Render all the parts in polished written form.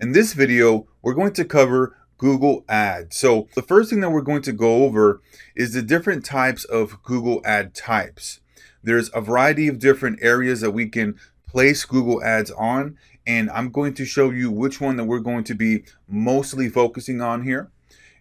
In this video, we're going to cover Google Ads. So the first thing that we're going to go over is the different types of Google Ad types. There's a variety of different areas that we can place Google Ads on, and I'm going to show you which one that we're going to be mostly focusing on here.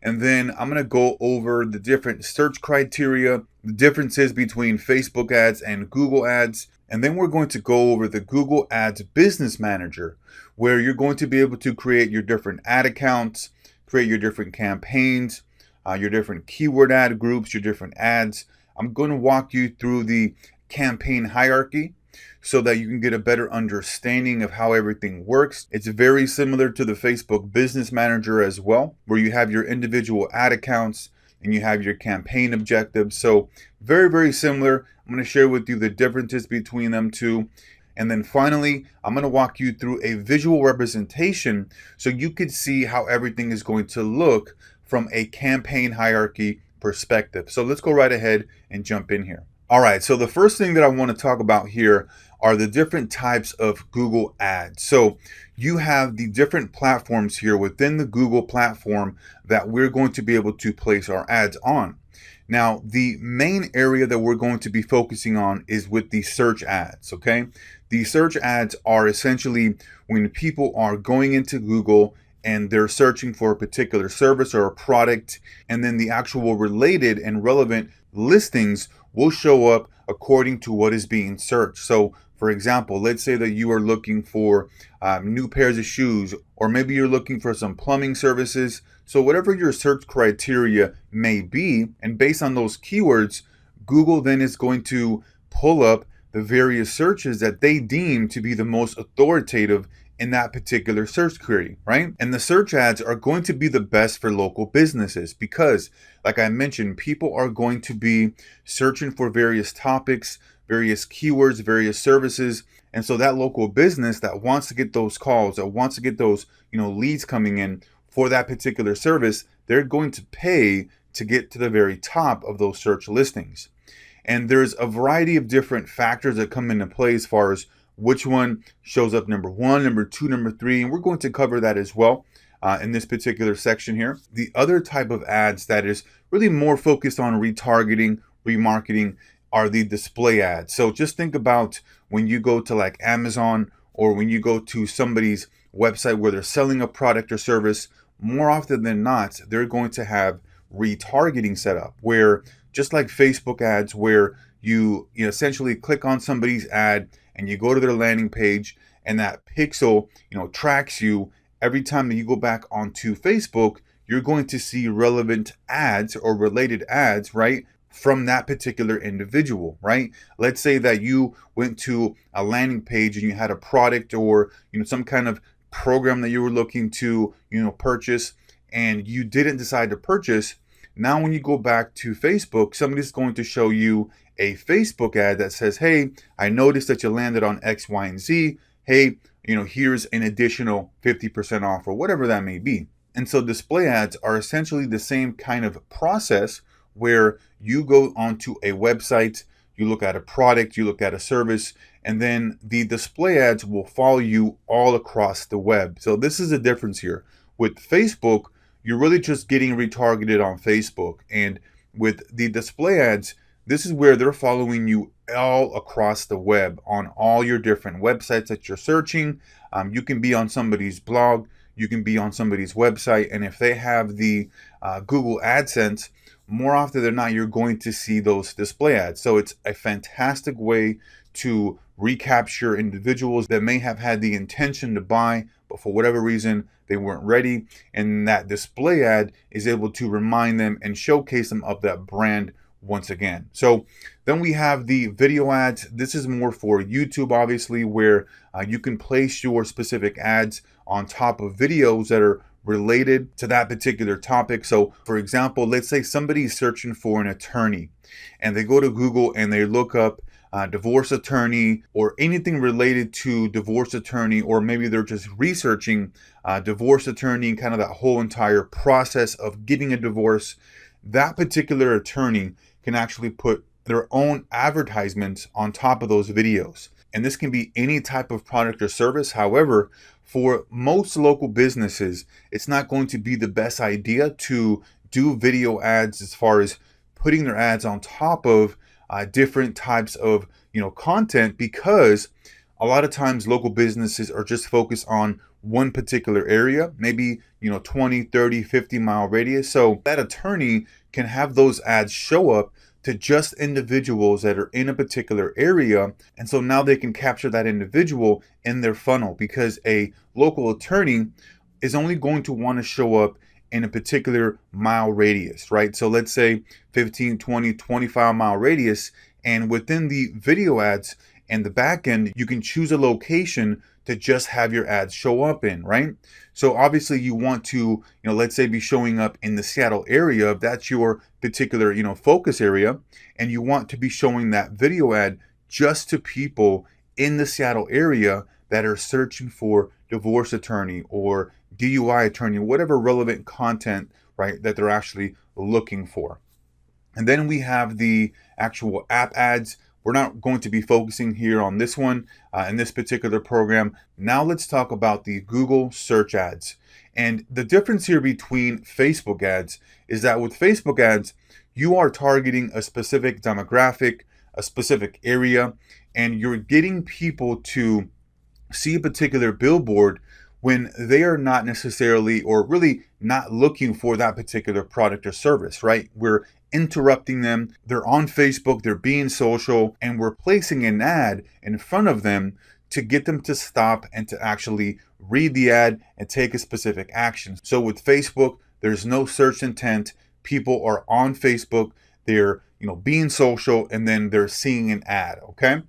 And then I'm going to go over the different search criteria, the differences between Facebook ads and Google ads. And then we're going to go over the Google Ads Business Manager, where you're going to be able to create your different ad accounts, create your different campaigns, your different keyword ad groups, your different ads. I'm going to walk you through the campaign hierarchy so that you can get a better understanding of how everything works. It's very similar to the Facebook Business Manager as well, where you have your individual ad accounts and you have your campaign objectives. So very, very similar. I'm going to share with you the differences between them two. And then finally, I'm going to walk you through a visual representation so you could see how everything is going to look from a campaign hierarchy perspective. So let's go right ahead and jump in here. All right, so the first thing that I want to talk about here are the different types of Google Ads. So you have the different platforms here within the Google platform that we're going to be able to place our ads on. Now, the main area that we're going to be focusing on is with the search ads, okay? The search ads are essentially when people are going into Google and they're searching for a particular service or a product, and then the actual related and relevant listings will show up according to what is being searched. So for example, let's say that you are looking for new pairs of shoes, or maybe you're looking for some plumbing services. So whatever your search criteria may be, and based on those keywords, Google then is going to pull up the various searches that they deem to be the most authoritative in that particular search query, right? And the search ads are going to be the best for local businesses because, like I mentioned, people are going to be searching for various topics, various keywords, various services. And so that local business that wants to get those calls, that wants to get those, leads coming in for that particular service, they're going to pay to get to the very top of those search listings. And there's a variety of different factors that come into play as far as which one shows up number one, number two, number three, and we're going to cover that as well in this particular section here. The other type of ads that is really more focused on retargeting, remarketing are the display ads. So just think about when you go to like Amazon or when you go to somebody's website where they're selling a product or service, more often than not, they're going to have retargeting set up where just like Facebook ads where you essentially click on somebody's ad and you go to their landing page and that pixel tracks you. Every time that you go back onto Facebook, you're going to see relevant ads or related ads, right, from that particular individual, right? Let's say that you went to a landing page and you had a product or some kind of program that you were looking to purchase and you didn't decide to purchase. Now when you go back to Facebook, somebody's going to show you a Facebook ad that says, hey, I noticed that you landed on X, Y, and Z. Hey, here's an additional 50% off or whatever that may be. And so display ads are essentially the same kind of process where you go onto a website, you look at a product, you look at a service, and then the display ads will follow you all across the web. So this is the difference here. With Facebook, you're really just getting retargeted on Facebook. And with the display ads, this is where they're following you all across the web on all your different websites that you're searching. You can be on somebody's blog, you can be on somebody's website, and if they have the Google AdSense, more often than not, you're going to see those display ads. So it's a fantastic way to recapture individuals that may have had the intention to buy, but for whatever reason, they weren't ready. And that display ad is able to remind them and showcase them of that brand once again. So then we have the video ads. This is more for YouTube, obviously, where you can place your specific ads on top of videos that are related to that particular topic. So for example, let's say somebody's searching for an attorney and they go to Google and they look up divorce attorney or anything related to divorce attorney, or maybe they're just researching divorce attorney, kind of that whole entire process of getting a divorce. That particular attorney can actually put their own advertisements on top of those videos. and this can be any type of product or service. However, for most local businesses, it's not going to be the best idea to do video ads as far as putting their ads on top of different types of content, because a lot of times local businesses are just focused on one particular area, maybe 20, 30, 50-mile radius. So that attorney can have those ads show up to just individuals that are in a particular area. And so now they can capture that individual in their funnel, because a local attorney is only going to want to show up in a particular mile radius, right? So let's say 15, 20, 25-mile radius. And within the video ads and the back end, you can choose a location to just have your ads show up in, right? So obviously you want to, let's say be showing up in the Seattle area, if that's your particular, focus area, and you want to be showing that video ad just to people in the Seattle area that are searching for divorce attorney or DUI attorney, whatever relevant content, right, that they're actually looking for. And then we have the actual app ads. We're not going to be focusing here on this one in this particular program. Now let's talk about the Google search ads. And the difference here between Facebook ads is that with Facebook ads, you are targeting a specific demographic, a specific area, and you're getting people to see a particular billboard when they are not necessarily or really not looking for that particular product or service, right? We're interrupting them. They're on Facebook, they're being social, and we're placing an ad in front of them to get them to stop and to actually read the ad and take a specific action. So with Facebook, there's no search intent. People are on Facebook, they're being social, and then they're seeing an ad, okay?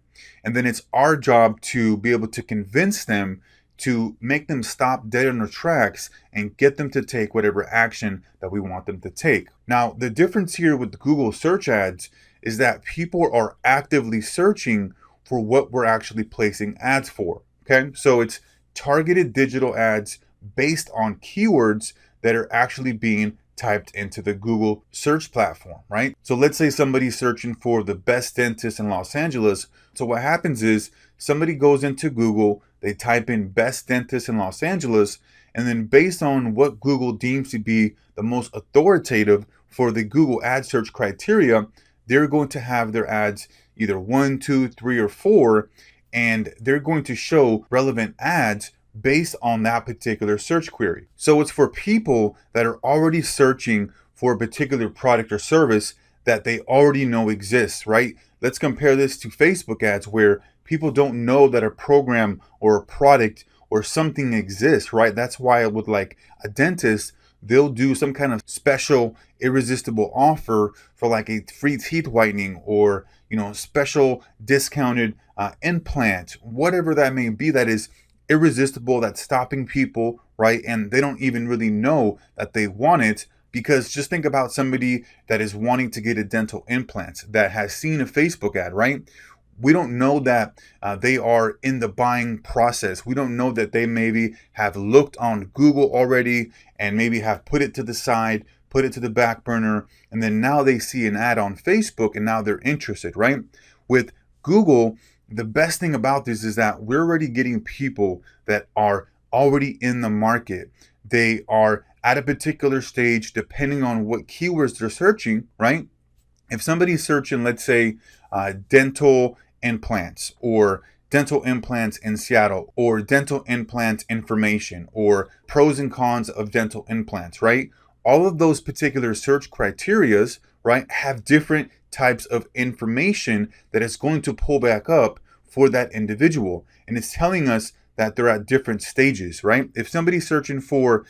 And then it's our job to be able to convince them, to make them stop dead in their tracks and get them to take whatever action that we want them to take. Now, the difference here with Google search ads is that people are actively searching for what we're actually placing ads for, okay? So it's targeted digital ads based on keywords that are actually being typed into the Google search platform, right? So let's say somebody's searching for the best dentist in Los Angeles. So what happens is somebody goes into Google, they type in best dentist in Los Angeles, and then based on what Google deems to be the most authoritative for the Google ad search criteria, they're going to have their ads either 1, 2, 3, or 4, and they're going to show relevant ads based on that particular search query. So it's for people that are already searching for a particular product or service that they already know exists, right? Let's compare this to Facebook ads, where people don't know that a program or a product or something exists, right? That's why with like a dentist, they'll do some kind of special irresistible offer for like a free teeth whitening or special discounted implant, whatever that may be, that is irresistible, that's stopping people, right? And they don't even really know that they want it. Because just think about somebody that is wanting to get a dental implant that has seen a Facebook ad, right? We don't know that they are in the buying process. We don't know that they maybe have looked on Google already and maybe have put it to the side, put it to the back burner, and then now they see an ad on Facebook and now they're interested, right? With Google, the best thing about this is that we're already getting people that are already in the market. They are at a particular stage, depending on what keywords they're searching, right? If somebody's searching, let's say, dental implants or dental implants in Seattle or dental implant information or pros and cons of dental implants, right? All of those particular search criterias, right, have different types of information that is going to pull back up for that individual. And it's telling us that they're at different stages, right? If somebody's searching for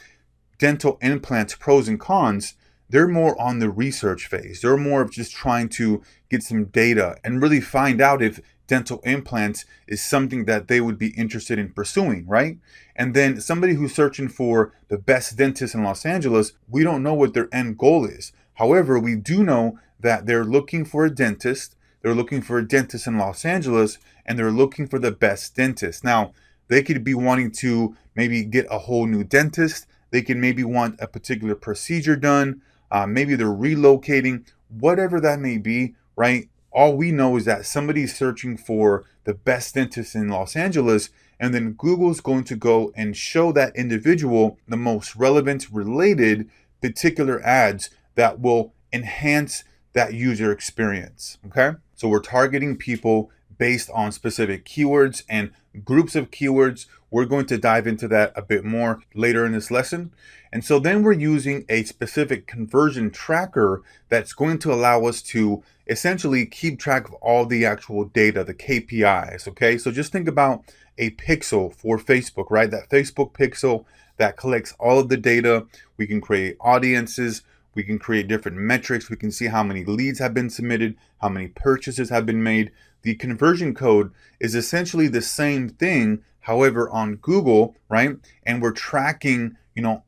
dental implants pros and cons, they're more on the research phase. They're more of just trying to get some data and really find out if dental implants is something that they would be interested in pursuing, right? And then somebody who's searching for the best dentist in Los Angeles, we don't know what their end goal is. However, we do know that they're looking for a dentist, they're looking for a dentist in Los Angeles, and they're looking for the best dentist. Now, they could be wanting to maybe get a whole new dentist. They can maybe want a particular procedure done. Maybe they're relocating, whatever that may be, right? All we know is that somebody's searching for the best dentist in Los Angeles, and then Google's going to go and show that individual the most relevant, related particular ads that will enhance that user experience. Okay, so we're targeting people based on specific keywords and groups of keywords. We're going to dive into that a bit more later in this lesson. And so then we're using a specific conversion tracker that's going to allow us to essentially keep track of all the actual data, the KPIs. Okay, so just think about a pixel for Facebook, right? That Facebook pixel that collects all of the data. We can create audiences. We can create different metrics. We can see how many leads have been submitted, how many purchases have been made. The conversion code is essentially the same thing, however, on Google, right? And we're tracking,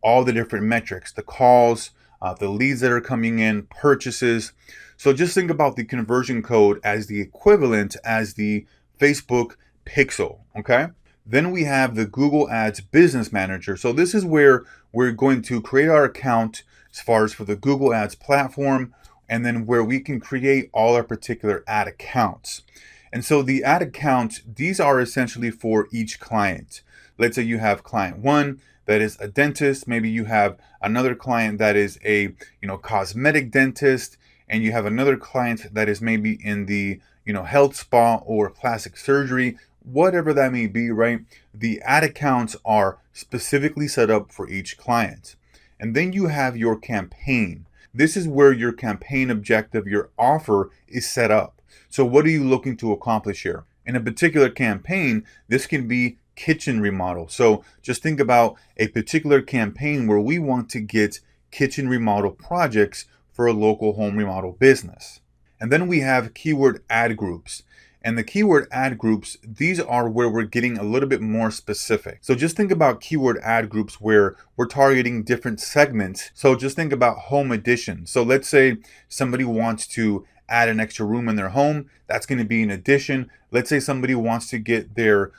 all the different metrics, the calls, the leads that are coming in, purchases. So just think about the conversion code as the equivalent as the Facebook pixel, okay? Then we have the Google Ads Business Manager. So this is where we're going to create our account as far as for the Google Ads platform, and then where we can create all our particular ad accounts. And so the ad accounts, these are essentially for each client. Let's say you have client one that is a dentist. Maybe you have another client that is a cosmetic dentist, and you have another client that is maybe in the health spa or plastic surgery, whatever that may be, right? The ad accounts are specifically set up for each client. And then you have your campaign. This is where your campaign objective, your offer is set up. So what are you looking to accomplish here? In a particular campaign, this can be kitchen remodel. So just think about a particular campaign where we want to get kitchen remodel projects for a local home remodel business. And then we have keyword ad groups. And the keyword ad groups, these are where we're getting a little bit more specific. So just think about keyword ad groups where we're targeting different segments. So just think about home addition. So let's say somebody wants to add an extra room in their home. That's going to be an addition. Let's say somebody wants to get their,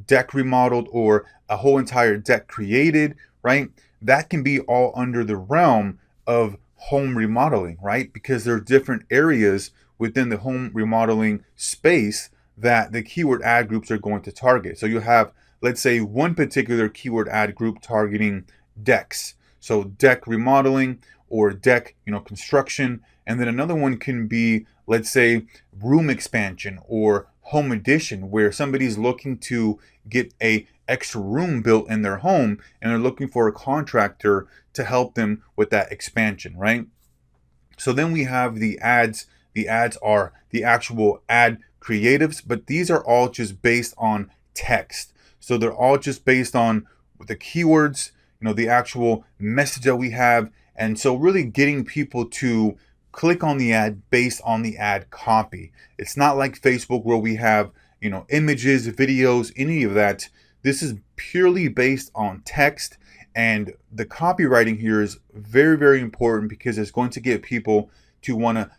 deck remodeled or a whole entire deck created, right? That can be all under the realm of home remodeling, right? Because there are different areas within the home remodeling space that the keyword ad groups are going to target. So you have, let's say, one particular keyword ad group targeting decks. So deck remodeling or deck, construction. And then another one can be, let's say, room expansion or home addition, where somebody's looking to get a extra room built in their home and they're looking for a contractor to help them with that expansion, right? So then we have the ads. The ads are the actual ad creatives, but these are all just based on text. So they're all just based on the keywords, the actual message that we have. And so really getting people to click on the ad based on the ad copy. It's not like Facebook where we have, images, videos, any of that. This is purely based on text. And the copywriting here is very, very important because it's going to get people to want to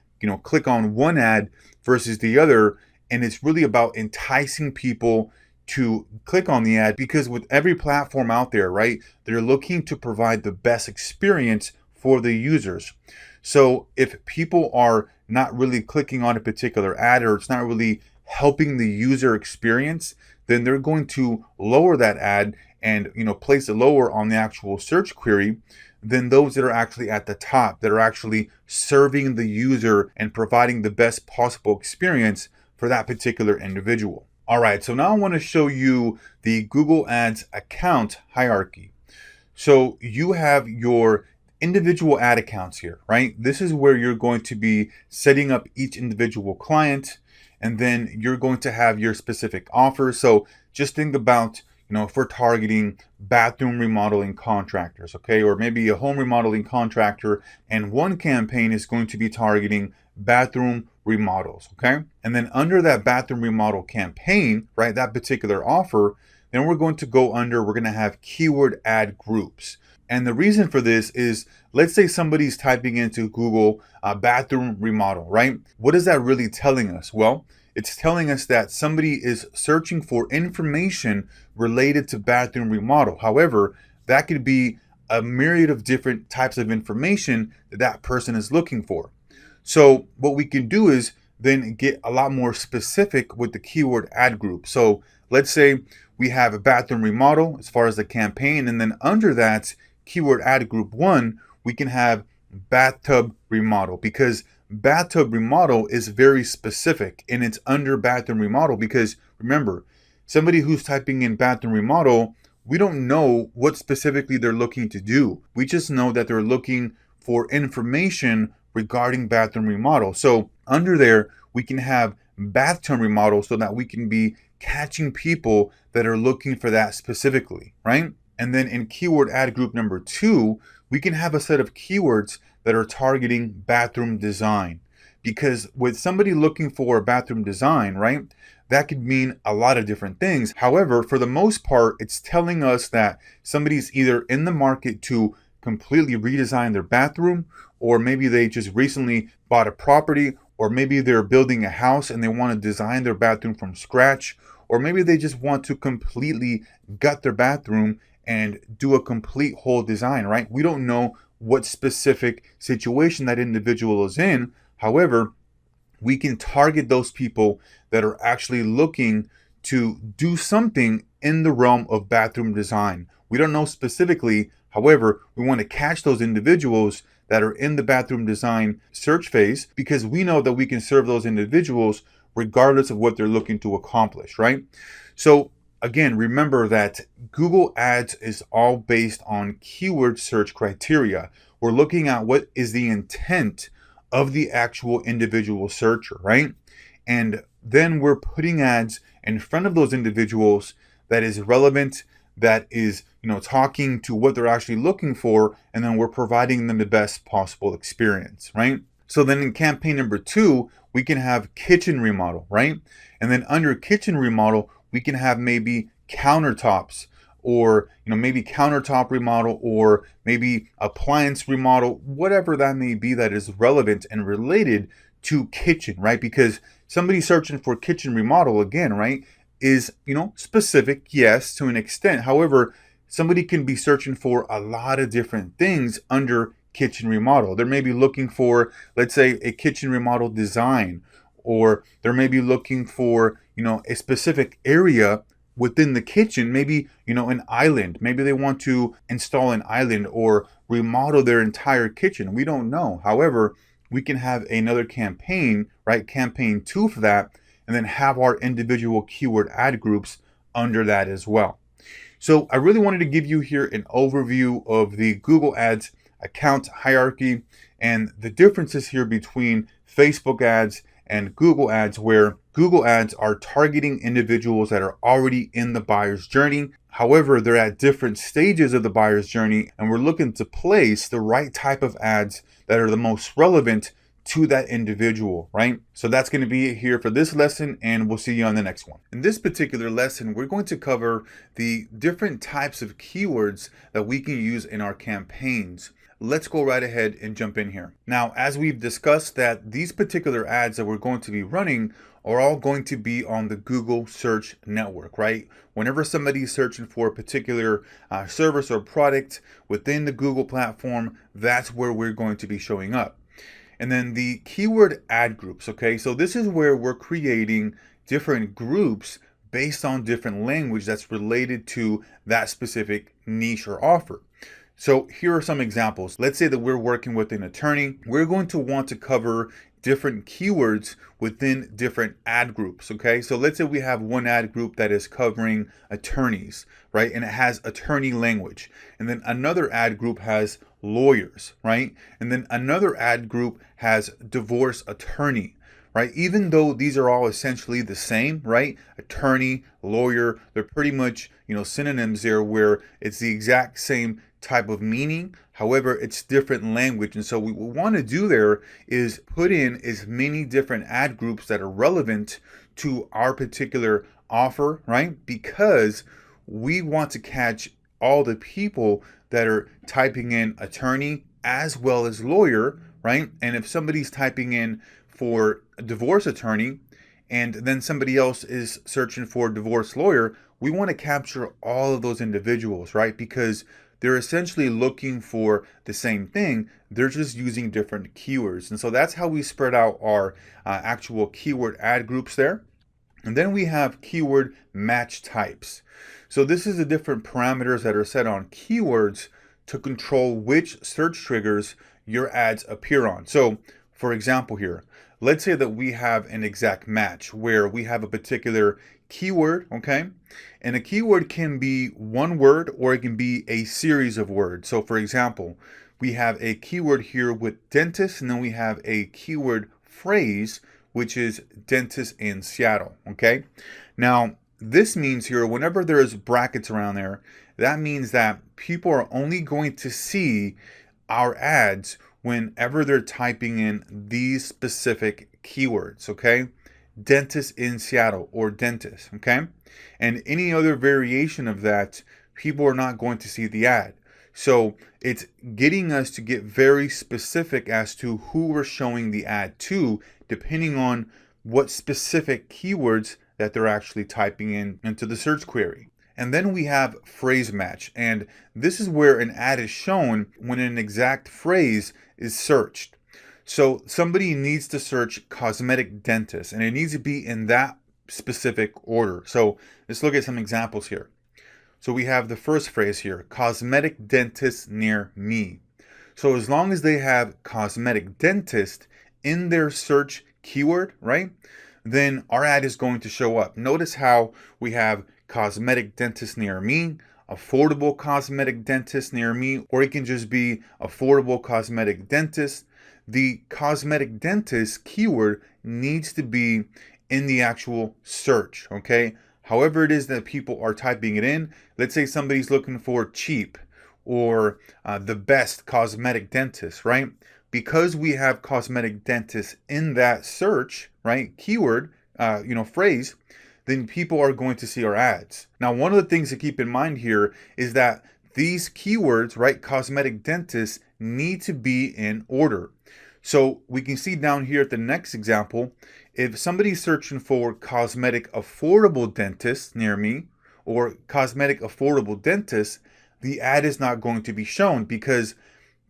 click on one ad versus the other. And it's really about enticing people to click on the ad, because with every platform out there, right, they're looking to provide the best experience for the users. So if people are not really clicking on a particular ad, or it's not really helping the user experience, then they're going to lower that ad and place it lower on the actual search query than those that are actually at the top, that are actually serving the user and providing the best possible experience for that particular individual. All right, so now I want to show you the Google Ads account hierarchy. So you have your individual ad accounts here, right? This is where you're going to be setting up each individual client, and then you're going to have your specific offers. So just think about, if we're targeting bathroom remodeling contractors, okay, or maybe a home remodeling contractor, and one campaign is going to be targeting bathroom remodels, okay? And then under that bathroom remodel campaign, right, that particular offer, then we're going to have keyword ad groups. And the reason for this is, let's say somebody's typing into Google bathroom remodel, right? What is that really telling us? Well, it's telling us that somebody is searching for information related to bathroom remodel. However, that could be a myriad of different types of information that that person is looking for. So what we can do is then get a lot more specific with the keyword ad group. So let's say we have a bathroom remodel as far as the campaign, and then under that keyword ad group 1, we can have bathtub remodel, because bathtub remodel is very specific and it's under bathroom remodel. Because remember, somebody who's typing in bathroom remodel, we don't know what specifically they're looking to do. We just know that they're looking for information regarding bathroom remodel. So under there, we can have bathtub remodel so that we can be catching people that are looking for that specifically, right? And then in keyword ad group number 2, we can have a set of keywords that are targeting bathroom design. Because with somebody looking for a bathroom design, right, that could mean a lot of different things. However, for the most part, it's telling us that somebody's either in the market to completely redesign their bathroom, or maybe they just recently bought a property, or maybe they're building a house and they want to design their bathroom from scratch, or maybe they just want to completely gut their bathroom and do a complete whole design, right? We don't know what specific situation that individual is in. However, we can target those people that are actually looking to do something in the realm of bathroom design. We don't know specifically. However, we want to catch those individuals that are in the bathroom design search phase, because we know that we can serve those individuals regardless of what they're looking to accomplish, right? So again, remember that Google Ads is all based on keyword search criteria. We're looking at what is the intent of the actual individual searcher, right? And then we're putting ads in front of those individuals that is relevant, that is, talking to what they're actually looking for, and then we're providing them the best possible experience, right? So then in campaign number 2, we can have kitchen remodel, right? And then under kitchen remodel, we can have maybe countertops, or maybe countertop remodel, or maybe appliance remodel, whatever that may be that is relevant and related to kitchen, right? Because somebody searching for kitchen remodel, again, right, is specific, yes, to an extent. However, somebody can be searching for a lot of different things under kitchen remodel. They may be looking for, let's say, a kitchen remodel design, or they may be looking for a specific area within the kitchen, maybe an island. Maybe they want to install an island or remodel their entire kitchen. We don't know. However, we can have another campaign, right, campaign 2 for that, and then have our individual keyword ad groups under that as well. So I really wanted to give you here an overview of the Google Ads account hierarchy and the differences here between Facebook ads and Google ads, where Google ads are targeting individuals that are already in the buyer's journey. However, they're at different stages of the buyer's journey, and we're looking to place the right type of ads that are the most relevant to that individual, right? So that's going to be it here for this lesson, and we'll see you on the next one. In this particular lesson, we're going to cover the different types of keywords that we can use in our campaigns. Let's go right ahead and jump in here. Now, as we've discussed, that these particular ads that we're going to be running are all going to be on the Google Search Network, right? Whenever somebody's searching for a particular service or product within the Google platform, that's where we're going to be showing up. And then the keyword ad groups, okay? So this is where we're creating different groups based on different language that's related to that specific niche or offer. So here are some examples. Let's say that we're working with an attorney. We're going to want to cover different keywords within different ad groups, okay? So let's say we have one ad group that is covering attorneys, right? And it has attorney language. And then another ad group has lawyers, right? And then another ad group has divorce attorney, right? Even though these are all essentially the same, right? Attorney, lawyer, they're pretty much, synonyms there, where it's the exact same type of meaning. However, it's different language. And so what we want to do there is put in as many different ad groups that are relevant to our particular offer, right? Because we want to catch all the people that are typing in attorney as well as lawyer, right? And if somebody's typing in for a divorce attorney and then somebody else is searching for a divorce lawyer, we want to capture all of those individuals, right? Because they're essentially looking for the same thing. They're just using different keywords. And so that's how we spread out our actual keyword ad groups there. And then we have keyword match types. So this is the different parameters that are set on keywords to control which search triggers your ads appear on. So for example here, let's say that we have an exact match where we have a particular keyword, okay? And a keyword can be one word or it can be a series of words. So for example, we have a keyword here with dentist, and then we have a keyword phrase, which is dentist in Seattle, okay? Now, this means here, whenever there's brackets around there, that means that people are only going to see our ads whenever they're typing in these specific keywords, okay? Dentist in Seattle or dentist, okay? And any other variation of that, people are not going to see the ad. So it's getting us to get very specific as to who we're showing the ad to, depending on what specific keywords that they're actually typing in into the search query. And then we have phrase match. And this is where an ad is shown when an exact phrase is searched. So somebody needs to search cosmetic dentist, and it needs to be in that specific order. So let's look at some examples here. So we have the first phrase here, cosmetic dentist near me. So as long as they have cosmetic dentist in their search keyword, right, then our ad is going to show up. Notice how we have cosmetic dentist near me, affordable cosmetic dentist near me, or it can just be affordable cosmetic dentist. The cosmetic dentist keyword needs to be in the actual search, okay? However it is that people are typing it in, let's say somebody's looking for cheap or the best cosmetic dentist, right? Because we have cosmetic dentist in that search, right, keyword, phrase, then people are going to see our ads. Now, one of the things to keep in mind here is that these keywords, right, cosmetic dentist, need to be in order. So we can see down here at the next example, if somebody's searching for cosmetic affordable dentist near me or cosmetic affordable dentist, the ad is not going to be shown because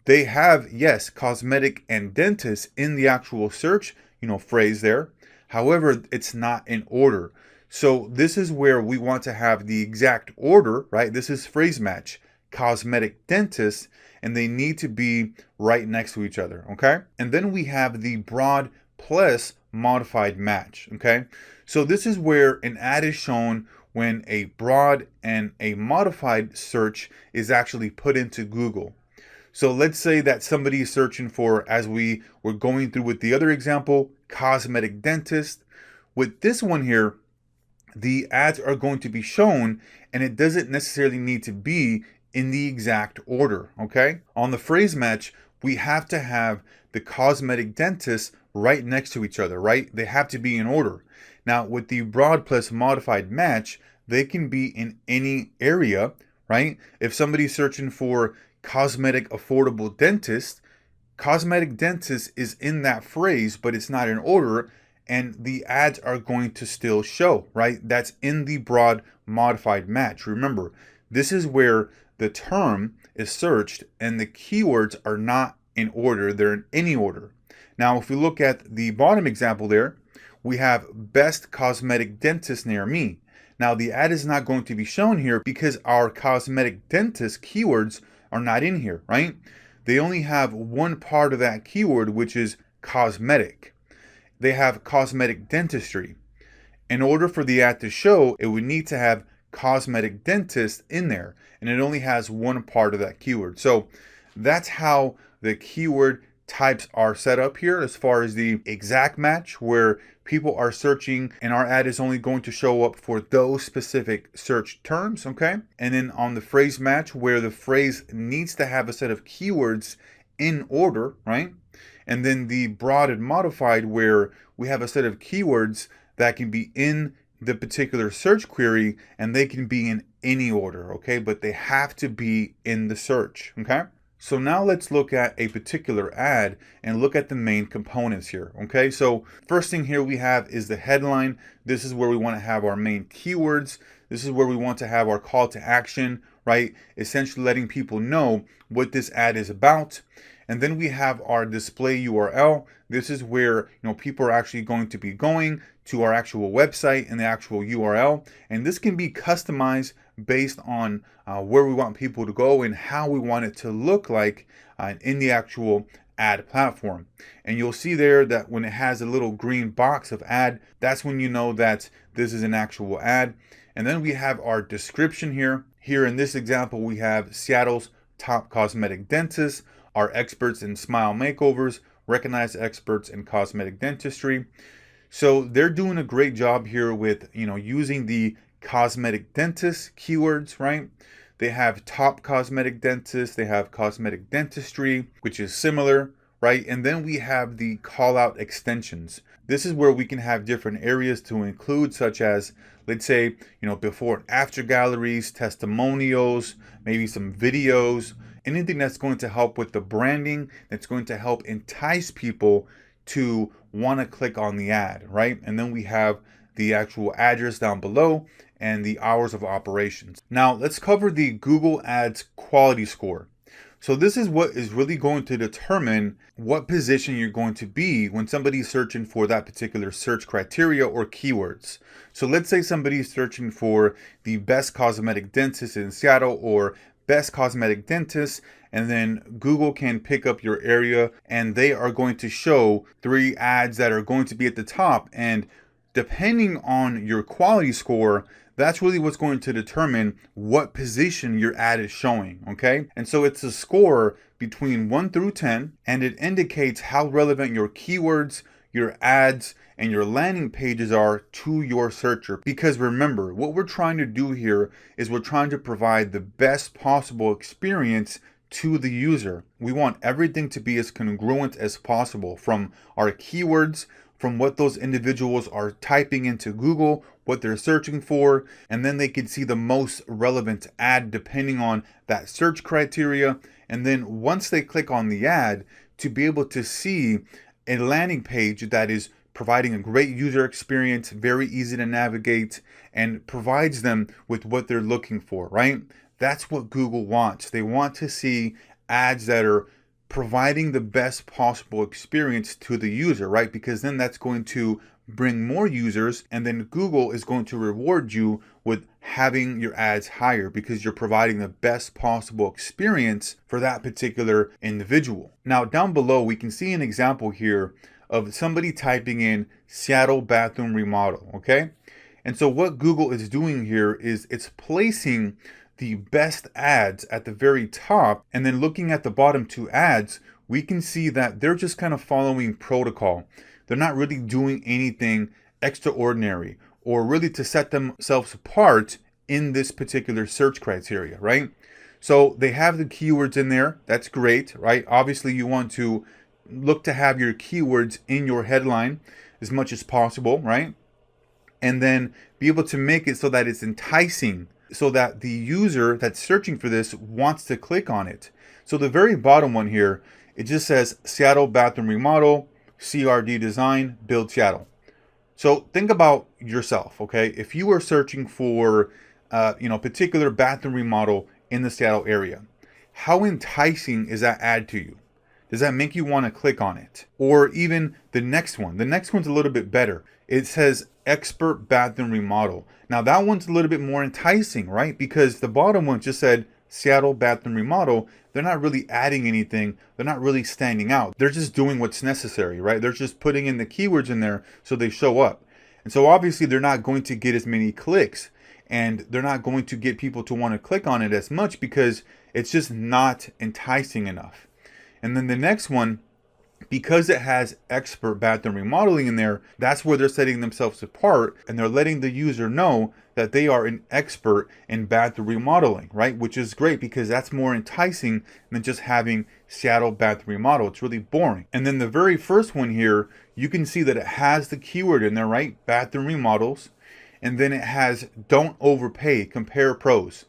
they have, yes, cosmetic and dentist in the actual search, phrase there. However, it's not in order. So this is where we want to have the exact order, right? This is phrase match, cosmetic dentist, and they need to be right next to each other, okay? And then we have the broad plus modified match, okay? So this is where an ad is shown when a broad and a modified search is actually put into Google. So let's say that somebody is searching for, as we were going through with the other example, cosmetic dentist. With this one here, the ads are going to be shown, and it doesn't necessarily need to be in the exact order, okay? On the phrase match, we have to have the cosmetic dentist right next to each other, right? They have to be in order. Now, with the broad plus modified match, they can be in any area, right? If somebody's searching for cosmetic affordable dentist, cosmetic dentist is in that phrase, but it's not in order, and the ads are going to still show, right? That's in the broad modified match. Remember, this is where the term is searched and the keywords are not in order, they're in any order. Now, if we look at the bottom example there, we have best cosmetic dentist near me. Now, the ad is not going to be shown here because our cosmetic dentist keywords are not in here, right? They only have one part of that keyword, which is cosmetic. They have cosmetic dentistry. In order for the ad to show, it would need to have cosmetic dentist in there, and it only has one part of that keyword. So that's how the keyword types are set up here as far as the exact match, where people are searching and our ad is only going to show up for those specific search terms, okay? And then on the phrase match, where the phrase needs to have a set of keywords in order, right? And then the broad and modified, where we have a set of keywords that can be in the particular search query and they can be in any order, okay? But they have to be in the search, okay? So now let's look at a particular ad and look at the main components here, okay? So first thing here we have is the headline. This is where we want to have our main keywords. This is where we want to have our call to action, right? Essentially letting people know what this ad is about. And then we have our display URL. This is where people are actually going to be going to our actual website and the actual URL. And this can be customized based on where we want people to go and how we want it to look like in the actual ad platform. And you'll see there that when it has a little green box of ad, that's when you know that this is an actual ad. And then we have our description here. Here in this example, we have Seattle's top cosmetic dentists are experts in smile makeovers, recognized experts in cosmetic dentistry. So they're doing a great job here with using the cosmetic dentist keywords, right? They have top cosmetic dentists, they have cosmetic dentistry, which is similar, right? And then we have the call out extensions. This is where we can have different areas to include, such as, let's say, before and after galleries, testimonials, maybe some videos, anything that's going to help with the branding, that's going to help entice people to want to click on the ad, right? And then we have the actual address down below and the hours of operations. Now let's cover the Google Ads quality score. So this is what is really going to determine what position you're going to be when somebody's searching for that particular search criteria or keywords. So let's say somebody's searching for the best cosmetic dentist in Seattle or best cosmetic dentist, and then Google can pick up your area and they are going to show 3 ads that are going to be at the top. And depending on your quality score, that's really what's going to determine what position your ad is showing, okay? And so it's a score between 1 through 10, and it indicates how relevant your keywords, your ads, and your landing pages are to your searcher. Because remember, what we're trying to do here is we're trying to provide the best possible experience to the user. We want everything to be as congruent as possible, from our keywords, from what those individuals are typing into Google, what they're searching for, and then they can see the most relevant ad depending on that search criteria. And then once they click on the ad, to be able to see a landing page that is providing a great user experience, very easy to navigate, and provides them with what they're looking for, right? That's what Google wants. They want to see ads that are providing the best possible experience to the user, right? Because then that's going to bring more users, and then Google is going to reward you with having your ads higher because you're providing the best possible experience for that particular individual. Now down below, we can see an example here of somebody typing in Seattle bathroom remodel, okay? And so what Google is doing here is it's placing the best ads at the very top, and then looking at the bottom 2 ads, we can see that they're just kind of following protocol. They're not really doing anything extraordinary or really to set themselves apart in this particular search criteria, right? So they have the keywords in there. That's great, right? Obviously, you want to look to have your keywords in your headline as much as possible, right? And then be able to make it so that it's enticing, so that the user that's searching for this wants to click on it. So the very bottom one here, it just says Seattle bathroom remodel, CRD design, build Seattle. So think about yourself, okay? If you are searching for particular bathroom remodel in the Seattle area, how enticing is that ad to you? Does that make you want to click on it? Or even the next one. The next one's a little bit better. It says expert bathroom remodel. Now that one's a little bit more enticing, right? Because the bottom one just said Seattle bathroom remodel. They're not really adding anything. They're not really standing out. They're just doing what's necessary, right? They're just putting in the keywords in there so they show up. And so obviously they're not going to get as many clicks, and they're not going to get people to want to click on it as much because it's just not enticing enough. And then the next one, because it has expert bathroom remodeling in there, that's where they're setting themselves apart, and they're letting the user know that they are an expert in bathroom remodeling, right? Which is great because that's more enticing than just having Seattle bathroom remodel. It's really boring. And then the very first one here, you can see that it has the keyword in there, right? Bathroom remodels. And then it has don't overpay, compare pros.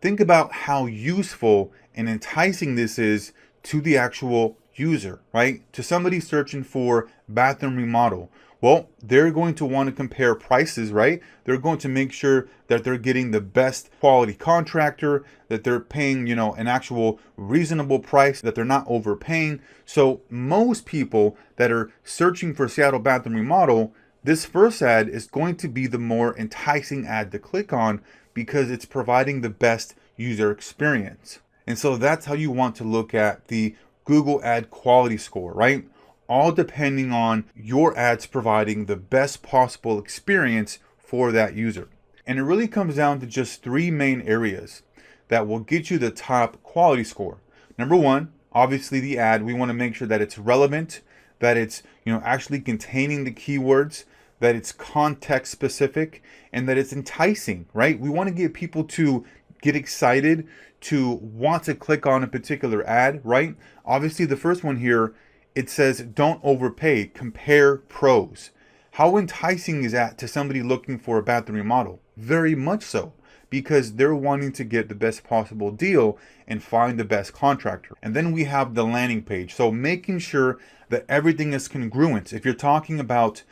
Think about how useful and enticing this is to the actual user, right? To somebody searching for bathroom remodel. Well, they're going to want to compare prices, right? They're going to make sure that they're getting the best quality contractor, that they're paying, an actual reasonable price, that they're not overpaying. So most people that are searching for Seattle Bath and Remodel, this first ad is going to be the more enticing ad to click on because it's providing the best user experience. And so that's how you want to look at the Google Ad Quality Score, right? All depending on your ads providing the best possible experience for that user. And it really comes down to just three main areas that will get you the top quality score. Number one, obviously the ad, we want to make sure that it's relevant, that it's, actually containing the keywords, that it's context specific, and that it's enticing, right? We want to get people to get excited, to want to click on a particular ad, right? Obviously the first one here, it says don't overpay, compare pros. How enticing is that to somebody looking for a bathroom remodel? Very much so, because they're wanting to get the best possible deal and find the best contractor. And then we have the landing page. So making sure that everything is congruent. If you're talking about,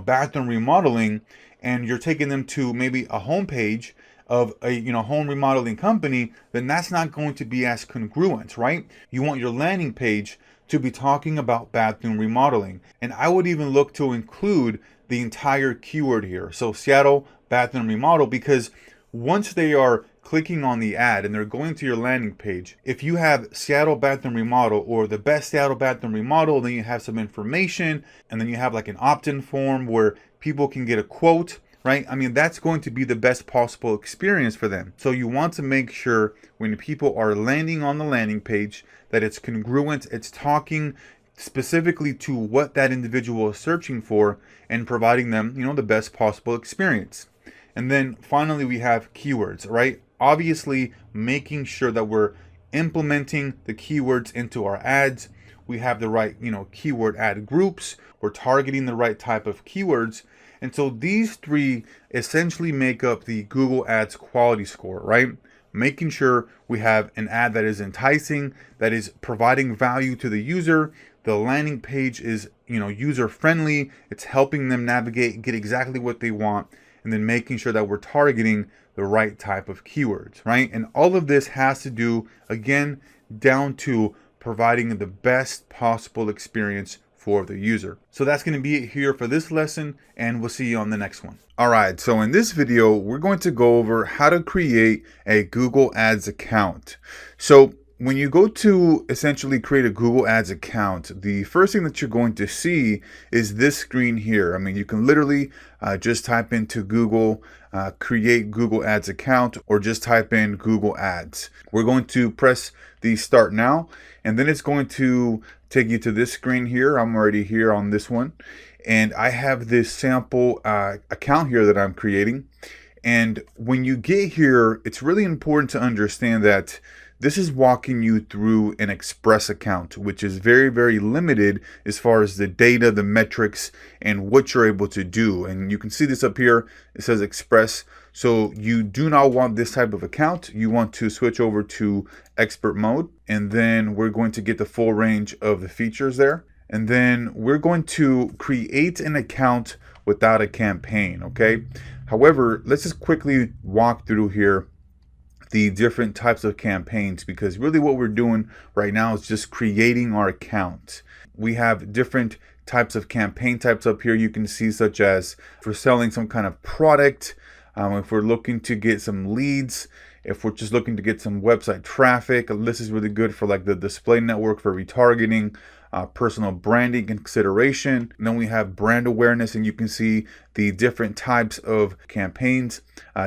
bathroom remodeling and you're taking them to maybe a home page of a home remodeling company, then that's not going to be as congruent, right? You want your landing page to be talking about bathroom remodeling. And I would even look to include the entire keyword here. So Seattle Bathroom Remodel, because once they are clicking on the ad and they're going to your landing page, if you have Seattle Bathroom Remodel or the best Seattle Bathroom Remodel, then you have some information, and then you have like an opt-in form where people can get a quote, right? I mean, that's going to be the best possible experience for them. So you want to make sure when people are landing on the landing page that it's congruent, it's talking specifically to what that individual is searching for and providing them, the best possible experience. And then finally, we have keywords, right? Obviously, making sure that we're implementing the keywords into our ads. We have the right, keyword ad groups. We're targeting the right type of keywords. And so these three essentially make up the Google Ads quality score, right? Making sure we have an ad that is enticing, that is providing value to the user. The landing page is, user friendly. It's helping them navigate, get exactly what they want. And then making sure that we're targeting the right type of keywords, right? And all of this has to do, again, down to providing the best possible experience for the user. So that's going to be it here for this lesson, and we'll see you on the next one. All right, so in this video, we're going to go over how to create a Google Ads account. So when you go to essentially create a Google Ads account, the first thing that you're going to see is this screen here. I mean, you can literally just type into Google, create Google Ads account, or just type in Google Ads. We're going to press the start now, and then it's going to take you to this screen here. I'm already here on this one, and I have this sample account here that I'm creating. And when you get here, it's really important to understand that this is walking you through an Express account, which is very, very limited as far as the data, the metrics, and what you're able to do. And you can see this up here. It says Express. So you do not want this type of account. You want to switch over to expert mode. And then we're going to get the full range of the features there. And then we're going to create an account without a campaign, okay? However, let's just quickly walk through here the different types of campaigns, because really what we're doing right now is just creating our account. We have different types of campaign types up here. You can see, such as for selling some kind of product, if we're looking to get some leads, if we're just looking to get some website traffic. This is really good for like the display network for retargeting, personal branding consideration. And then we have brand awareness, and you can see the different types of campaigns,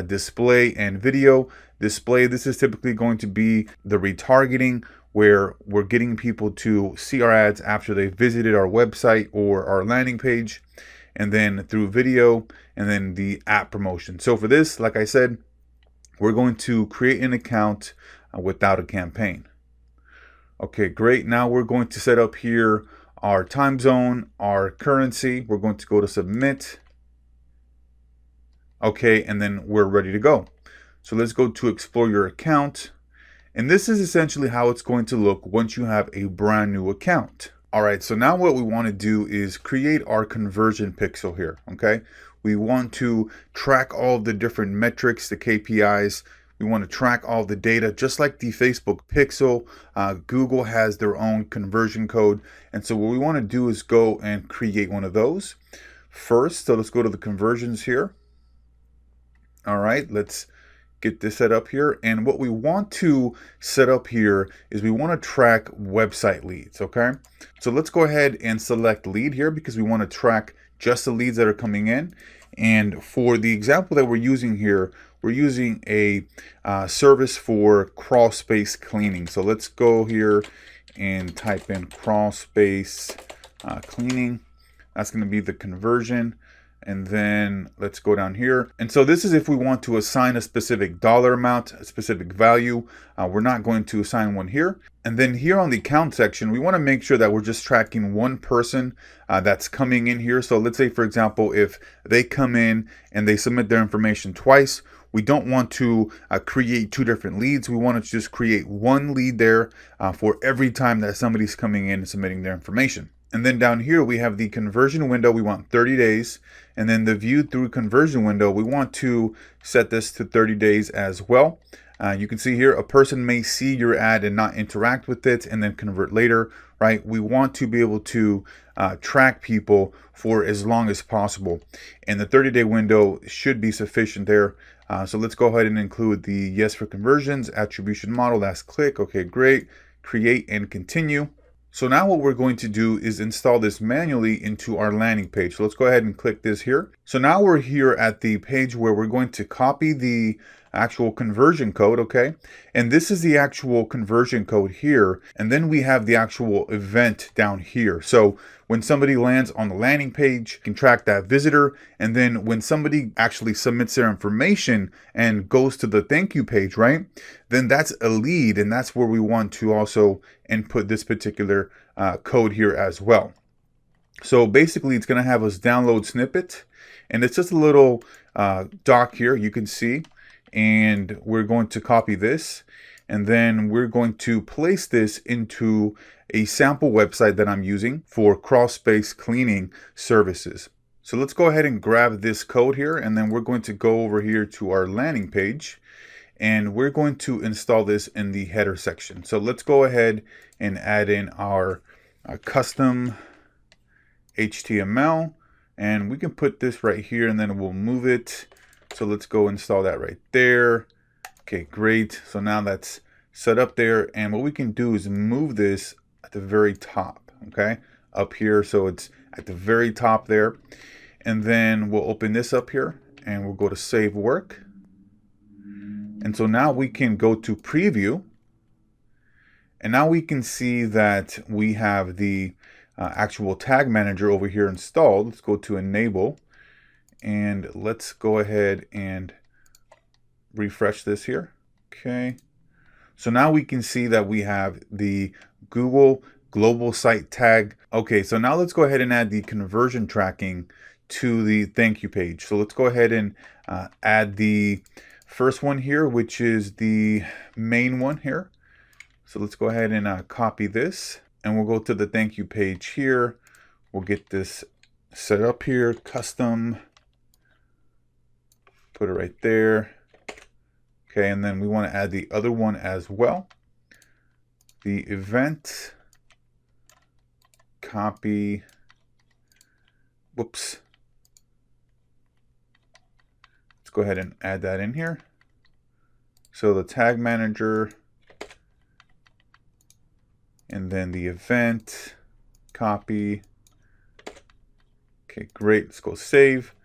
display and video. Display, this is typically going to be the retargeting, where we're getting people to see our ads after they visited our website or our landing page. And then through video, and then the app promotion. So for this, like I said, we're going to create an account without a campaign. Okay, great. Now we're going to set up here our time zone, our currency. We're going to go to submit. Okay, and then we're ready to go. So let's go to explore your account. And this is essentially how it's going to look once you have a brand new account. All right, so now what we want to do is create our conversion pixel here, okay? We want to track all the different metrics, the KPIs. We want to track all the data, just like the Facebook pixel. Google has their own conversion code. And so what we want to do is go and create one of those first. So let's go to the conversions here. All right, let's get this set up here. And what we want to set up here is we want to track website leads, okay? So let's go ahead and select lead here because we want to track just the leads that are coming in. And for the example that we're using here, we're using a service for crawl space cleaning. So let's go here and type in crawl space cleaning. That's going to be the conversion. And then let's go down here. And so this is if we want to assign a specific dollar amount, a specific value. We're not going to assign one here. And then here on the account section, we want to make sure that we're just tracking one person that's coming in here. So let's say, for example, if they come in and they submit their information twice, we don't want to create two different leads. We want to just create one lead there for every time that somebody's coming in and submitting their information. And then down here, we have the conversion window. We want 30 days. And then the view through conversion window, we want to set this to 30 days as well. You can see here, a person may see your ad and not interact with it and then convert later, right? We want to be able to track people for as long as possible. And the 30-day window should be sufficient there. So let's go ahead and include the yes for conversions, attribution model, last click. Okay, great. Create and continue. So now what we're going to do is install this manually into our landing page. So let's go ahead and click this here. So now we're here at the page where we're going to copy the actual conversion code, okay? And this is the actual conversion code here. And then we have the actual event down here. So when somebody lands on the landing page, you can track that visitor. And then when somebody actually submits their information and goes to the thank you page, right? Then that's a lead. And that's where we want to also input this particular code here as well. So basically it's going to have us download snippet. And it's just a little doc here, you can see. And we're going to copy this. And then we're going to place this into a sample website that I'm using for crawl space cleaning services. So let's go ahead and grab this code here. And then we're going to go over here to our landing page. And we're going to install this in the header section. So let's go ahead and add in our custom HTML. And we can put this right here and then we'll move it. So let's go install that right there. Okay, great. So now that's set up there. And what we can do is move this at the very top, okay? Up here, so it's at the very top there. And then we'll open this up here and we'll go to save work. And so now we can go to preview. And now we can see that we have the actual tag manager over here installed. Let's go to enable. And let's go ahead and refresh this here. Okay. So now we can see that we have the Google global site tag. Okay, so now let's go ahead and add the conversion tracking to the thank you page. So let's go ahead and add the first one here, which is the main one here. So let's go ahead and copy this and we'll go to the thank you page here. We'll get this set up here, custom. Put it right there. Okay, and then we want to add the other one as well. The event, copy, whoops. Let's go ahead and add that in here. So the tag manager, and then the event, copy. Okay, great, let's go save.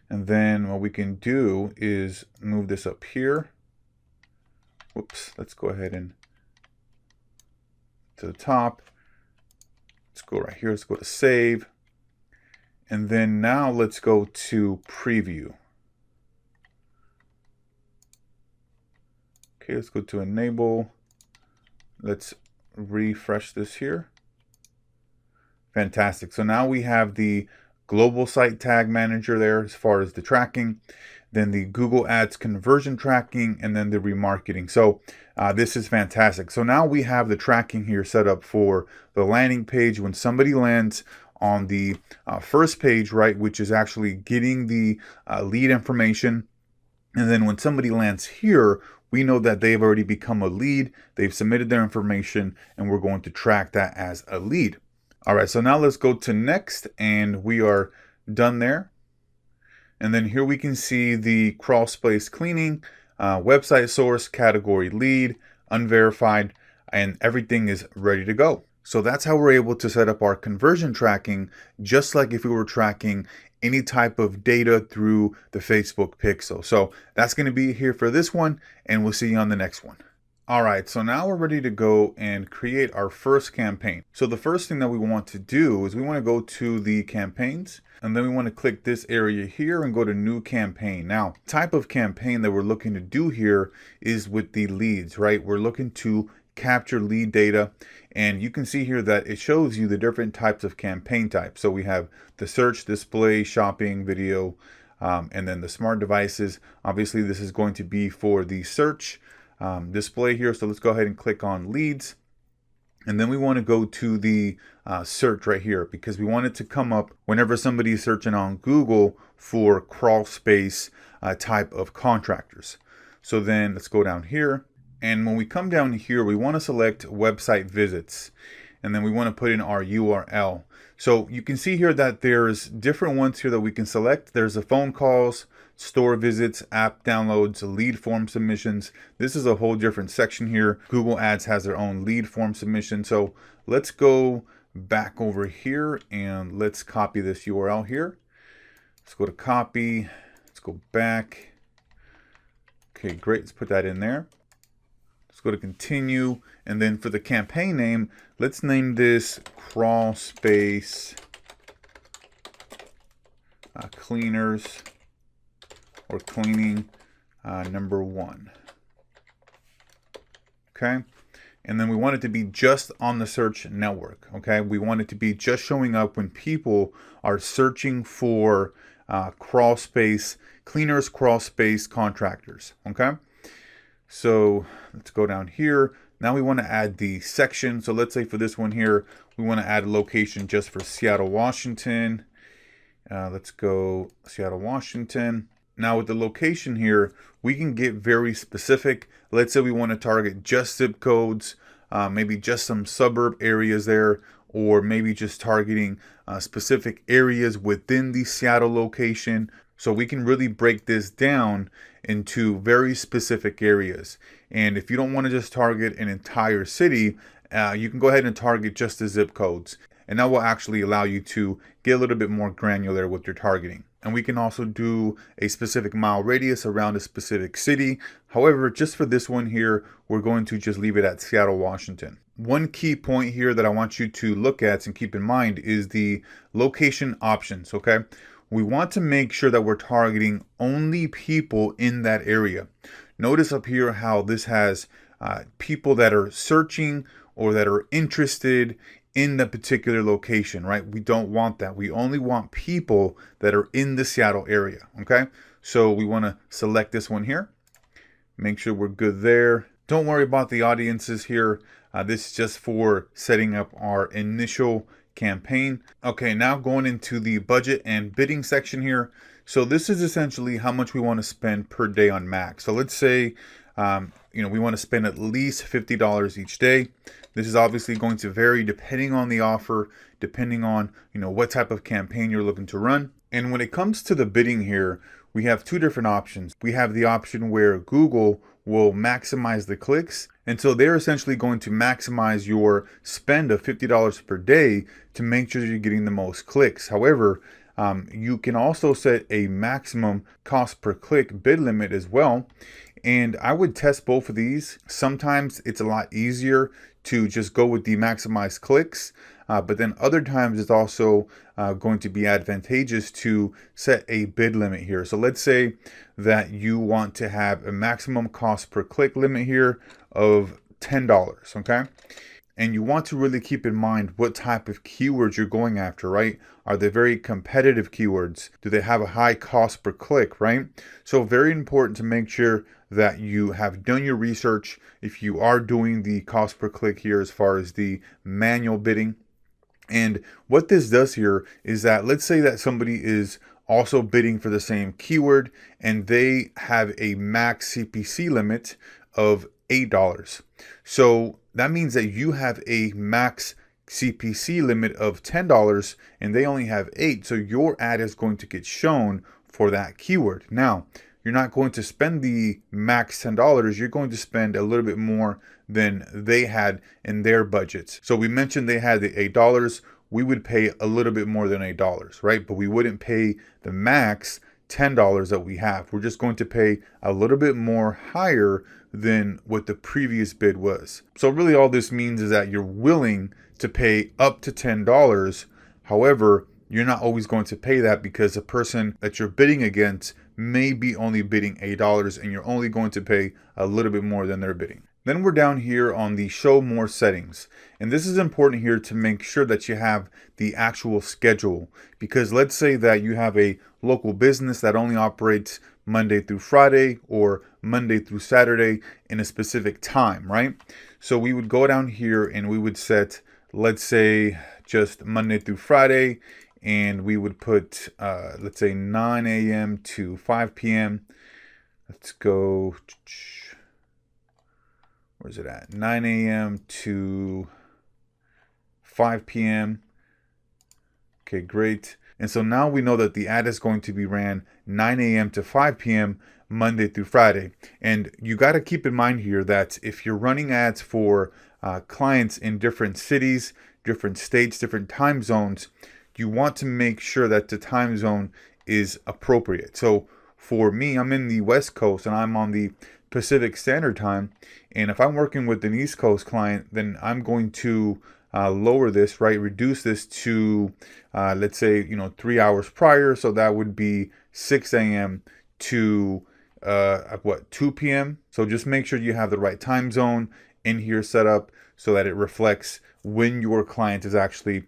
And then what we can do is move this up here. Whoops, let's go ahead and to the top. Let's go right here, let's go to save. And then now let's go to preview. Okay, let's go to enable. Let's refresh this here. Fantastic. So now we have the global site tag manager there as far as the tracking, then the Google Ads conversion tracking, and then the remarketing. So this is fantastic. So now we have the tracking here set up for the landing page when somebody lands on the first page, right, which is actually getting the lead information. And then when somebody lands here, we know that they've already become a lead, they've submitted their information, and we're going to track that as a lead. All right, so now let's go to next, and we are done there. And then here we can see the crawl space cleaning, website source, category lead, unverified, and everything is ready to go. So that's how we're able to set up our conversion tracking, just like if we were tracking any type of data through the Facebook Pixel. So that's going to be here for this one, and we'll see you on the next one. All right, so now we're ready to go and create our first campaign. So the first thing that we want to do is we want to go to the campaigns, and then we want to click this area here and go to new campaign. Now, type of campaign that we're looking to do here is with the leads, right? We're looking to capture lead data, and you can see here that it shows you the different types of campaign types. So we have the search, display, shopping, video, and then the smart devices. Obviously, this is going to be for the search display here. So let's go ahead and click on leads. And then we want to go to the search right here, because we want it to come up whenever somebody is searching on Google for crawl space type of contractors. So then let's go down here. And when we come down here, we want to select website visits. And then we want to put in our URL. So you can see here that there's different ones here that we can select. There's the phone calls, store visits, app downloads, lead form submissions. This is a whole different section here. Google Ads has their own lead form submission. So let's go back over here and let's copy this URL here. Let's go to copy. Let's go back. Okay, great. Let's put that in there. Let's go to continue. And then for the campaign name, let's name this crawl space cleaners or cleaning number 1. Okay. And then we want it to be just on the search network. Okay. We want it to be just showing up when people are searching for crawl space cleaners, crawl space contractors. Okay. So let's go down here. Now we want to add the section. So let's say for this one here, we want to add a location just for Seattle, Washington. Let's go Seattle, Washington. Now with the location here, we can get very specific. Let's say we want to target just zip codes, maybe just some suburb areas there, or maybe just targeting specific areas within the Seattle location. So we can really break this down into very specific areas. And if you don't want to just target an entire city, you can go ahead and target just the zip codes. And that will actually allow you to get a little bit more granular with your targeting. And we can also do a specific mile radius around a specific city. However, just for this one here, we're going to just leave it at Seattle, Washington. One key point here that I want you to look at and keep in mind is the location options, okay? We want to make sure that we're targeting only people in that area. Notice up here how this has people that are searching or that are interested in the particular location, right? We don't want that. We only want people that are in the Seattle area, okay? So we want to select this one here. Make sure we're good there. Don't worry about the audiences here. This is just for setting up our initial campaign. Okay, now going into the budget and bidding section here. So this is essentially how much we want to spend per day on Max. So let's say, we want to spend at least $50 each day. This is obviously going to vary depending on the offer, depending on, what type of campaign you're looking to run. And when it comes to the bidding here, we have two different options. We have the option where Google will maximize the clicks. And so they're essentially going to maximize your spend of $50 per day to make sure you're getting the most clicks. However, you can also set a maximum cost per click bid limit as well. And I would test both of these. Sometimes it's a lot easier to just go with the maximized clicks. But then other times it's also going to be advantageous to set a bid limit here. So let's say that you want to have a maximum cost per click limit here of $10, okay? And you want to really keep in mind what type of keywords you're going after, right? Are they very competitive keywords? Do they have a high cost per click, right? So very important to make sure that you have done your research. If you are doing the cost per click here as far as the manual bidding. And what this does here is that, let's say that somebody is also bidding for the same keyword and they have a max CPC limit of $8. So that means that you have a max CPC limit of $10 and they only have 8. So your ad is going to get shown for that keyword. Now, you're not going to spend the max $10. You're going to spend a little bit more than they had in their budgets. So we mentioned they had the $8. We would pay a little bit more than $8, right? But we wouldn't pay the max $10 that we have. We're just going to pay a little bit more higher than what the previous bid was. So really all this means is that you're willing to pay up to $10. However, you're not always going to pay that because the person that you're bidding against may be only bidding $8 and you're only going to pay a little bit more than they're bidding. Then we're down here on the show more settings. And this is important here to make sure that you have the actual schedule. Because let's say that you have a local business that only operates Monday through Friday or Monday through Saturday in a specific time, right? So we would go down here and we would set, let's say, just Monday through Friday. And we would put, let's say 9 a.m. to 5 p.m. Let's go, where's it at? 9 a.m. to 5 p.m. Okay, great. And so now we know that the ad is going to be ran 9 a.m. to 5 p.m. Monday through Friday. And you got to keep in mind here that if you're running ads for clients in different cities, different states, different time zones, you want to make sure that the time zone is appropriate. So for me, I'm in the West Coast and I'm on the Pacific Standard Time. And if I'm working with an East Coast client, then I'm going to lower this, right? Reduce this to, let's say, 3 hours prior. So that would be 6 a.m. to 2 p.m. So just make sure you have the right time zone in here set up so that it reflects when your client is actually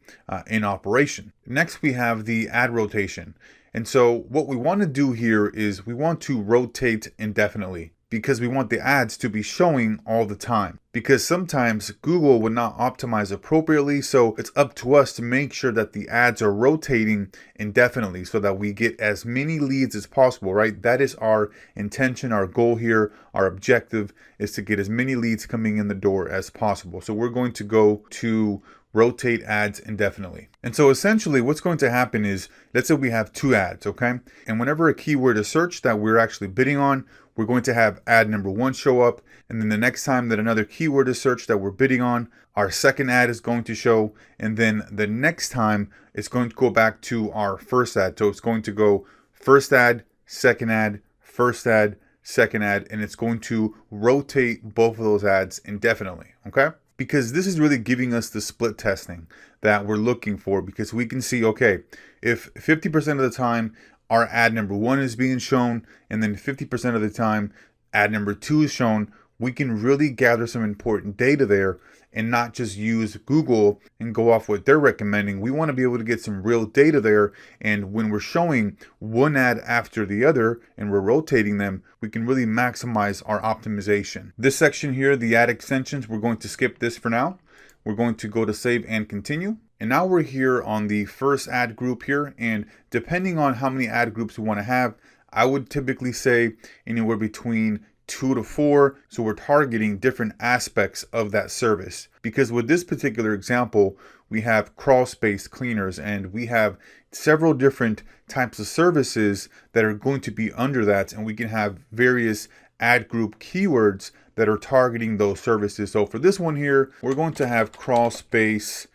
in operation. Next, we have the ad rotation. And so what we want to do here is we want to rotate indefinitely because we want the ads to be showing all the time. Because sometimes Google would not optimize appropriately, so it's up to us to make sure that the ads are rotating indefinitely so that we get as many leads as possible, right? That is our intention, our goal here, our objective is to get as many leads coming in the door as possible. So we're going to go to rotate ads indefinitely. And so essentially what's going to happen is, let's say we have 2 ads, okay? And whenever a keyword is searched that we're actually bidding on, we're going to have ad number 1 show up. And then the next time that another keyword is searched that we're bidding on, our second ad is going to show. And then the next time it's going to go back to our first ad. So it's going to go first ad, second ad, first ad, second ad, and it's going to rotate both of those ads indefinitely, okay? Because this is really giving us the split testing that we're looking for, because we can see, okay, if 50% of the time our ad number 1 is being shown and then 50% of the time ad number 2 is shown, we can really gather some important data there and not just use Google and go off what they're recommending. We want to be able to get some real data there. And when we're showing one ad after the other and we're rotating them, we can really maximize our optimization. This section here, the ad extensions, we're going to skip this for now. We're going to go to save and continue. And now we're here on the first ad group here. And depending on how many ad groups we want to have, I would typically say anywhere between 2 to 4. So we're targeting different aspects of that service. Because with this particular example, we have crawl space cleaners and we have several different types of services that are going to be under that. And we can have various ad group keywords that are targeting those services. So for this one here, we're going to have crawl space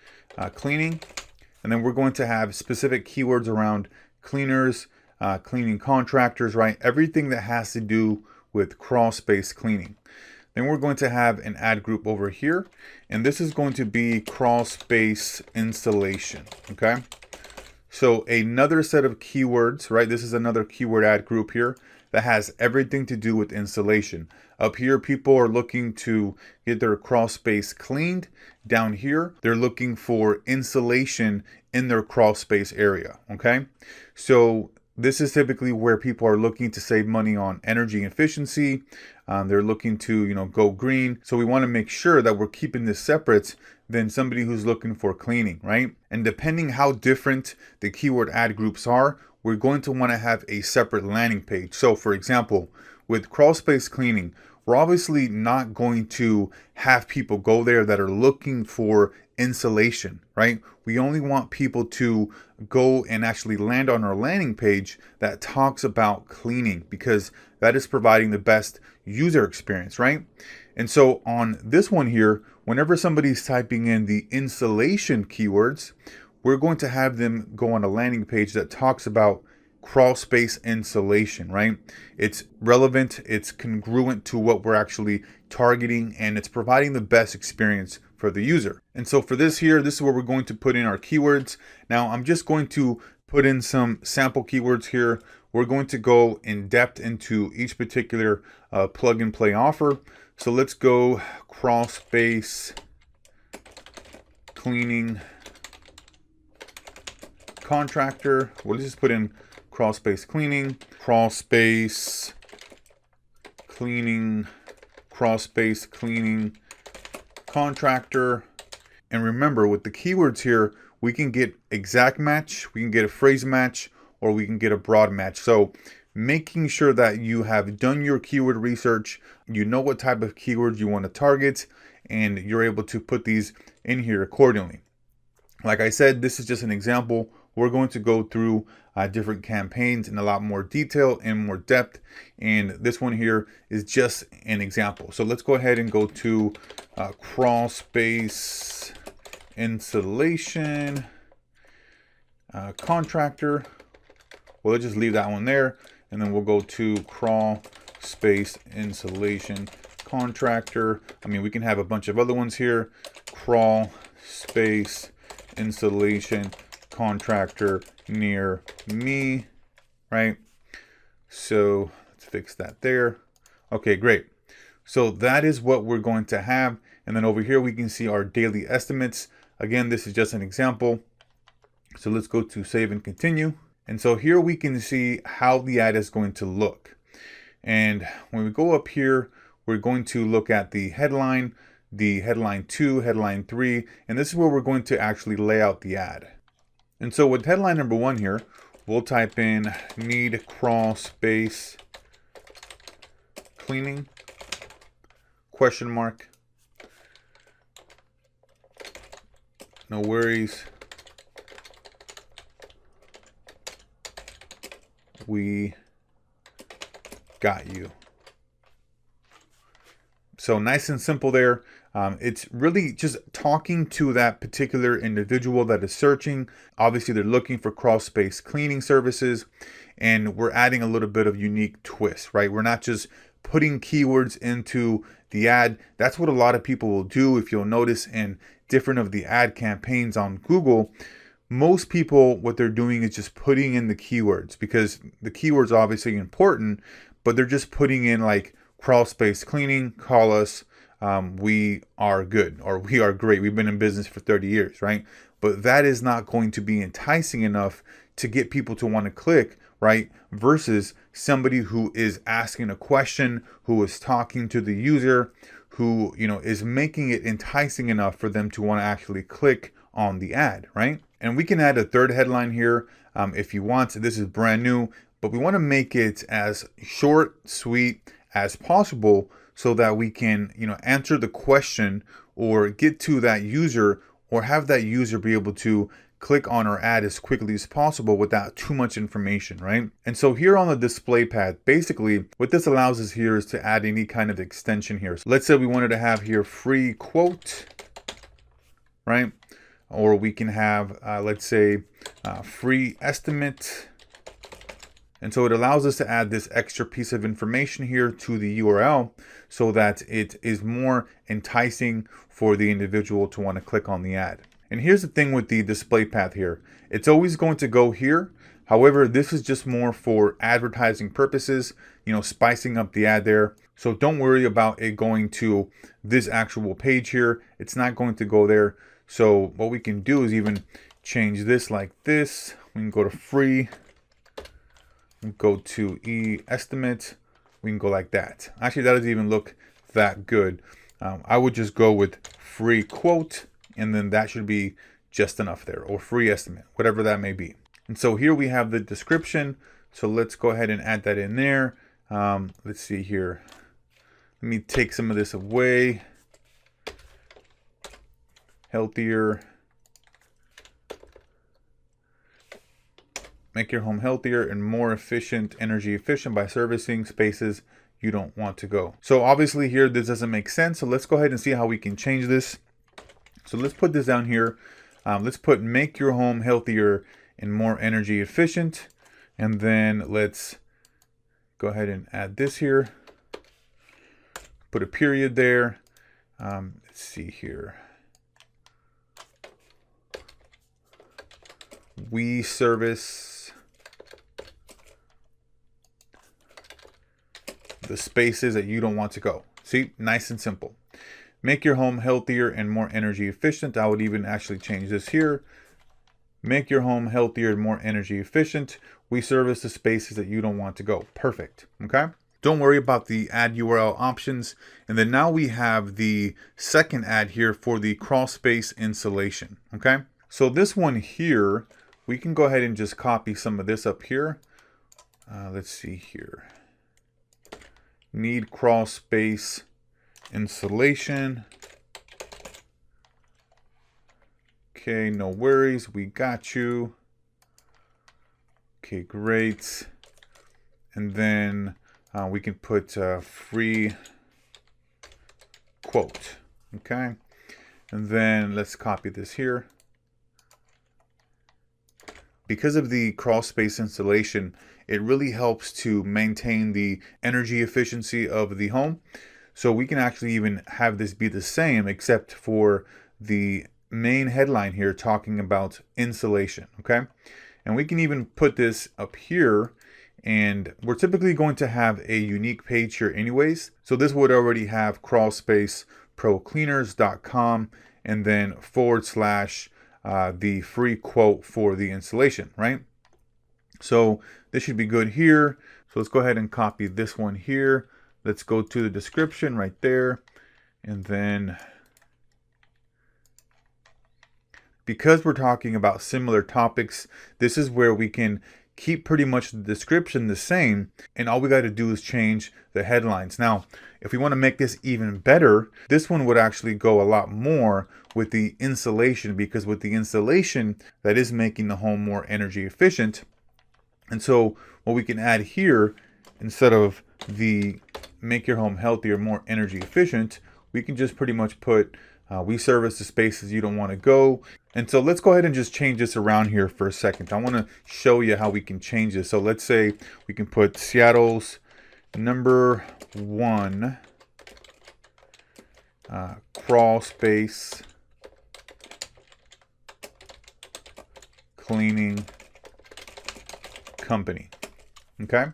cleaning. And then we're going to have specific keywords around cleaners, cleaning contractors, right? Everything that has to do with crawl space cleaning. Then we're going to have an ad group over here, and this is going to be crawl space installation, okay? So another set of keywords, right? This is another keyword ad group here that has everything to do with installation. Up here, people are looking to get their crawl space cleaned. Down here, they're looking for installation in their crawl space area, okay? So this is typically where people are looking to save money on energy efficiency. They're looking to, go green. So we want to make sure that we're keeping this separate than somebody who's looking for cleaning, right? And depending how different the keyword ad groups are, we're going to want to have a separate landing page. So for example, with crawl space cleaning, we're obviously not going to have people go there that are looking for insulation, right? We only want people to go and actually land on our landing page that talks about cleaning, because that is providing the best user experience, right? And so on this one here, whenever somebody's typing in the installation keywords, we're going to have them go on a landing page that talks about crawl space insulation, right? It's relevant, it's congruent to what we're actually targeting, and it's providing the best experience for the user. And so for this here, this is where we're going to put in our keywords. Now I'm just going to put in some sample keywords here. We're going to go in depth into each particular plug and play offer. So let's go crawl space cleaning contractor. We'll just put in crawl space cleaning, crawl space cleaning, crawl space cleaning contractor. And remember, with the keywords here, we can get exact match, we can get a phrase match, or we can get a broad match. So making sure that you have done your keyword research, you know what type of keywords you want to target, and you're able to put these in here accordingly. Like I said, this is just an example. We're going to go through different campaigns in a lot more detail and more depth. And this one here is just an example. So let's go ahead and go to crawl space installation contractor. Well, let's just leave that one there. And then we'll go to crawl space installation contractor. I mean, we can have a bunch of other ones here. Crawl space installation contractor near me, right? So let's fix that there. Okay, great. So that is what we're going to have. And then over here, we can see our daily estimates. Again, this is just an example. So let's go to save and continue. And so here we can see how the ad is going to look. And when we go up here, we're going to look at the headline 2, headline 3, and this is where we're going to actually lay out the ad. And so with headline number 1 here, we'll type in need crawl space cleaning, question mark. No worries. We got you. So nice and simple there. It's really just talking to that particular individual that is searching. Obviously, they're looking for crawl space cleaning services, and we're adding a little bit of unique twist, right? We're not just putting keywords into the ad. That's what a lot of people will do. If you'll notice in different of the ad campaigns on Google, most people, what they're doing is just putting in the keywords, because the keywords are obviously important, but they're just putting in like crawl space cleaning, call us, we are good, or we are great, we've been in business for 30 years, right? But that is not going to be enticing enough to get people to want to click, right? Versus somebody who is asking a question, who is talking to the user, who, is making it enticing enough for them to want to actually click on the ad, right? And we can add a third headline here if you want. This is brand new, but we want to make it as short, sweet as possible, so that we can, answer the question or get to that user, or have that user be able to click on our ad as quickly as possible without too much information, right? And so here on the display path, basically what this allows us here is to add any kind of extension here. So let's say we wanted to have here free quote, right? Or we can have, let's say, free estimate. And so it allows us to add this extra piece of information here to the URL, so that it is more enticing for the individual to want to click on the ad. And here's the thing with the display path here. It's always going to go here. However, this is just more for advertising purposes, spicing up the ad there. So don't worry about it going to this actual page here. It's not going to go there. So what we can do is even change this like this. We can go to free, go to estimate. We can go like that. Actually, that doesn't even look that good. I would just go with free quote, and then that should be just enough there, or free estimate, whatever that may be. And so here we have the description. So let's go ahead and add that in there. Let's see here. Let me take some of this away. Healthier. Make your home healthier and more efficient, energy efficient by servicing spaces you don't want to go. So obviously here, this doesn't make sense. So let's go ahead and see how we can change this. So let's put this down here. Let's put make your home healthier and more energy efficient. And then let's go ahead and add this here. Put a period there. Let's see here. We service the spaces that you don't want to go. See, nice and simple. Make your home healthier and more energy efficient. I would even actually change this here. Make your home healthier and more energy efficient. We service the spaces that you don't want to go. Perfect. Okay. Don't worry about the ad URL options. And then now we have the second ad here for the crawl space installation. Okay. So this one here, we can go ahead and just copy some of this up here. Let's see here. Need crawl space installation. Okay, no worries. We got you. Okay, great. And then we can put free quote. Okay. And then let's copy this here. Because of the crawl space installation, it really helps to maintain the energy efficiency of the home. So we can actually even have this be the same, except for the main headline here talking about insulation. Okay. And we can even put this up here, and we're typically going to have a unique page here anyways. So this would already have crawlspaceprocleaners.com and then / the free quote for the installation, right? So this should be good here. So let's go ahead and copy this one here. Let's go to the description right there. And then because we're talking about similar topics, this is where we can keep pretty much the description the same, and all we got to do is change the headlines. Now, if we want to make this even better, this one would actually go a lot more with the insulation, because with the insulation, that is making the home more energy efficient. And so what we can add here, instead of the make your home healthier, more energy efficient, we can just pretty much put we service the spaces you don't want to go. And so let's go ahead and just change this around here for a second. I want to show you how we can change this. So let's say we can put Seattle's #1 crawl space cleaning company. Okay.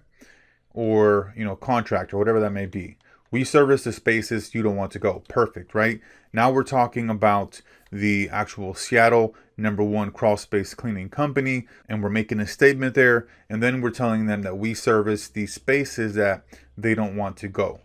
Or, contractor, whatever that may be. We service the spaces you don't want to go. Perfect, right? Now we're talking about the actual Seattle #1 crawl space cleaning company, and we're making a statement there, and then we're telling them that we service the spaces that they don't want to go.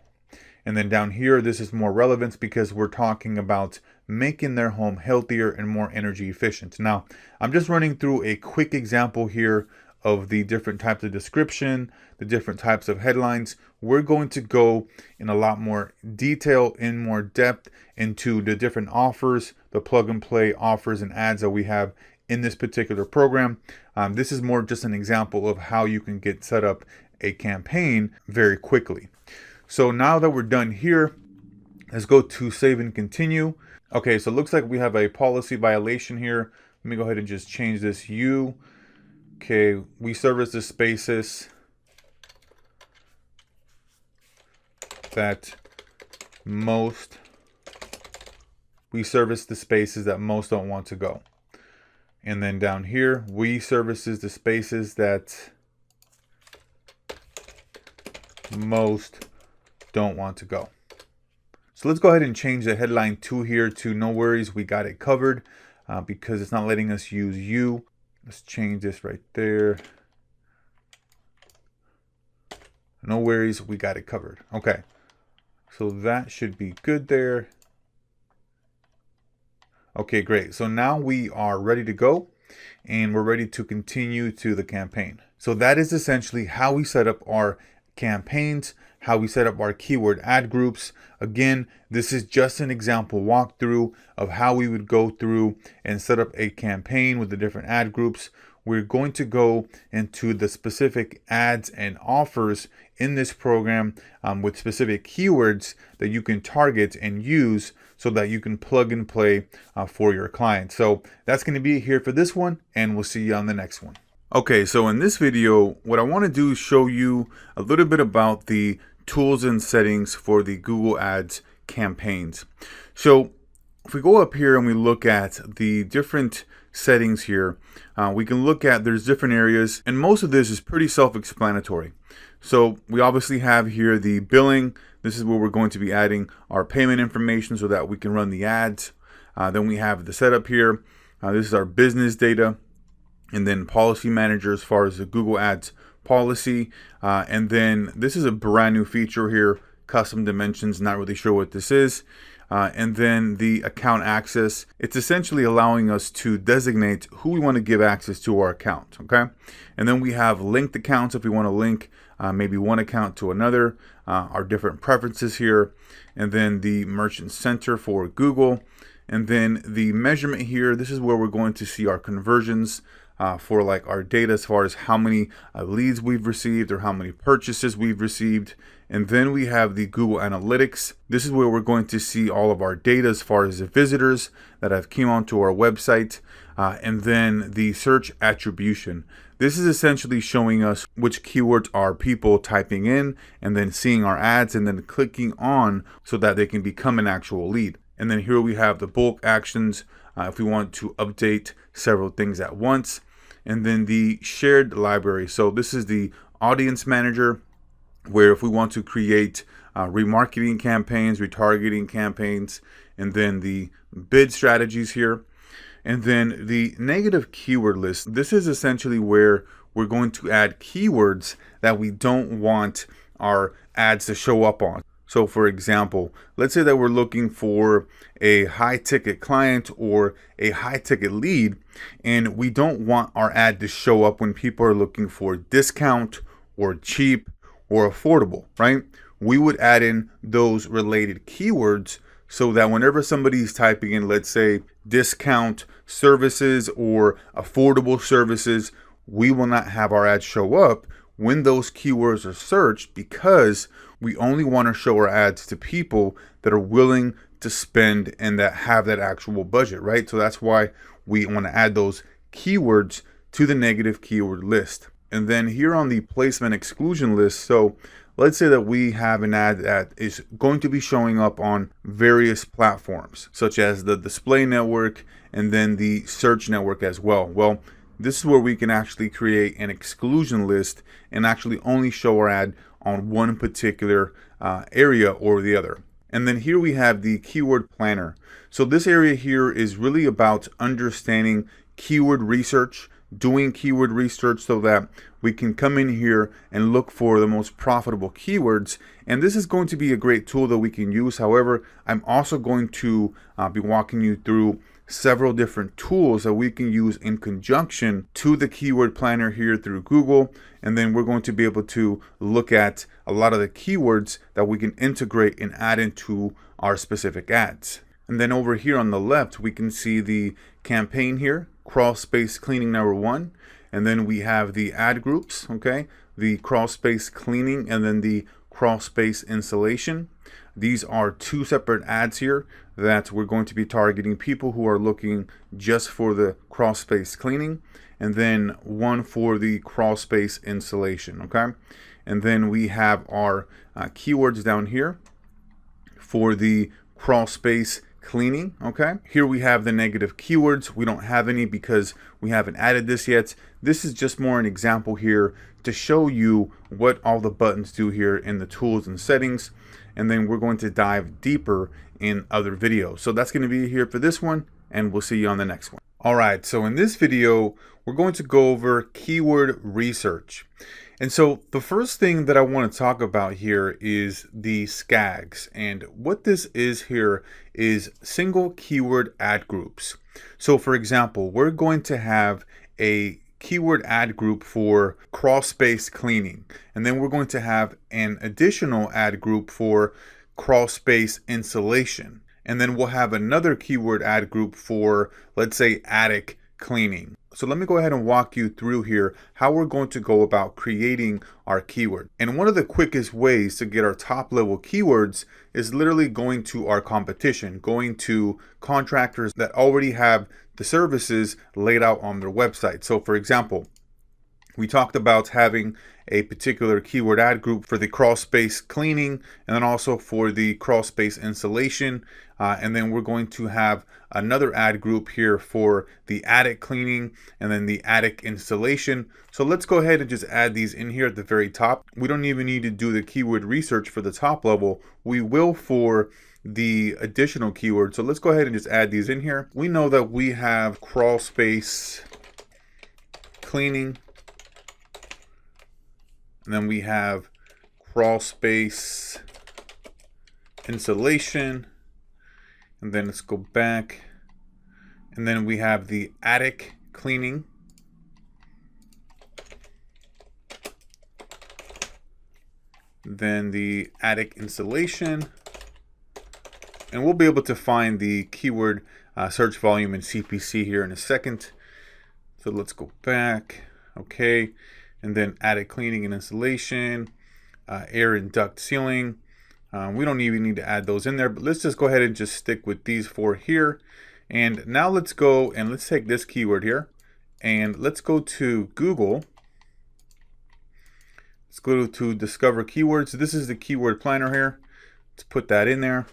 And then down here, this is more relevant because we're talking about making their home healthier and more energy efficient. Now, I'm just running through a quick example here of the different types of description, the different types of headlines. We're going to go in a lot more detail, in more depth into the different offers, the plug and play offers and ads that we have in this particular program. This is more just an example of how you can get set up a campaign very quickly. So now that we're done here, let's go to save and continue. Okay, so it looks like we have a policy violation here. Let me go ahead and just change this Okay, we service the spaces that most don't want to go. And then down here, we services the spaces that most don't want to go. So let's go ahead and change the headline 2 here to no worries, we got it covered, because it's not letting us use you. Let's change this right there. No worries, we got it covered. Okay, so that should be good there. Okay, great. So now we are ready to go and we're ready to continue to the campaign. So that is essentially how we set up our campaigns, how we set up our keyword ad groups. Again, this is just an example walkthrough of how we would go through and set up a campaign with the different ad groups. We're going to go into the specific ads and offers in this program with specific keywords that you can target and use so that you can plug and play for your clients. So that's going to be it here for this one, and we'll see you on the next one. Okay, so in this video, what I want to do is show you a little bit about the tools and settings for the Google Ads campaigns. So if we go up here and we look at the different settings here, we can look at, there's different areas, and most of this is pretty self-explanatory. So we obviously have here the billing. This is where we're going to be adding our payment information so that we can run the ads. Then we have the setup here. This is our business data. And then policy manager as far as the Google Ads policy. And then this is a brand new feature here, custom dimensions, not really sure what this is. And then the account access, it's essentially allowing us to designate who we want to give access to our account, okay? And then we have linked accounts if we want to link maybe one account to another, our different preferences here, and then the merchant center for Google. And then the measurement here, this is where we're going to see our conversions for like our data as far as how many leads we've received or how many purchases we've received. And then we have the Google Analytics. This is where we're going to see all of our data as far as the visitors that have come onto our website. And then the search attribution. This is essentially showing us which keywords are people typing in and then seeing our ads and then clicking on so that they can become an actual lead. And then here we have the bulk actions if we want to update several things at once. And then the shared library. So this is the audience manager, where if we want to create remarketing campaigns, retargeting campaigns, and then the bid strategies here. And then the negative keyword list. This is essentially where we're going to add keywords that we don't want our ads to show up on. So for example, let's say that we're looking for a high ticket client or a high ticket lead, and we don't want our ad to show up when people are looking for discount or cheap or affordable, right? We would add in those related keywords so that whenever somebody's typing in, let's say, discount services or affordable services, we will not have our ads show up when those keywords are searched, because we only want to show our ads to people that are willing to spend and that have that actual budget, right? So that's why we want to add those keywords to the negative keyword list. And then here on the placement exclusion list, so let's say that we have an ad that is going to be showing up on various platforms, such as the display network and then the search network as well. Well, this is where we can actually create an exclusion list and actually only show our ad on one particular area or the other. And then here we have the keyword planner. So this area here is really about understanding keyword research, doing keyword research so that we can come in here and look for the most profitable keywords. And this is going to be a great tool that we can use. However, I'm also going to be walking you through several different tools that we can use in conjunction to the keyword planner here through Google. And then we're going to be able to look at a lot of the keywords that we can integrate and add into our specific ads. And then over here on the left, we can see the campaign here, crawl space cleaning number 1. And then we have the ad groups, okay? The crawl space cleaning and then the crawl space installation. These are 2 separate ads here that we're going to be targeting people who are looking just for the crawl space cleaning, and then one for the crawl space installation, okay? And then we have our keywords down here for the crawl space cleaning. Okay, here we have the negative keywords. We don't have any because we haven't added this yet. This is just more an example here to show you what all the buttons do here in the tools and settings, and then we're going to dive deeper in other videos. So that's going to be here for this one, and we'll see you on the next one. All right, so in this video we're going to go over keyword research. And so the first thing that I want to talk about here is the SKAGs. And what this is here is single keyword ad groups. So for example, we're going to have a keyword ad group for crawl space cleaning. And then we're going to have an additional ad group for crawl space insulation. And then we'll have another keyword ad group for, let's say, attic cleaning. So let me go ahead and walk you through here how we're going to go about creating our keyword. And one of the quickest ways to get our top level keywords is literally going to our competition, going to contractors that already have the services laid out on their website. So for example, we talked about having a particular keyword ad group for the crawl space cleaning, and then also for the crawl space insulation. And then we're going to have another ad group here for the attic cleaning and then the attic installation. So let's go ahead and just add these in here at the very top. We don't even need to do the keyword research for the top level. We will for the additional keywords. So let's go ahead and just add these in here. We know that we have crawl space cleaning, and then we have crawl space insulation. And then let's go back. And then we have the attic cleaning. Then the attic insulation. And we'll be able to find the keyword search volume in CPC here in a second. So let's go back. Okay. And then attic cleaning and insulation, air and duct sealing. We don't even need to add those in there, but let's just go ahead and just stick with these four here. And now let's go and let's take this keyword here and let's go to Google. Let's go to discover keywords. This is the keyword planner here. Let's put that in there.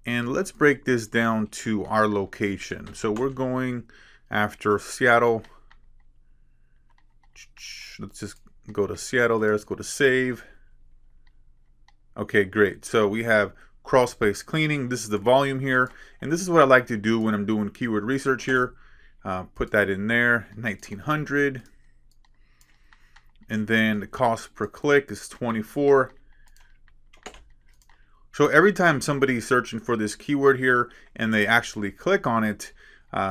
And let's break this down to our location. So we're going after Seattle. Let's just go to Seattle there. Let's go to save. Okay, great. So we have crawl space cleaning. This is the volume here. And this is what I like to do when I'm doing keyword research here. Put that in there, 1900. And then the cost per click is 24. So every time somebody's searching for this keyword here and they actually click on it,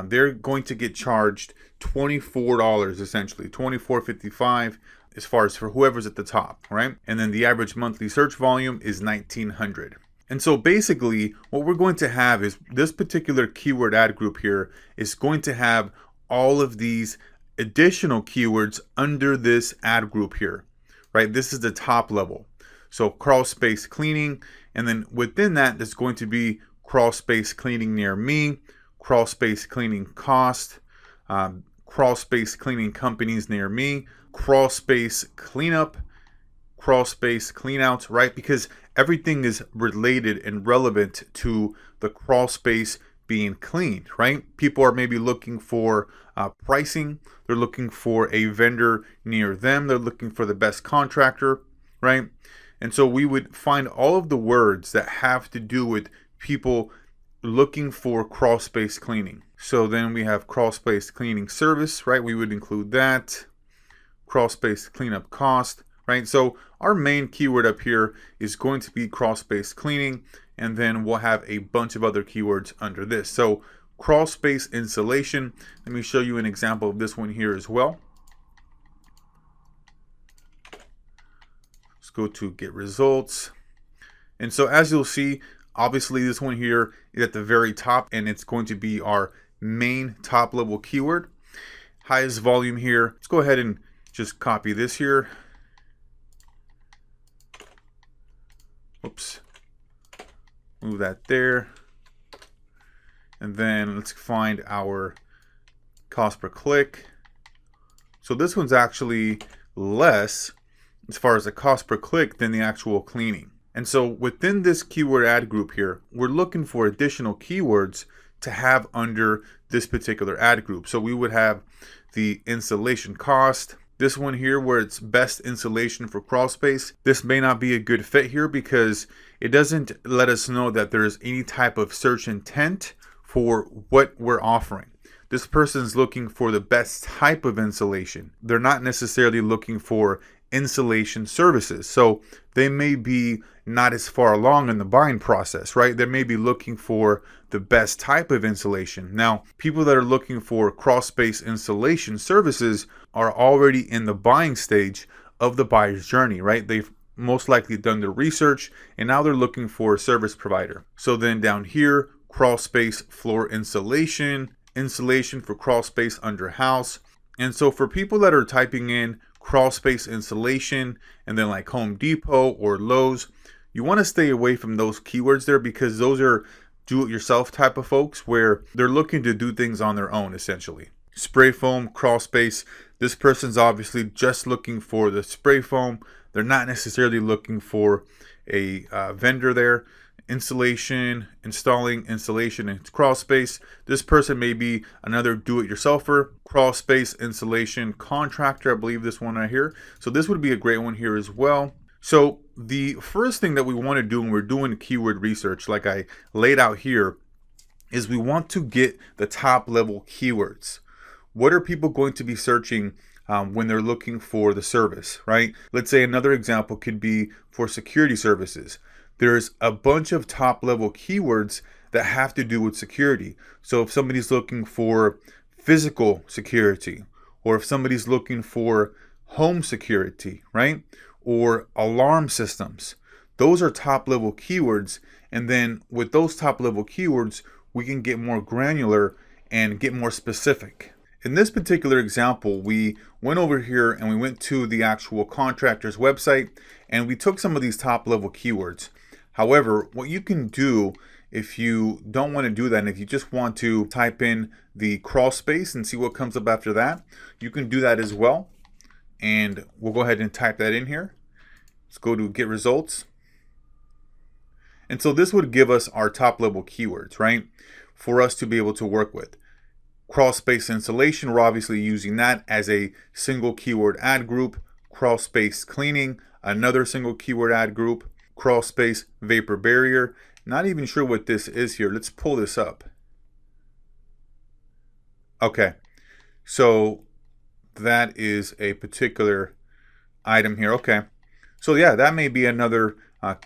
they're going to get charged $24 essentially, $24.55 as far as for whoever's at the top, right? And then the average monthly search volume is 1900. And so basically what we're going to have is this particular keyword ad group here is going to have all of these additional keywords under this ad group here, right? This is the top level. So crawl space cleaning, and then within that there's going to be crawl space cleaning near me, crawl space cleaning cost, crawl space cleaning companies near me, crawl space cleanup, crawl space cleanouts, right? Because everything is related and relevant to the crawl space being cleaned, right? People are maybe looking for pricing. They're looking for a vendor near them. They're looking for the best contractor, right? And so we would find all of the words that have to do with people looking for crawl space cleaning. So then we have crawl space cleaning service, right? We would include that. Crawl space cleanup cost, right? So our main keyword up here is going to be crawl space cleaning, and then we'll have a bunch of other keywords under this. So crawl space insulation, let me show you an example of this one here as well. Let's go to get results. And so as you'll see, obviously this one here is at the very top, and it's going to be our main top level keyword. Highest volume here. Let's go ahead and just copy this here. Oops. Move that there. And then let's find our cost per click. So this one's actually less as far as the cost per click than the actual cleaning, And so within this keyword ad group here, we're looking for additional keywords to have under this particular ad group. So we would have the installation cost. This one here where it's best installation for crawl space. This may not be a good fit here because it doesn't let us know that there's any type of search intent for what we're offering. This person's looking for the best type of installation. They're not necessarily looking for installation services. So they may be not as far along in the buying process, right? They may be looking for the best type of installation. Now, people that are looking for crawl space installation services are already in the buying stage of the buyer's journey, right? They've most likely done their research and now they're looking for a service provider. So then down here, crawl space floor installation for crawl space under house. And so for people that are typing in crawl space installation and then like Home Depot or Lowe's, you want to stay away from those keywords there because those are do-it-yourself type of folks where they're looking to do things on their own essentially. Spray foam, crawl space. This person's obviously just looking for the spray foam. They're not necessarily looking for a vendor there. Installing installation in crawl space. This person may be another do-it-yourselfer, crawl space installation contractor. I believe this one right here. So this would be a great one here as well. So the first thing that we want to do when we're doing keyword research, like I laid out here, is we want to get the top level keywords. What are people going to be searching when they're looking for the service, right? Let's say another example could be for security services. There's a bunch of top level keywords that have to do with security. So if somebody's looking for physical security, or if somebody's looking for home security, right? Or alarm systems, those are top level keywords. And then with those top level keywords, we can get more granular and get more specific. In this particular example, we went over here and we went to the actual contractor's website and we took some of these top level keywords. However, what you can do if you don't want to do that, and if you just want to type in the crawl space and see what comes up after that, you can do that as well. And we'll go ahead and type that in here. Let's go to get results. And so this would give us our top level keywords, right? For us to be able to work with. Crawl space installation, we're obviously using that as a single keyword ad group. Crawl space cleaning, another single keyword ad group. Crawl space vapor barrier. Not even sure what this is here. Let's pull this up. Okay, so that is a particular item here. Okay, so yeah, that may be another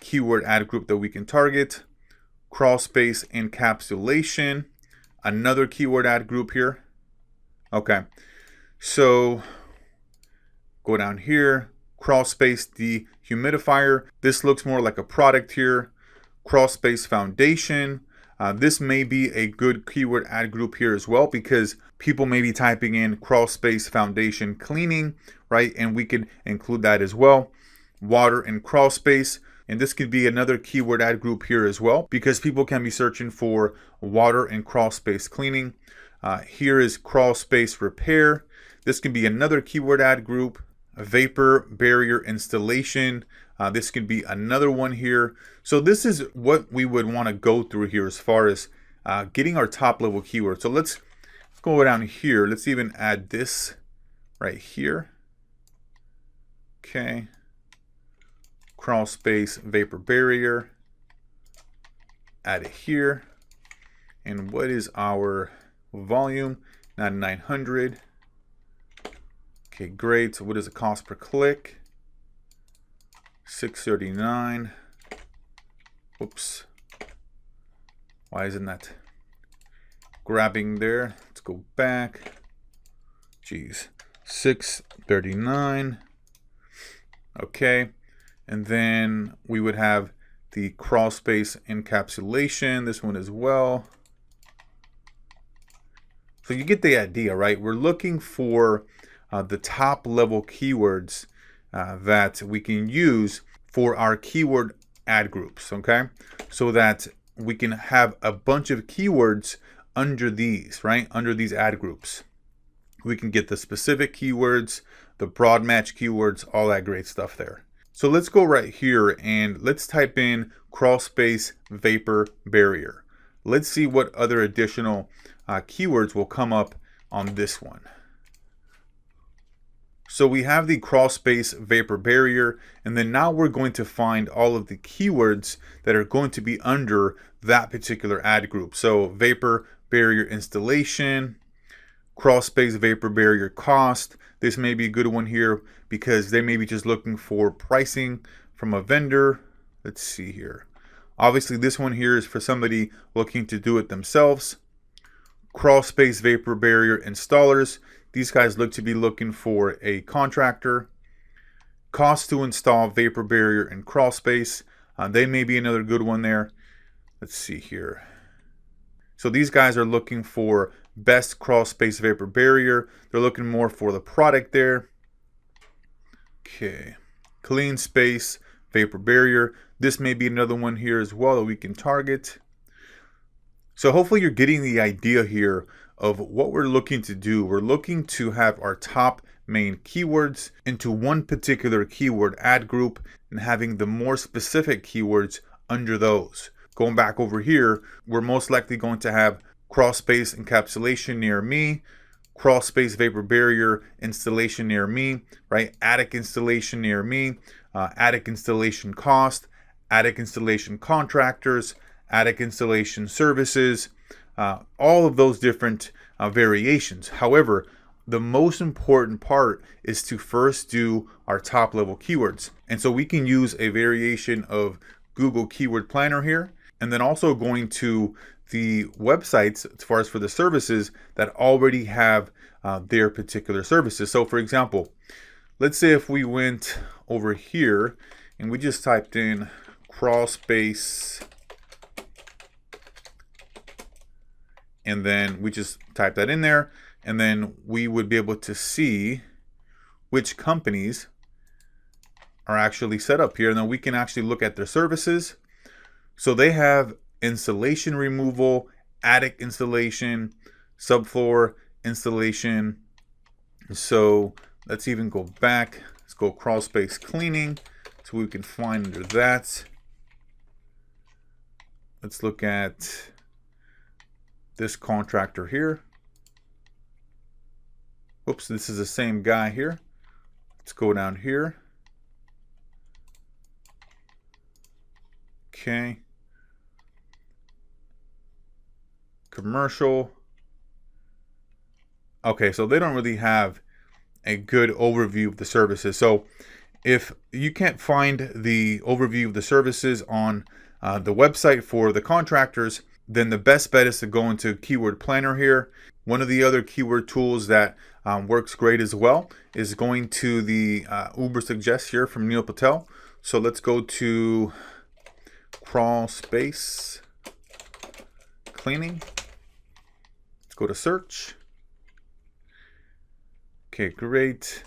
keyword ad group that we can target. Crawl space encapsulation, another keyword ad group here. Okay, so go down here. Crawl space dehumidifier. This looks more like a product here. Crawl space foundation. This may be a good keyword ad group here as well because people may be typing in crawl space foundation cleaning, right? And we could include that as well. Water and crawl space. And this could be another keyword ad group here as well because people can be searching for water and crawl space cleaning. Here is crawl space repair. This can be another keyword ad group. Vapor barrier installation. This could be another one here. So this is what we would want to go through here as far as getting our top level keywords. So let's go down here. Let's even add this right here. Okay. Crawl space vapor barrier. Add it here. And what is our volume? 9,900. Okay, great. So what is the cost per click? $6.39. Whoops. Why isn't that grabbing there? Let's go back. Geez. $6.39. Okay. And then we would have the crawl space encapsulation. This one as well. So you get the idea, right? We're looking for the top level keywords that we can use for our keyword ad groups, okay? So that we can have a bunch of keywords under these, right? Under these ad groups. We can get the specific keywords, the broad match keywords, all that great stuff there. So let's go right here and let's type in crawl space vapor barrier. Let's see what other additional keywords will come up on this one. So we have the crawl space vapor barrier, and then now we're going to find all of the keywords that are going to be under that particular ad group. So vapor barrier installation, crawl space vapor barrier cost. This may be a good one here because they may be just looking for pricing from a vendor. Let's see here. Obviously this one here is for somebody looking to do it themselves. Crawl space vapor barrier installers. These guys look to be looking for a contractor. Cost to install vapor barrier and crawl space. They may be another good one there. Let's see here. So these guys are looking for best crawl space vapor barrier. They're looking more for the product there. Okay. Clean space vapor barrier. This may be another one here as well that we can target. So hopefully you're getting the idea here of what we're looking to do. We're looking to have our top main keywords into one particular keyword ad group and having the more specific keywords under those. Going back over here, we're most likely going to have crawl space encapsulation near me, crawl space vapor barrier installation near me, right? Attic installation near me, attic installation cost, attic installation contractors, attic installation services, all of those different variations. However, the most important part is to first do our top level keywords. And so we can use a variation of Google Keyword Planner here, and then also going to the websites as far as for the services that already have their particular services. So for example, let's say if we went over here and we just typed in crawl space, and then we just type that in there, and then we would be able to see which companies are actually set up here, and then we can actually look at their services. So they have insulation removal, attic installation, subfloor installation. So let's even go back. Let's go crawl space cleaning so we can find under that. Let's look at this contractor here. Oops, this is the same guy here. Let's go down here. Okay. Commercial. Okay, so they don't really have a good overview of the services. So if you can't find the overview of the services on the website for the contractors, then the best bet is to go into Keyword Planner here. One of the other keyword tools that works great as well is going to the Ubersuggest here from Neil Patel. So let's go to crawl space cleaning. Let's go to search. Okay, great.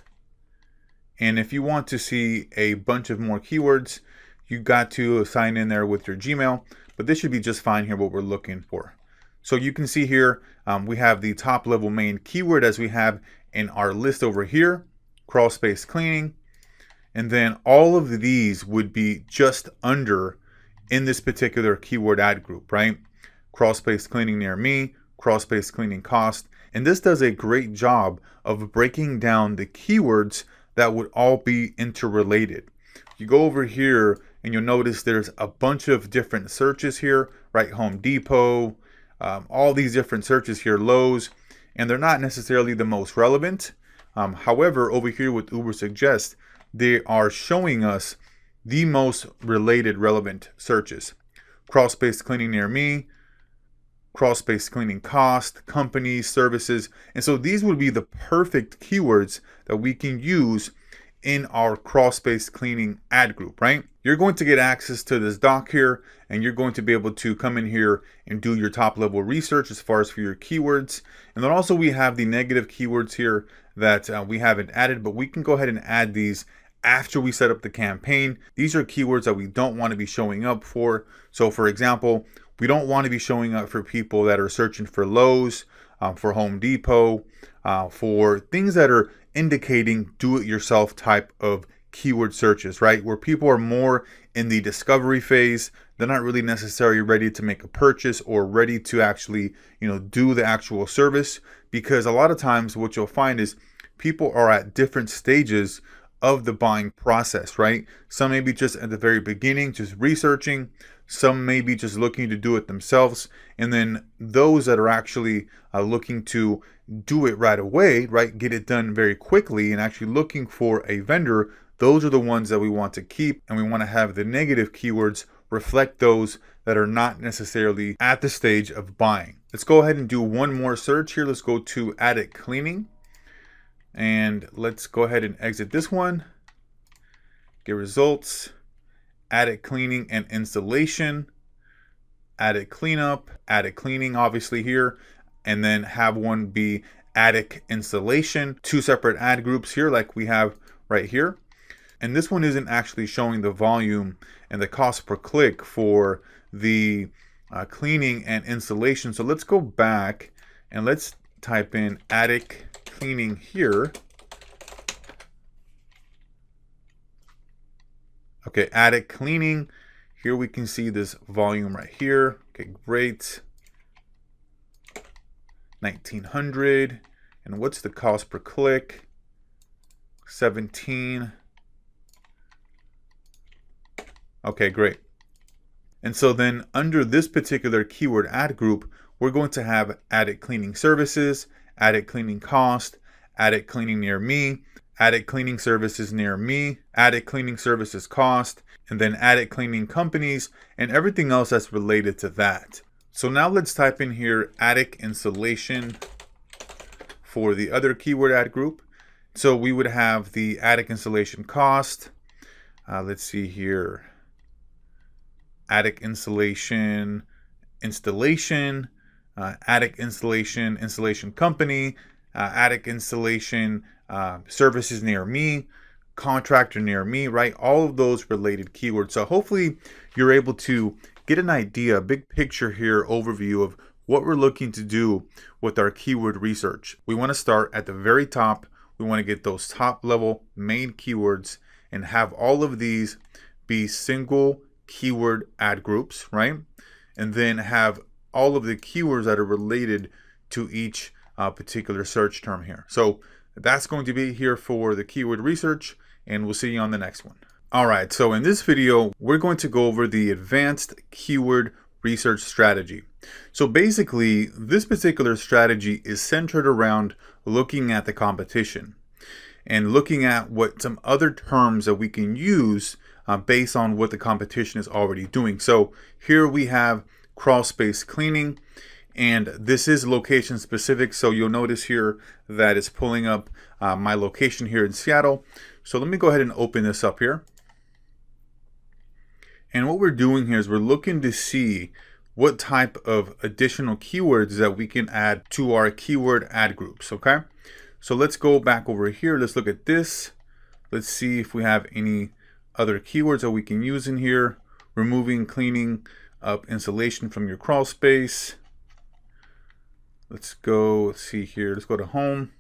And if you want to see a bunch of more keywords, you got to sign in there with your Gmail, but this should be just fine here what we're looking for. So you can see here, we have the top level main keyword as we have in our list over here, crawl space cleaning. And then all of these would be just under in this particular keyword ad group, right? Crawl space cleaning near me, crawl space cleaning cost. And this does a great job of breaking down the keywords that would all be interrelated. You go over here and you'll notice there's a bunch of different searches here, right? Home Depot, all these different searches here, Lowe's, and they're not necessarily the most relevant. However, over here with Ubersuggest, they are showing us the most related relevant searches. Crawl space cleaning near me, crawl space cleaning cost, companies, services. And so these would be the perfect keywords that we can use in our crawl space cleaning ad group, right? You're going to get access to this doc here, and you're going to be able to come in here and do your top level research as far as for your keywords. And then also we have the negative keywords here that we haven't added, but we can go ahead and add these after we set up the campaign. These are keywords that we don't want to be showing up for. So for example, we don't want to be showing up for people that are searching for Lowe's, for Home Depot, for things that are indicating do-it-yourself type of keyword searches, right? Where people are more in the discovery phase. They're not really necessarily ready to make a purchase or ready to actually, do the actual service, because a lot of times what you'll find is people are at different stages of the buying process, right? Some may be just at the very beginning, just researching. Some may be just looking to do it themselves. And then those that are actually looking to do it right away, right? Get it done very quickly and actually looking for a vendor. Those are the ones that we want to keep, and we want to have the negative keywords reflect those that are not necessarily at the stage of buying. Let's go ahead and do one more search here. Let's go to attic cleaning, and let's go ahead and exit this one. Get results, attic cleaning and installation, attic cleanup, attic cleaning obviously here, and then have one be attic installation. Two separate ad groups here like we have right here. And this one isn't actually showing the volume and the cost per click for the cleaning and installation. So let's go back and let's type in attic cleaning here. Okay, attic cleaning. Here we can see this volume right here. Okay, great. 1900. And what's the cost per click? 17. Okay, great. And so then under this particular keyword ad group, we're going to have attic cleaning services, attic cleaning cost, attic cleaning near me, attic cleaning services near me, attic cleaning services cost, and then attic cleaning companies and everything else that's related to that. So now let's type in here attic installation for the other keyword ad group. So we would have the attic installation cost. Let's see here. Attic installation, attic installation company, attic installation services near me, contractor near me, right? All of those related keywords. So hopefully you're able to get an idea, a big picture here, overview of what we're looking to do with our keyword research. We want to start at the very top. We want to get those top level main keywords and have all of these be single keyword ad groups, right? And then have all of the keywords that are related to each particular search term here. So that's going to be here for the keyword research, and we'll see you on the next one. All right, so in this video, we're going to go over the advanced keyword research strategy. So basically, this particular strategy is centered around looking at the competition and looking at what some other terms that we can use based on what the competition is already doing. So here we have crawl space cleaning, and this is location specific. So you'll notice here that it's pulling up my location here in Seattle. So let me go ahead and open this up here. And what we're doing here is we're looking to see what type of additional keywords that we can add to our keyword ad groups, okay? So let's go back over here. Let's look at this. Let's see if we have any other keywords that we can use in here. Removing, cleaning up installation from your crawl space. Let's see here. Let's go to home.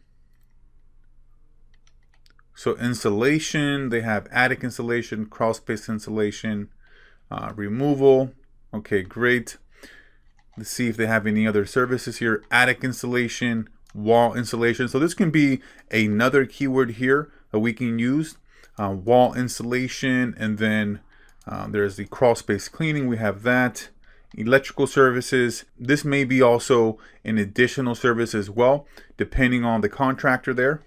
So installation, they have attic installation, crawl space installation, removal. Okay, great. Let's see if they have any other services here. Attic installation, wall installation. So this can be another keyword here that we can use. Wall installation, and then there's the crawl space cleaning. We have that. Electrical services. This may be also an additional service as well, depending on the contractor there.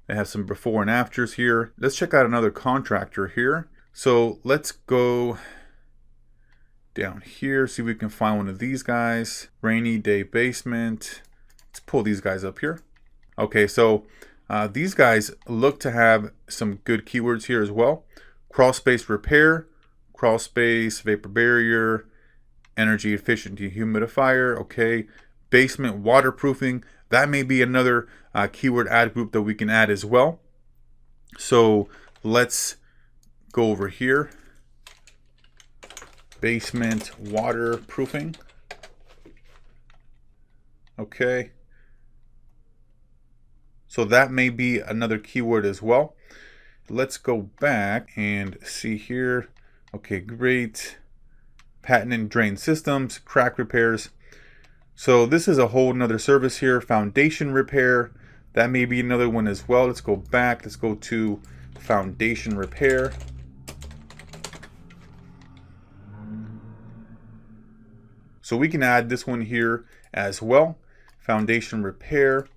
They have some before and afters here. Let's check out another contractor here. So let's go down here, see if we can find one of these guys. Rainy day basement. Let's pull these guys up here. Okay, so these guys look to have some good keywords here as well. Crawl space repair, crawl space vapor barrier, energy efficient dehumidifier. Okay, basement waterproofing. That may be another keyword ad group that we can add as well. So let's go over here. Basement waterproofing. Okay. So that may be another keyword as well. Let's go back and see here. Okay, great. Patent and drain systems, crack repairs. So this is a whole nother service here. Foundation repair. That may be another one as well. Let's go back. Let's go to foundation repair. So we can add this one here as well. Foundation repair.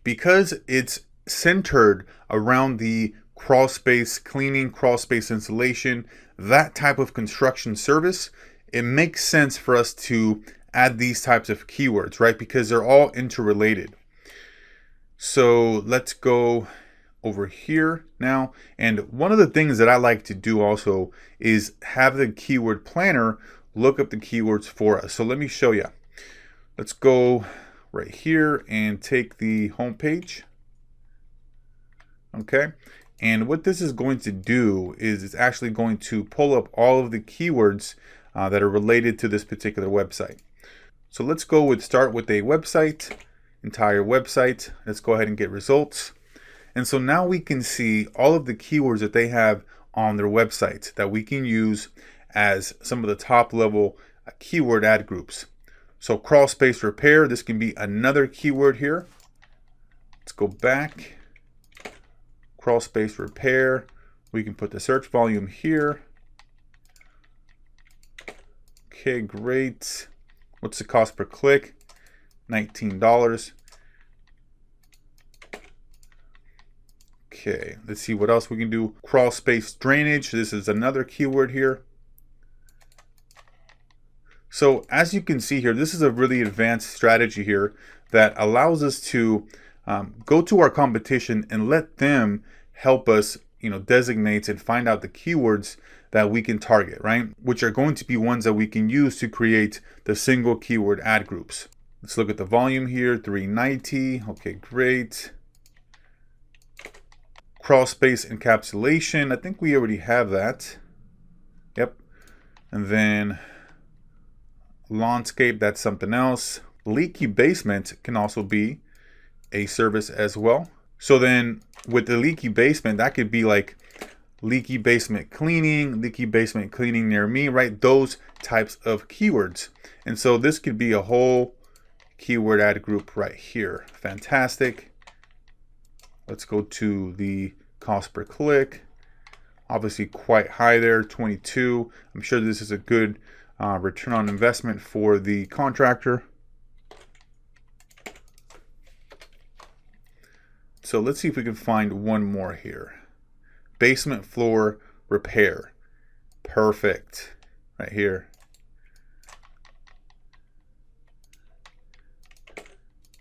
Because it's centered around the crawl space cleaning, crawl space installation, that type of construction service, it makes sense for us to add these types of keywords, right? Because they're all interrelated. So let's go over here now. And one of the things that I like to do also is have the keyword planner look up the keywords for us. So let me show you. Let's go right here and take the home page. Okay. And what this is going to do is it's actually going to pull up all of the keywords that are related to this particular website. So let's go with start with a website, entire website. Let's go ahead and get results. And so now we can see all of the keywords that they have on their website that we can use as some of the top level keyword ad groups. So crawl space repair, this can be another keyword here. Let's go back. Crawl space repair. We can put the search volume here. Okay, great. What's the cost per click? $19. Okay, let's see what else we can do. Crawl space drainage. This is another keyword here. So as you can see here, this is a really advanced strategy here that allows us to go to our competition and let them help us, designate and find out the keywords that we can target, right? Which are going to be ones that we can use to create the single keyword ad groups. Let's look at the volume here, 390. Okay, great. Crawl space encapsulation. I think we already have that. Yep. And then Lawnscape, that's something else. Leaky basement can also be a service as well. So then with the leaky basement, that could be like leaky basement cleaning near me, right? Those types of keywords. And so this could be a whole keyword ad group right here. Fantastic. Let's go to the cost per click. Obviously quite high there, 22. I'm sure this is a good return on investment for the contractor. So let's see if we can find one more here. Basement floor repair. Perfect. Right here.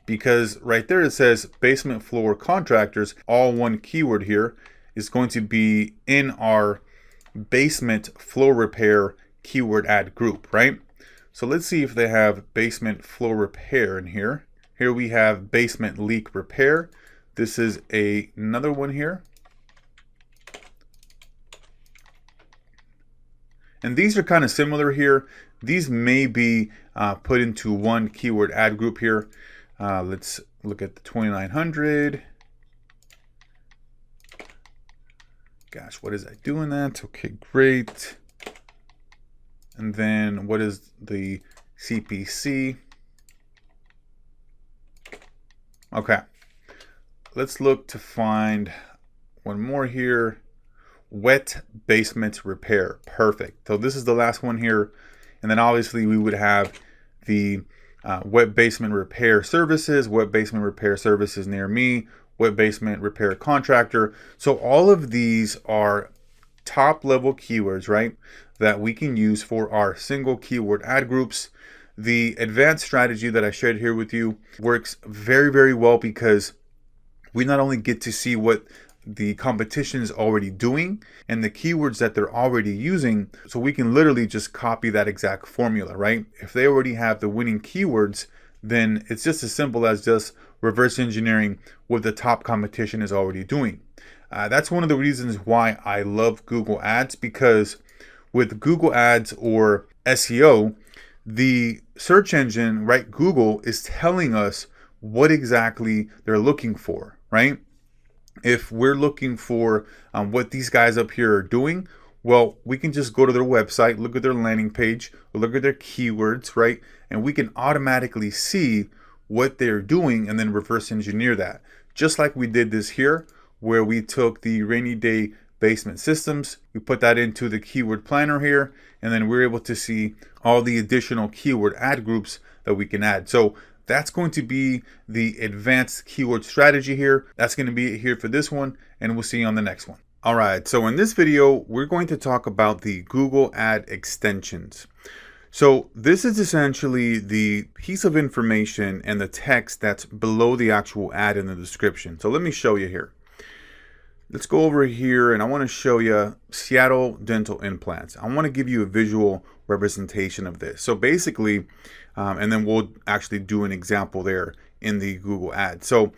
Because right there it says basement floor contractors, all one keyword here is going to be in our basement floor repair keyword ad group, right? So let's see if they have basement floor repair in here. Here we have basement leak repair. This is another one here. And these are kind of similar here. These may be put into one keyword ad group here. Let's look at the 2900. Gosh, what is that doing that? Okay, great. And then what is the CPC? Okay. Let's look to find one more here. Wet basement repair. Perfect. So this is the last one here. And then obviously we would have the wet basement repair services, wet basement repair services near me, wet basement repair contractor. So all of these are top level keywords, right, that we can use for our single keyword ad groups. The advanced strategy that I shared here with you works very, very well because we not only get to see what the competition is already doing and the keywords that they're already using, so we can literally just copy that exact formula, right? If they already have the winning keywords, then it's just as simple as just reverse engineering what the top competition is already doing. That's one of the reasons why I love Google Ads, because with Google Ads or SEO, the search engine, right, Google is telling us what exactly they're looking for, right? if we're looking for what these guys up here are doing, well, we can just go to their website, look at their landing page, look at their keywords, right? And we can automatically see what they're doing and then reverse engineer that. Just like we did this here, where we took the rainy day basement systems, we put that into the keyword planner here, and then we're able to see all the additional keyword ad groups that we can add. So that's going to be the advanced keyword strategy here. That's going to be it here for this one, and we'll see you on the next one. All right, so in this video, we're going to talk about the Google Ad extensions. So this is essentially the piece of information and the text that's below the actual ad in the description. So let me show you here. Let's go over here, and I want to show you Seattle Dental Implants. I want to give you a visual representation of this. So basically, and then we'll actually do an example there in the Google ad. So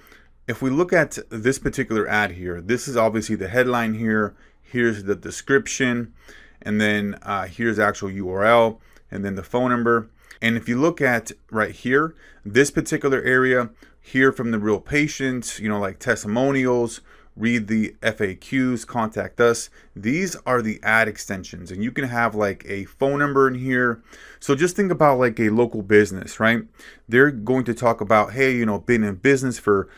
if we look at this particular ad here, this is obviously the headline here. Here's the description, and then here's the actual URL, and then the phone number. And if you look at right here, this particular area, hear from the real patients, you know, like testimonials, read the FAQs, contact us. These are the ad extensions, and you can have like a phone number in here. So just think about like a local business, right? They're going to talk about, hey, you know, been in business for,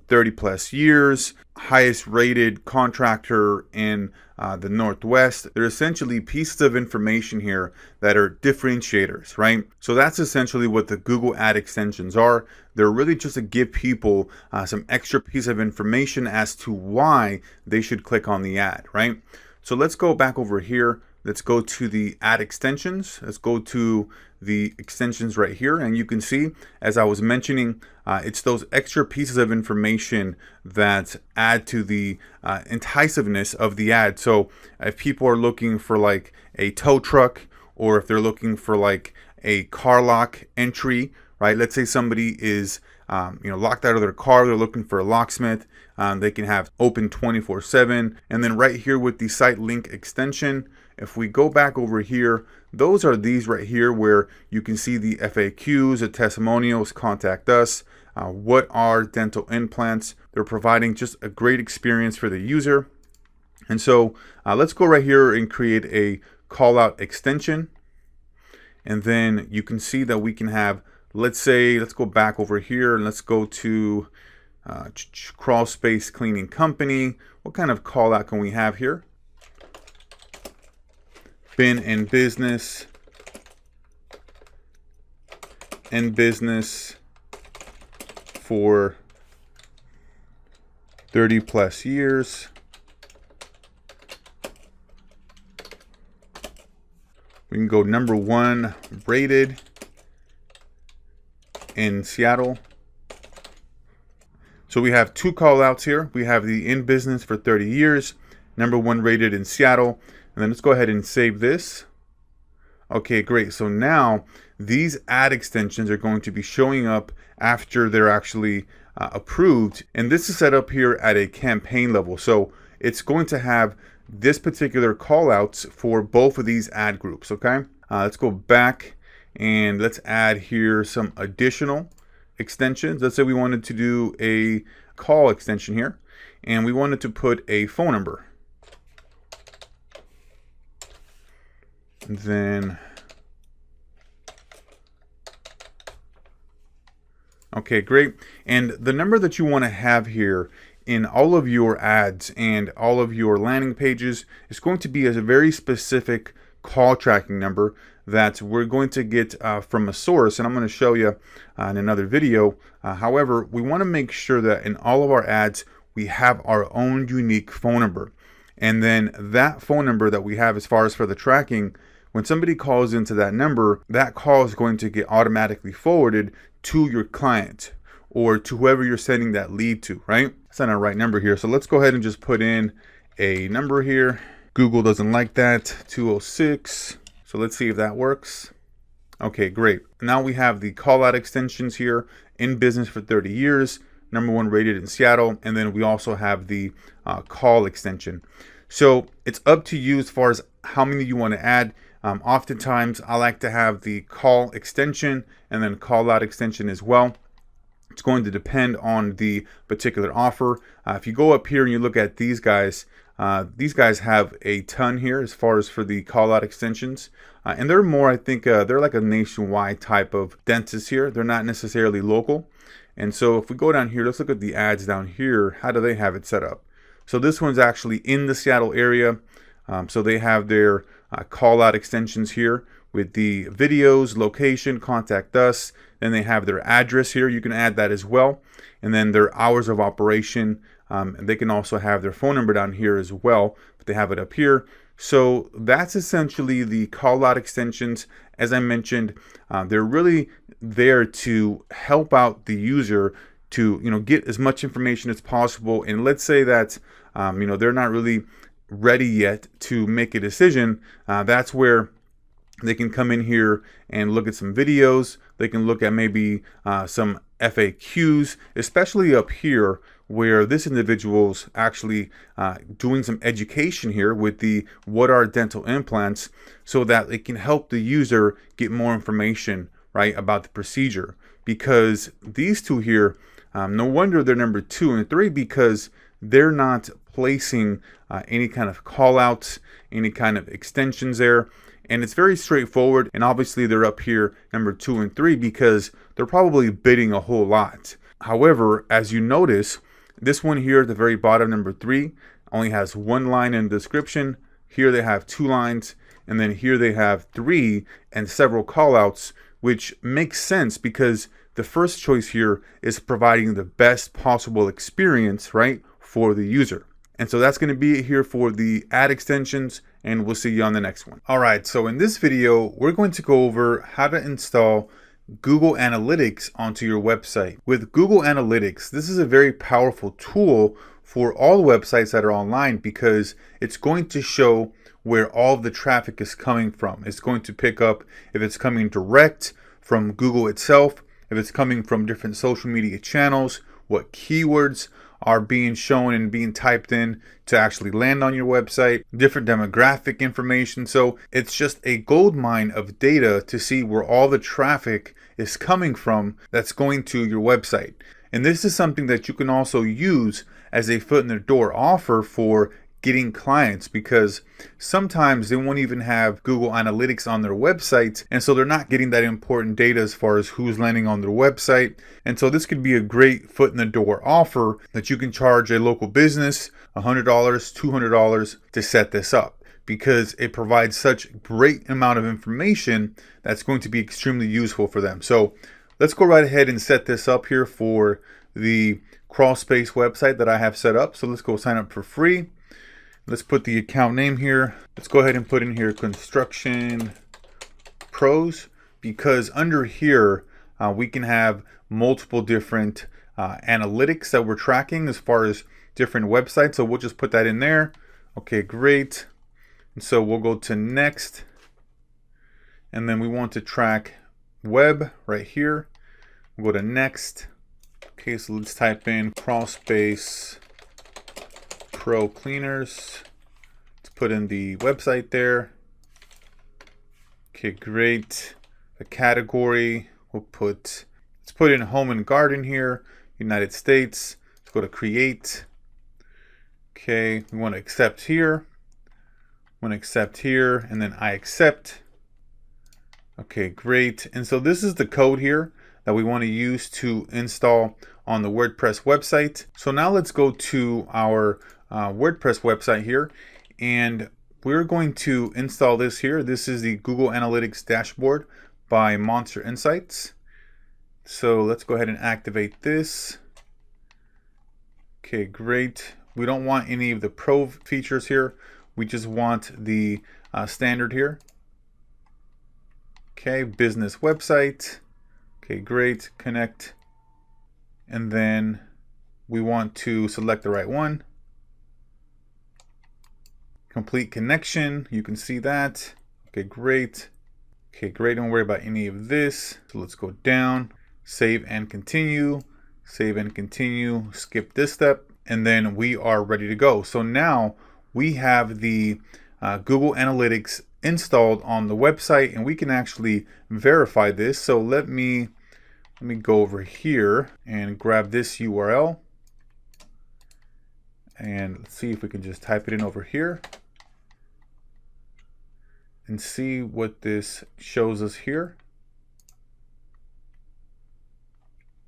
30 plus years, highest rated contractor in the Northwest. They're essentially pieces of information here that are differentiators, right? So that's essentially what the Google ad extensions are. They're really just to give people some extra piece of information as to why they should click on the ad, right? So let's go back over here. Let's go to the ad extensions. Let's go to the extensions right here. And you can see, as I was mentioning, it's those extra pieces of information that add to the enticitiveness of the ad. So if people are looking for like a tow truck, or if they're looking for like a car lock entry, right? Let's say somebody is locked out of their car, they're looking for a locksmith. They can have open 24/7. And then right here with the site link extension, if we go back over here, those are these right here where you can see the FAQs, the testimonials, contact us, what are dental implants. They're providing just a great experience for the user. And so let's go right here and create a call out extension. And then you can see that we can have, let's go back over here and let's go to Crawl Space Cleaning Company. What kind of call out can we have here? Been in business for 30 plus years. We can go number 1 rated in Seattle. So we have 2 call outs here. We have the in business for 30 years, number 1 rated in Seattle. And then let's go ahead and save this. Okay, great. So now these ad extensions are going to be showing up after they're actually approved. And this is set up here at a campaign level. So it's going to have this particular call outs for both of these ad groups. Okay, let's go back and let's add here some additional extensions. Let's say we wanted to do a call extension here, and we wanted to put a phone number. And then, okay, great. And the number that you want to have here in all of your ads and all of your landing pages is going to be a very specific call tracking number that we're going to get from a source, and I'm going to show you in another video. However, we want to make sure that in all of our ads we have our own unique phone number, and then that phone number that we have as far as for the tracking, when somebody calls into that number, that call is going to get automatically forwarded to your client or to whoever you're sending that lead to, right? That's not our right number here. So let's go ahead and just put in a number here. Google doesn't like that, 206. So let's see if that works. Okay, great. Now we have the call out extensions here, in business for 30 years, number 1 rated in Seattle. And then we also have the call extension. So it's up to you as far as how many you want to add. Oftentimes I like to have the call extension and then call out extension as well. It's going to depend on the particular offer. If you go up here and you look at these guys have a ton here as far as for the call out extensions. And they're more, I think, they're like a nationwide type of dentist here. They're not necessarily local. And so if we go down here, let's look at the ads down here. How do they have it set up? So this one's actually in the Seattle area. So they have their call out extensions here with the videos, location, contact us. Then they have their address here. You can add that as well. And then their hours of operation. And they can also have their phone number down here as well, but they have it up here. So that's essentially the call out extensions. As I mentioned, they're really there to help out the user to get as much information as possible. And let's say that they're not really ready yet to make a decision. That's where they can come in here and look at some videos. They can look at maybe some FAQs, especially up here where this individual's actually doing some education here with the what are dental implants, so that it can help the user get more information, right, about the procedure. Because these two here, no wonder they're number 2 and 3, because they're not placing any kind of call outs, any kind of extensions there. And it's very straightforward. And obviously they're up here number 2 and 3 because they're probably bidding a whole lot. However, as you notice, this one here at the very bottom, number 3, only has 1 line in the description. Here they have 2 lines, and then here they have 3 and several callouts, which makes sense because the first choice here is providing the best possible experience, right, for the user. And so that's going to be it here for the ad extensions, and we'll see you on the next one. All right, so in this video, we're going to go over how to install Google Analytics onto your website. With Google Analytics, this is a very powerful tool for all websites that are online because it's going to show where all of the traffic is coming from. It's going to pick up if it's coming direct from Google itself, if it's coming from different social media channels, what keywords are being shown and being typed in to actually land on your website, different demographic information. So it's just a gold mine of data to see where all the traffic is coming from that's going to your website. And this is something that you can also use as a foot in the door offer for getting clients, because sometimes they won't even have Google Analytics on their website, and so they're not getting that important data as far as who's landing on their website. And so this could be a great foot in the door offer that you can charge a local business $100, $200 to set this up, because it provides such great amount of information that's going to be extremely useful for them. So let's go right ahead and set this up here for the Crawlspace website that I have set up. So let's go sign up for free. Let's put the account name here. Let's go ahead and put in here Construction Pros, because under here we can have multiple different analytics that we're tracking as far as different websites. So we'll just put that in there. Okay, great. And so we'll go to next, and then we want to track web right here. We'll go to next. Okay, so let's type in Crawlspace Pro Cleaners. Let's put in the website there. Okay, great. The category, let's put in home and garden here, United States. Let's go to create. Okay, we want to accept here. Want to accept here, and then I accept. Okay, great. And so this is the code here that we want to use to install on the WordPress website. So now let's go to our WordPress website here, and we're going to install this here. This is the Google Analytics dashboard by Monster Insights. So let's go ahead and activate this. Okay, great. We don't want any of the pro features here. We just want the standard here. Okay, business website. Okay, great. Connect. And then we want to select the right one. Complete connection. You can see that. Okay, great. Okay, great. Don't worry about any of this. So let's go down. Save and continue. Save and continue. Skip this step. And then we are ready to go. So now we have the Google Analytics installed on the website, and we can actually verify this. So let me Let me go over here and grab this URL. And let's see if we can just type it in over here and see what this shows us here.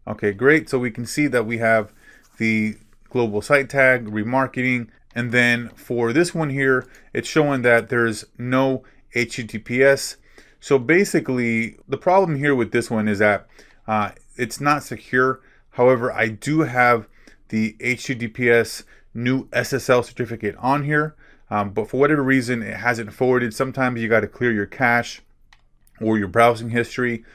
Okay, great. So we can see that we have the global site tag, remarketing, and then for this one here, it's showing that there's no HTTPS. So basically, the problem here with this one is that it's not secure. However, I do have the HTTPS new SSL certificate on here, but for whatever reason, it hasn't forwarded. Sometimes you got to clear your cache or your browsing history.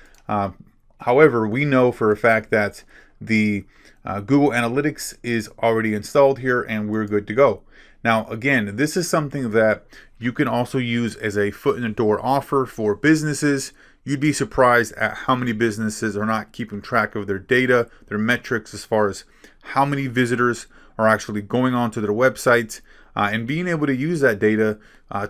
However, we know for a fact that the Google Analytics is already installed here and we're good to go. Now, again, this is something that you can also use as a foot in the door offer for businesses. You'd be surprised at how many businesses are not keeping track of their data, their metrics as far as how many visitors are actually going onto their websites, and being able to use that data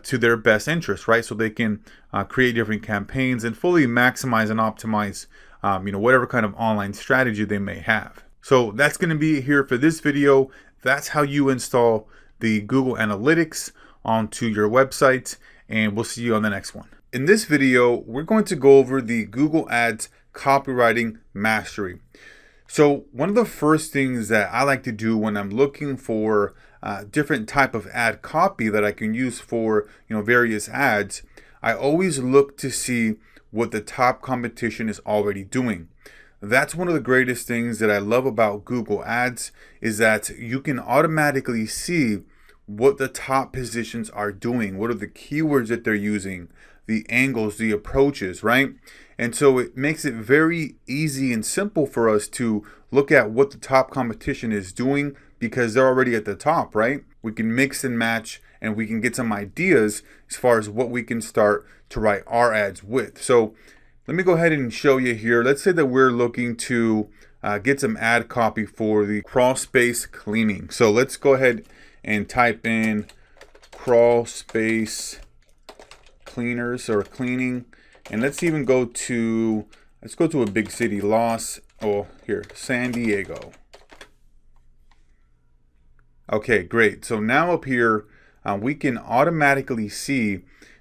to their best interest, right? So they can create different campaigns and fully maximize and optimize whatever kind of online strategy they may have. So that's going to be it here for this video. That's how you install the Google Analytics onto your website, and we'll see you on the next one. In this video, we're going to go over the Google Ads copywriting mastery. So one of the first things that I like to do when I'm looking for different type of ad copy that I can use for various ads, I always look to see what the top competition is already doing. That's one of the greatest things that I love about Google Ads, is that you can automatically see what the top positions are doing, what are the keywords that they're using, the angles, the approaches, right? And so it makes it very easy and simple for us to look at what the top competition is doing, because they're already at the top, right? We can mix and match, and we can get some ideas as far as what we can start to write our ads with. So let me go ahead and show you here. Let's say that we're looking to get some ad copy for the crawl space cleaning. So let's go ahead and type in crawl space cleaners or cleaning, and let's even go to a big city, San Diego. Okay, great. So now up here we can automatically see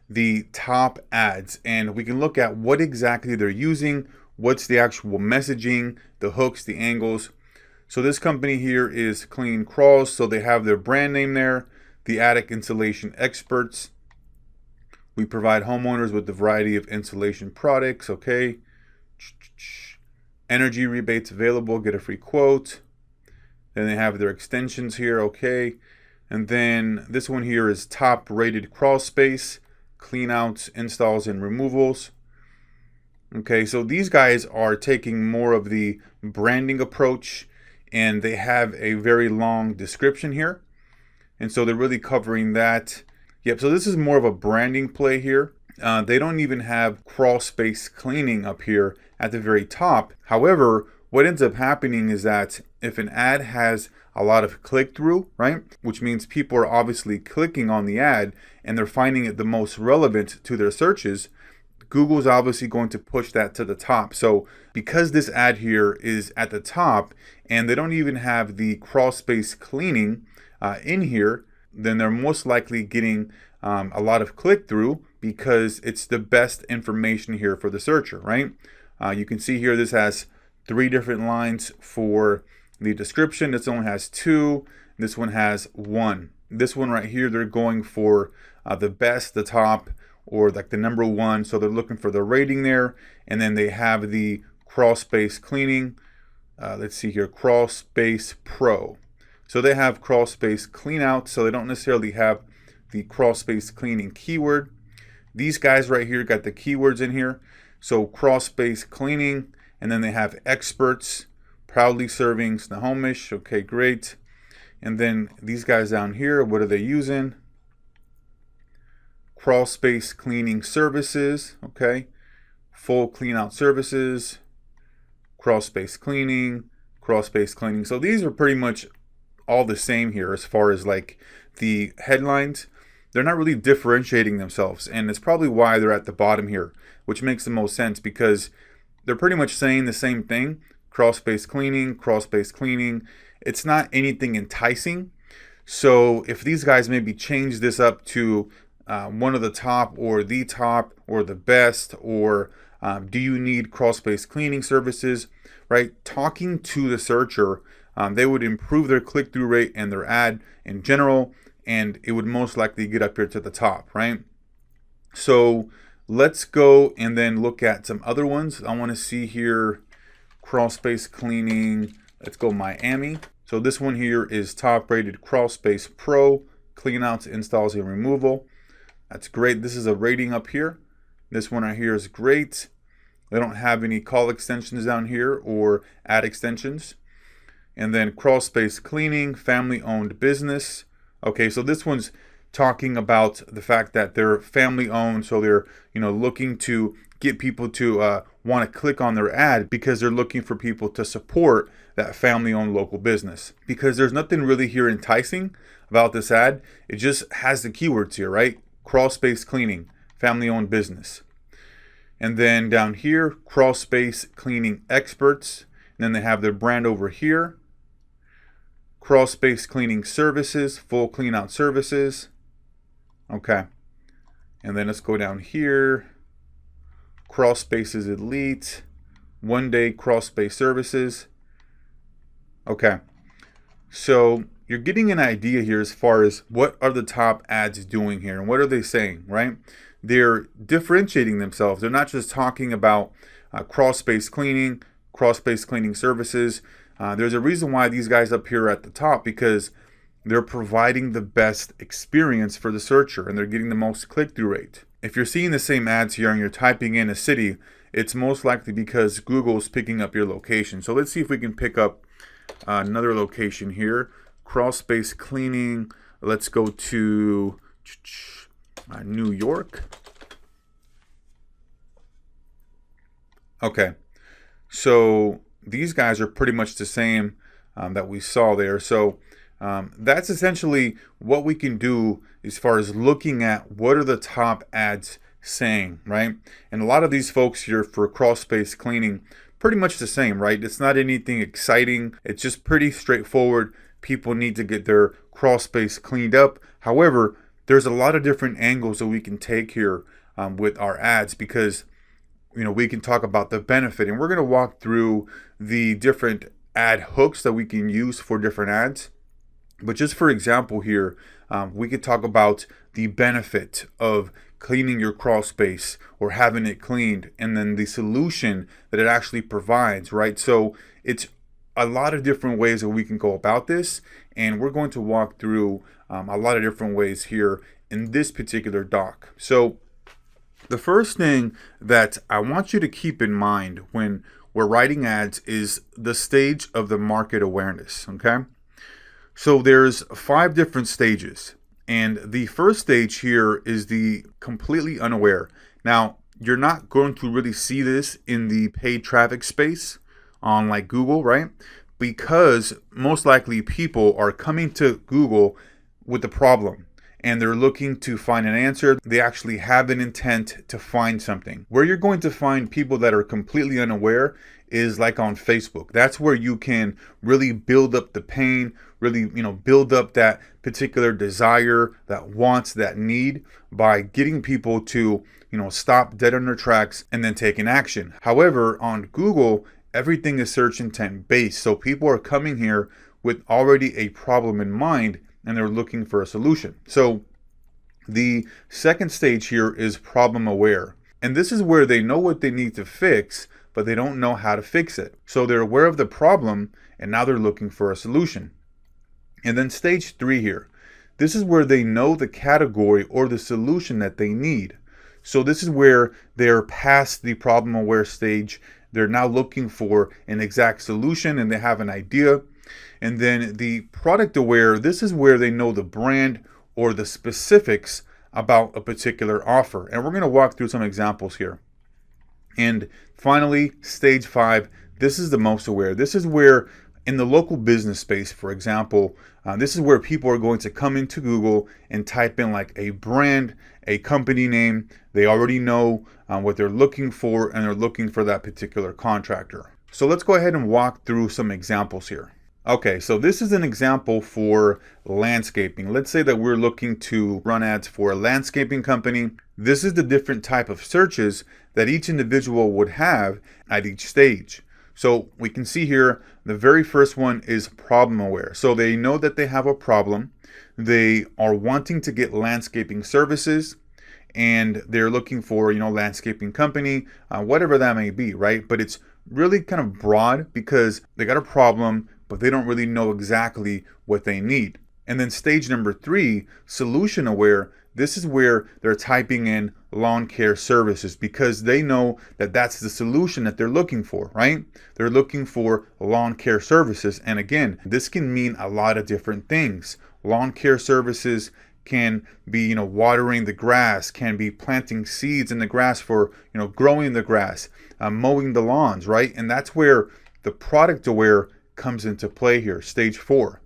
the top ads, and we can look at what exactly they're using, what's the actual messaging, the hooks, the angles. So this company here is Clean Crawls, so they have their brand name there, the attic insulation experts. We provide homeowners with a variety of insulation products, okay. Energy rebates available, get a free quote. Then they have their extensions here, okay. And then this one here is top rated crawl space, clean outs, installs, and removals. Okay, so these guys are taking more of the branding approach, and they have a very long description here. And so they're really covering that. Yep, so this is more of a branding play here. They don't even have crawl space cleaning up here at the very top. However, what ends up happening is that if an ad has a lot of click-through, right, which means people are obviously clicking on the ad and they're finding it the most relevant to their searches, Google's obviously going to push that to the top. So because this ad here is at the top and they don't even have the crawl space cleaning in here, then they're most likely getting a lot of click-through because it's the best information here for the searcher, right? You can see here this has 3 different lines for the description. This only has 2. This one has 1. This one right here, they're going for the best, the top, or like the number 1. So they're looking for the rating there. And then they have the crawl space cleaning. Let's see here, crawl space pro. So they have crawl space clean out. So they don't necessarily have the crawl space cleaning keyword. These guys right here got the keywords in here. So crawl space cleaning. And then they have experts, proudly serving Snohomish. Okay, great. And then these guys down here, what are they using? Crawl space cleaning services. Okay, full clean out services, crawl space cleaning, crawl space cleaning. So these are pretty much all the same here as far as like the headlines. They're not really differentiating themselves, and it's probably why they're at the bottom here, which makes the most sense, because they're pretty much saying the same thing. Crawl space cleaning, crawl space cleaning. It's not anything enticing. So if these guys maybe change this up to one of the top or the best, or do you need crawl space cleaning services, right? Talking to the searcher, they would improve their click-through rate and their ad in general, and it would most likely get up here to the top, right? So let's go and then look at some other ones. I want to see here, crawl space cleaning. Let's go Miami. So this one here is top rated Crawl Space Pro, clean outs, installs, and removal. That's great. This is a rating up here. This one right here is great. They don't have any call extensions down here or ad extensions. And then crawl space cleaning, family owned business. Okay, so this one's talking about the fact that they're family owned, so they're looking to get people to want to click on their ad because they're looking for people to support that family owned local business. Because there's nothing really here enticing about this ad. It just has the keywords here, right? Crawl space cleaning, family owned business. And then down here, crawl space cleaning experts. And then they have their brand over here. Crawl space cleaning services, full clean out services. Okay. And then let's go down here. Crawl spaces elite, 1 day crawl space services. Okay. So you're getting an idea here as far as what are the top ads doing here and what are they saying, right? They're differentiating themselves. They're not just talking about crawl space cleaning services. There's a reason why these guys up here are at the top, because they're providing the best experience for the searcher and they're getting the most click-through rate. If you're seeing the same ads here and you're typing in a city, it's most likely because Google is picking up your location. So let's see if we can pick up another location here. Crawl space cleaning. Let's go to New York. Okay, so these guys are pretty much the same that we saw there. So that's essentially what we can do as far as looking at what are the top ads saying, right? And a lot of these folks here for crawl space cleaning, pretty much the same, right? It's not anything exciting. It's just pretty straightforward. People need to get their crawl space cleaned up. However, there's a lot of different angles that we can take here with our ads, because we can talk about the benefit, and we're going to walk through the different ad hooks that we can use for different ads. But just for example here, we could talk about the benefit of cleaning your crawl space or having it cleaned, and then the solution that it actually provides, right? So it's a lot of different ways that we can go about this, and we're going to walk through a lot of different ways here in this particular doc. So the first thing that I want you to keep in mind when we're writing ads is the stage of the market awareness, okay? So there's 5 different stages, and the first stage here is the completely unaware. Now, you're not going to really see this in the paid traffic space on like Google, right? Because most likely people are coming to Google with a problem and they're looking to find an answer. They actually have an intent to find something. Where you're going to find people that are completely unaware is like on Facebook. That's where you can really build up the pain, really, build up that particular desire, that wants, that need, by getting people to, stop dead on their tracks and then taking action. However, on Google, everything is search intent based. So people are coming here with already a problem in mind and they're looking for a solution. So the second stage here is problem aware. And this is where they know what they need to fix, but they don't know how to fix it. So they're aware of the problem and now they're looking for a solution. And then stage 3 here. This is where they know the category or the solution that they need. So this is where they're past the problem aware stage. They're now looking for an exact solution and they have an idea. And then the product aware, this is where they know the brand or the specifics about a particular offer. And we're going to walk through some examples here. And finally, stage 5, this is the most aware. This is where In the local business space, for example, this is where people are going to come into Google and type in like a brand, a company name. They already know what they're looking for, and they're looking for that particular contractor. So let's go ahead and walk through some examples here. Okay, so this is an example for landscaping. Let's say that we're looking to run ads for a landscaping company. This is the different type of searches that each individual would have at each stage. So we can see here, the very first one is problem aware. So they know that they have a problem. They are wanting to get landscaping services, and they're looking for, landscaping company, whatever that may be, right? But it's really kind of broad because they got a problem, but they don't really know exactly what they need. And then stage number 3, solution aware. This is where they're typing in lawn care services because they know that that's the solution that they're looking for, right? They're looking for lawn care services. And again, this can mean a lot of different things. Lawn care services can be, watering the grass, can be planting seeds in the grass for, growing the grass, mowing the lawns, right? And that's where the product aware comes into play here, stage 4.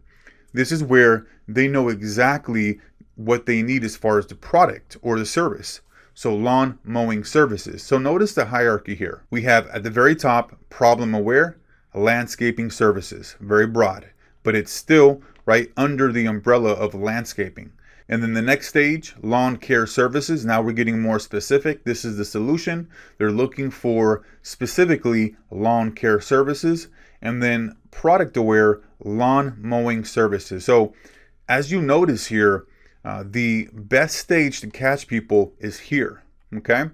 This is where they know exactly what they need as far as the product or the service. So lawn mowing services. So notice the hierarchy here. We have at the very top, problem aware, landscaping services, very broad, but it's still right under the umbrella of landscaping. And then the next stage, lawn care services. Now we're getting more specific. This is the solution. They're looking for specifically lawn care services. And then product aware, lawn mowing services. So as you notice here, the best stage to catch people is here, okay?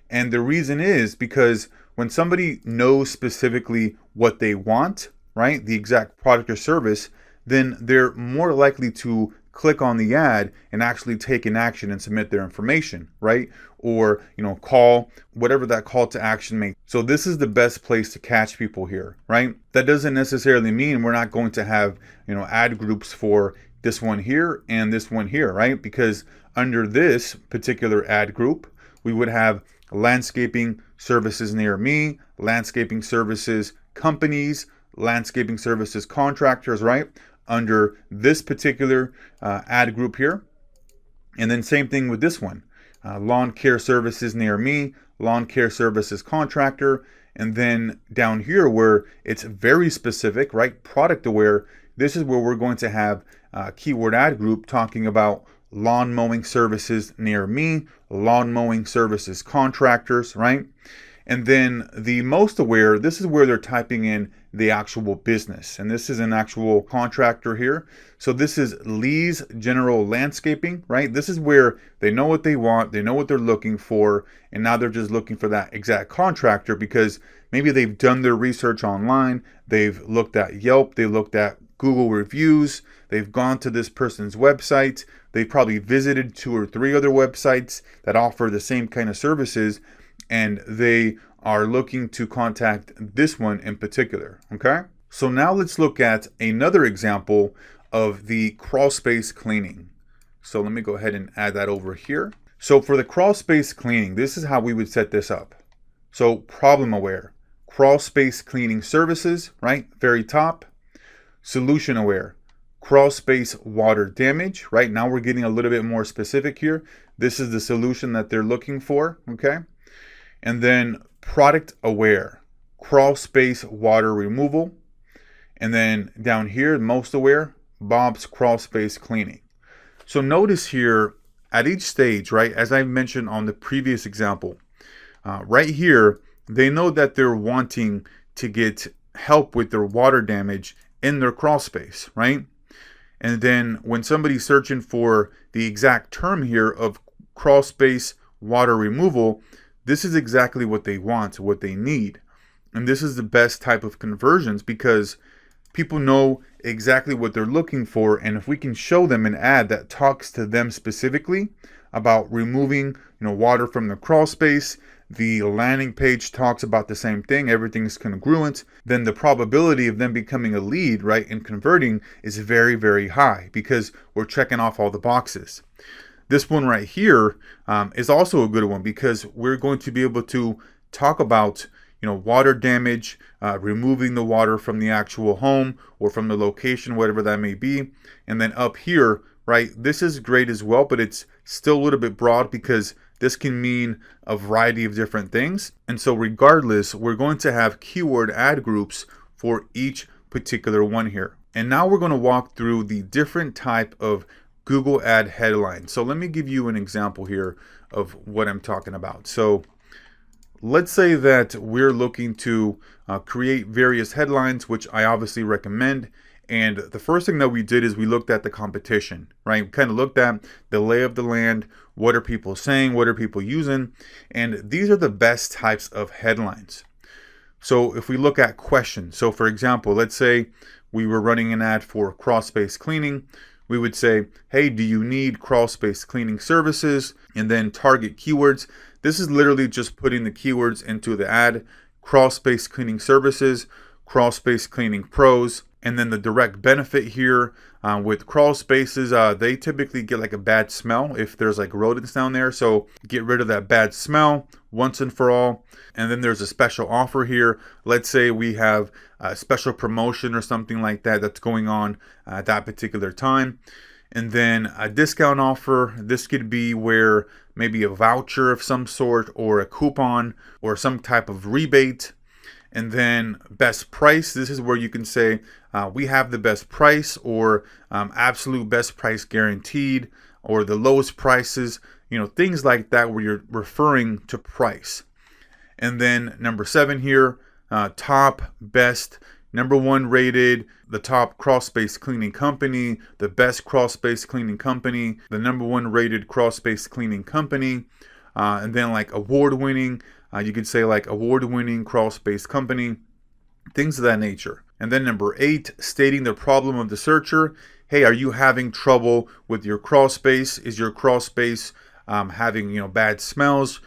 And the reason is because when somebody knows specifically what they want, right, the exact product or service, then they're more likely to click on the ad and actually take an action and submit their information, right? Or, call, whatever that call to action may. So this is the best place to catch people here, right? That doesn't necessarily mean we're not going to have, ad groups for this one here and this one here, right? Because under this particular ad group, we would have landscaping services near me, landscaping services companies, landscaping services contractors, right? Under this particular ad group here. And then same thing with this one, lawn care services near me, lawn care services contractor. And then down here where it's very specific, right, product aware, this is where we're going to have keyword ad group talking about lawn mowing services near me, lawn mowing services contractors, right? And then the most aware, this is where they're typing in the actual business. And this is an actual contractor here. So this is Lee's General Landscaping, right? This is where they know what they want, they know what they're looking for, and now they're just looking for that exact contractor because maybe they've done their research online, they've looked at Yelp, they looked at Google reviews, they've gone to this person's website, they've probably visited 2 or 3 other websites that offer the same kind of services, and they are looking to contact this one in particular, okay? So now let's look at another example of the crawl space cleaning. So let me go ahead and add that over here. So for the crawl space cleaning, this is how we would set this up. So problem aware, crawl space cleaning services, right? Very top. Solution aware, crawl space water damage, right? Now we're getting a little bit more specific here. This is the solution that they're looking for, okay? And then product aware, crawl space water removal. And then down here, most aware, Bob's crawl space cleaning. So notice here at each stage, right, as I mentioned on the previous example, right here, they know that they're wanting to get help with their water damage in their crawl space, right? And then when somebody's searching for the exact term here of crawl space water removal, this is exactly what they want, what they need. And this is the best type of conversions because people know exactly what they're looking for. And if we can show them an ad that talks to them specifically about removing, water from the crawl space, the landing page talks about the same thing, everything is congruent, then the probability of them becoming a lead, right, and converting is very, very high because we're checking off all the boxes. This one right here is also a good one because we're going to be able to talk about, water damage, removing the water from the actual home or from the location, whatever that may be. And then up here, right, this is great as well, but it's still a little bit broad because this can mean a variety of different things. And so regardless, we're going to have keyword ad groups for each particular one here. And now we're going to walk through the different type of Google ad headlines. So let me give you an example here of what I'm talking about. So let's say that we're looking to create various headlines, which I obviously recommend. And the first thing that we did is we looked at the competition, right? We kind of looked at the lay of the land. What are people saying? What are people using? And these are the best types of headlines. So if we look at questions, so for example, let's say we were running an ad for crawl space cleaning. We would say, hey, do you need crawl space cleaning services? And then target keywords. This is literally just putting the keywords into the ad: crawl space cleaning services, crawl space cleaning pros. And then the direct benefit here with crawl spaces, they typically get like a bad smell if there's like rodents down there. So get rid of that bad smell once and for all. And then there's a special offer here. Let's say we have a special promotion or something like that that's going on at that particular time. And then a discount offer. This could be where maybe a voucher of some sort or a coupon or some type of rebate. And then best price. This is where you can say we have the best price, or absolute best price guaranteed, or the lowest prices, things like that where you're referring to price. And then number 7 here, top, best, number 1 rated, the top crawl space cleaning company, the best crawl space cleaning company, the number 1 rated crawl space cleaning company, and then like award winning. You could say like award-winning crawl space company, things of that nature. And then number 8, stating the problem of the searcher. Hey, are you having trouble with your crawl space? Is your crawl space having bad smells?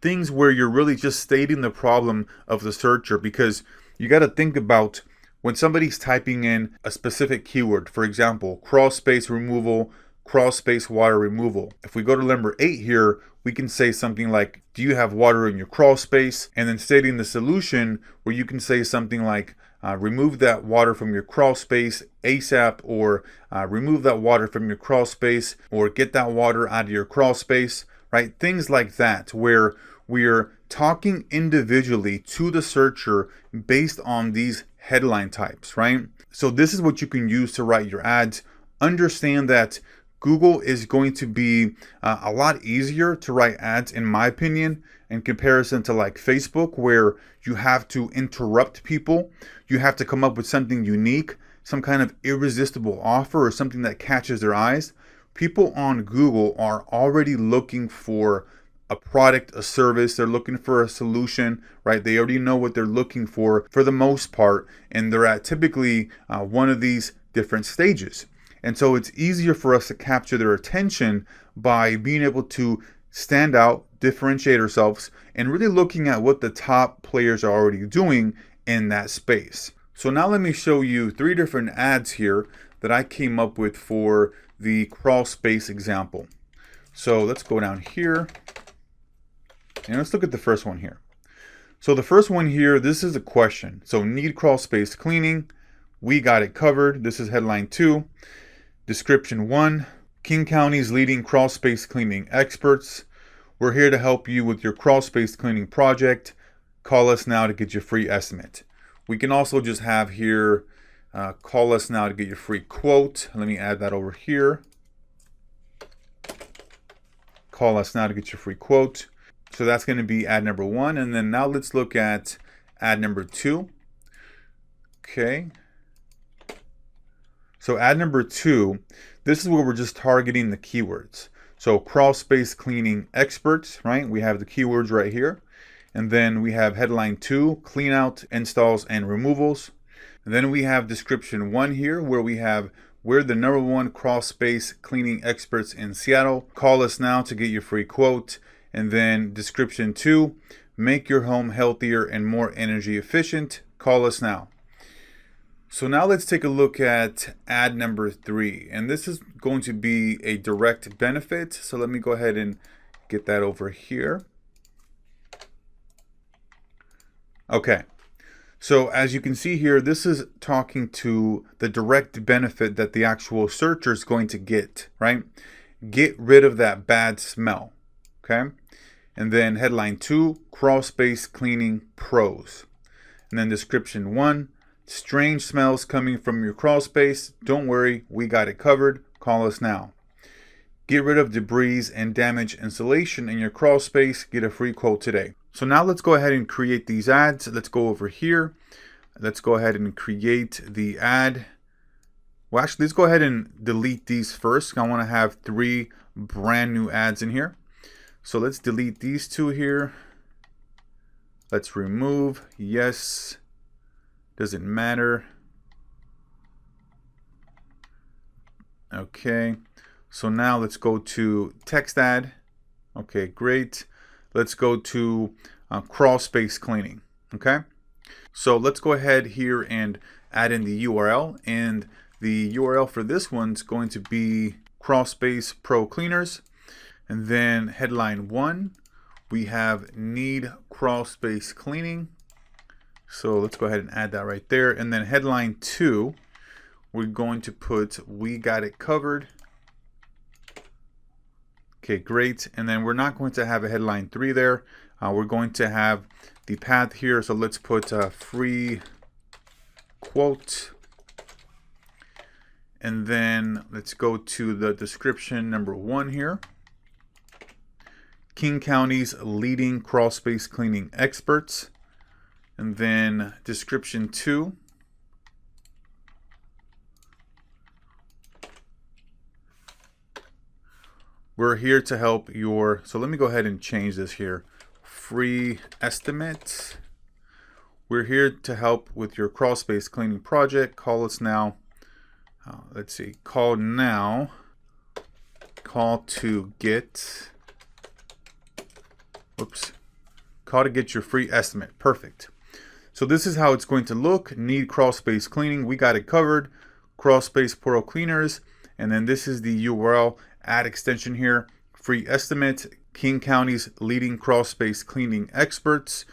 Things where you're really just stating the problem of the searcher, because you got to think about when somebody's typing in a specific keyword. For example, crawl space removal, crawl space water removal. If we go to number 8 here, we can say something like, do you have water in your crawl space? And then stating the solution, where you can say something like, remove that water from your crawl space ASAP, or remove that water from your crawl space, or get that water out of your crawl space, right? Things like that, where we're talking individually to the searcher based on these headline types, right? So this is what you can use to write your ads. Understand that Google is going to be a lot easier to write ads, in my opinion, in comparison to like Facebook, where you have to interrupt people. You have to come up with something unique, some kind of irresistible offer or something that catches their eyes. People on Google are already looking for a product, a service. They're looking for a solution, right? They already know what they're looking for the most part, and they're at typically one of these different stages. And so it's easier for us to capture their attention by being able to stand out, differentiate ourselves, and really looking at what the top players are already doing in that space. So now let me show you 3 different ads here that I came up with for the crawl space example. So let's go down here and let's look at the first one here. So the first one here, this is a question. So need crawl space cleaning. We got it covered. This is headline 2. Description 1, King County's leading crawl space cleaning experts. We're here to help you with your crawl space cleaning project. Call us now to get your free estimate. We can also just have here, call us now to get your free quote. Let me add that over here. Call us now to get your free quote. So that's going to be ad number 1. And then now let's look at ad number 2. Okay. So ad number 2, this is where we're just targeting the keywords. So crawl space cleaning experts, right? We have the keywords right here. And then we have headline 2, clean out, installs, and removals. And then we have description 1 here, where we have, we're the number 1 crawl space cleaning experts in Seattle. Call us now to get your free quote. And then description 2, make your home healthier and more energy efficient. Call us now. So now let's take a look at ad number 3, and this is going to be a direct benefit. So let me go ahead and get that over here. Okay. So as you can see here, this is talking to the direct benefit that the actual searcher is going to get, right? Get rid of that bad smell, okay? And then headline 2, crawl space cleaning pros. And then description 1, strange smells coming from your crawl space. Don't worry, we got it covered. Call us now. Get rid of debris and damaged insulation in your crawl space. Get a free quote today. So now let's go ahead and create these ads. Let's go over here. Let's go ahead and create the ad. Well, actually, let's go ahead and delete these first. I want to have 3 brand new ads in here. So let's delete these 2 here. Let's remove. Yes. Doesn't matter. Okay. So now let's go to text ad. Okay, great. Let's go to crawl space cleaning. Okay. So let's go ahead here and add in the URL. And the URL for this one's going to be crawl space pro cleaners. And then headline 1, we have need crawl space cleaning. So let's go ahead and add that right there. And then headline 2, we're going to put we got it covered. Okay, great. And then we're not going to have a headline 3 there. We're going to have the path here. So let's put a free quote. And then let's go to the description number 1 here. King County's leading crawl space cleaning experts. And then description 2. We're here to help your, so let me go ahead and change this here. Free estimate. We're here to help with your crawl space cleaning project. Call us now. Let's see, call now. Call to get, whoops. Call to get your free estimate. Perfect. So this is how it's going to look. Need crawl space cleaning. We got it covered. Crawl space pro cleaners. And then this is the URL. Add extension here, free estimate, King County's leading crawl space cleaning experts.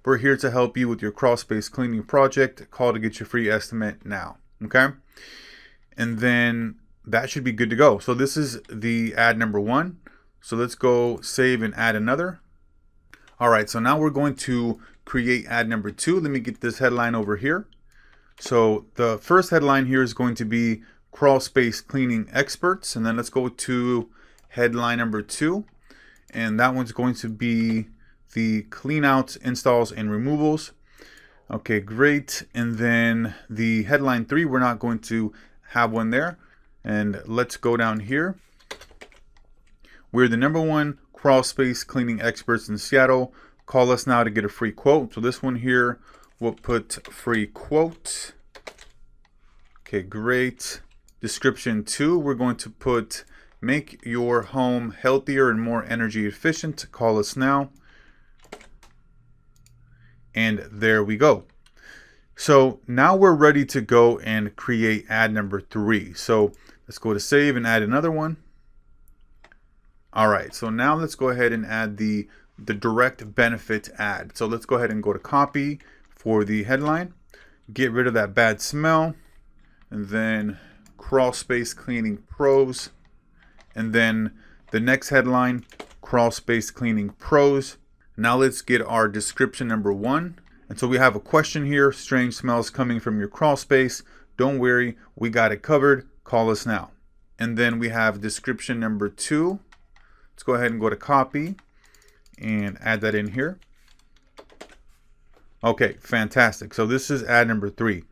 We're here to help you with your crawl space cleaning project. Call to get your free estimate now. Okay. And then that should be good to go. So this is the ad number 1. So let's go save and add another. All right. So now we're going to create ad number 2. Let me get this headline over here. So the first headline here is going to be crawl space cleaning experts, and then let's go to headline number 2, and that one's going to be the clean outs, installs, and removals. Okay, great. And then the headline 3, we're not going to have one there. And let's go down here. We're the number 1 crawl space cleaning experts in Seattle. Call us now to get a free quote. So this one here, we'll put free quote. Okay, great. Description 2, we're going to put make your home healthier and more energy efficient. Call us now. And there we go. So now we're ready to go and create ad number 3. So let's go to save and add another one. All right, so now let's go ahead and add the direct benefit ad. So let's go ahead and go to copy for the headline. Get rid of that bad smell. And then crawl space cleaning pros. And then the next headline, crawl space cleaning pros. Now let's get our description number 1. And so we have a question here. Strange smells coming from your crawl space. Don't worry, we got it covered. Call us now. And then we have description number 2. Let's go ahead and go to copy and add that in here. Okay, fantastic. So this is ad number 3.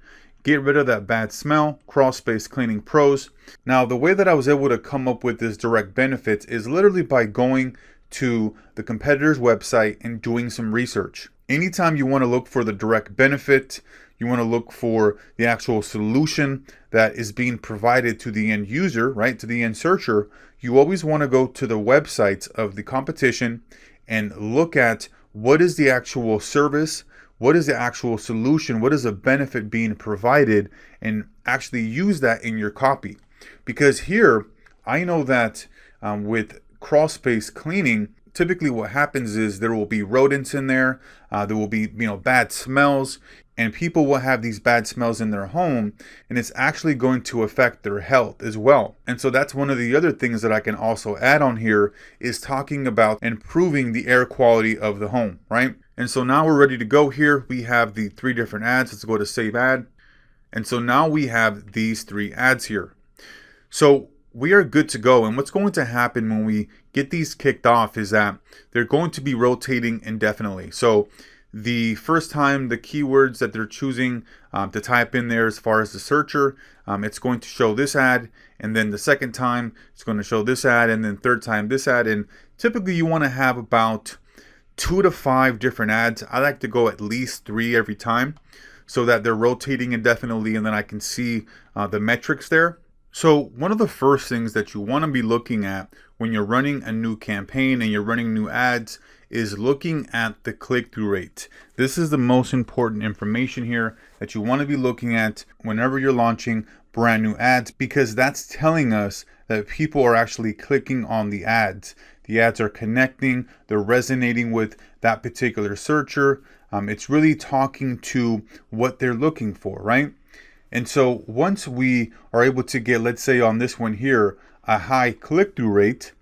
Get rid of that bad smell, crawl space cleaning pros. Now, the way that I was able to come up with this direct benefit is literally by going to the competitor's website and doing some research. Anytime you want to look for the direct benefit, you want to look for the actual solution that is being provided to the end user, right, to the end searcher, you always want to go to the websites of the competition and look at what is the actual service, what is the actual solution, what is the benefit being provided, and actually use that in your copy. Because here, I know that with crawl space cleaning, typically what happens is there will be rodents in there. There will be, bad smells, and people will have these bad smells in their home, and it's actually going to affect their health as well. And so that's one of the other things that I can also add on here, is talking about improving the air quality of the home, right? And so now we're ready to go here. We have the 3 different ads. Let's go to save ad. And so now we have these 3 ads here. So we are good to go. And what's going to happen when we get these kicked off is that they're going to be rotating indefinitely. So the first time, the keywords that they're choosing to type in there as far as the searcher, it's going to show this ad. And then the second time, it's going to show this ad. And then third time, this ad. And typically you want to have about 2 to 5 different ads. I like to go at least 3 every time, so that they're rotating indefinitely, and then I can see the metrics there. So one of the first things that you want to be looking at when you're running a new campaign and you're running new ads is looking at the click-through rate. This is the most important information here that you want to be looking at whenever you're launching brand new ads, because that's telling us that people are actually clicking on the ads. The ads are connecting, they're resonating with that particular searcher. It's really talking to what they're looking for, right? And so once we are able to get, let's say on this one here, a high click-through rate,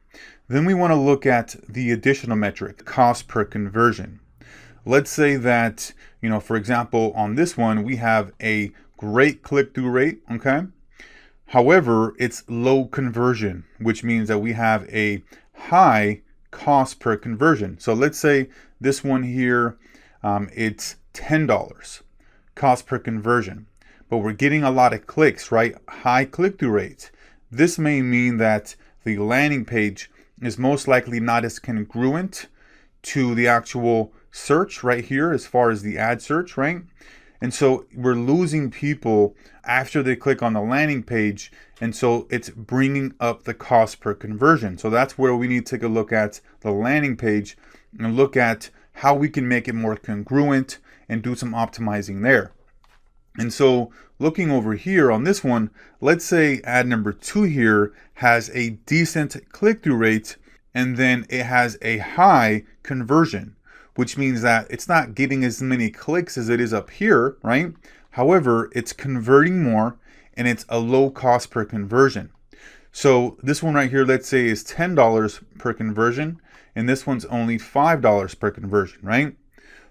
then we want to look at the additional metric, cost per conversion. Let's say that, for example, on this one, we have a great click-through rate, okay? However, it's low conversion, which means that we have a high cost per conversion. So let's say this one here, it's $10 cost per conversion, but we're getting a lot of clicks, right? High click-through rate. This may mean that the landing page is most likely not as congruent to the actual search right here as far as the ad search, right? And so we're losing people after they click on the landing page. And so it's bringing up the cost per conversion. So that's where we need to take a look at the landing page and look at how we can make it more congruent and do some optimizing there. And so looking over here on this one, let's say ad number 2 here has a decent click-through rate, and then it has a high conversion, which means that it's not getting as many clicks as it is up here, right? However, it's converting more, and it's a low cost per conversion. So this one right here, let's say, is $10 per conversion, and this one's only $5 per conversion, right?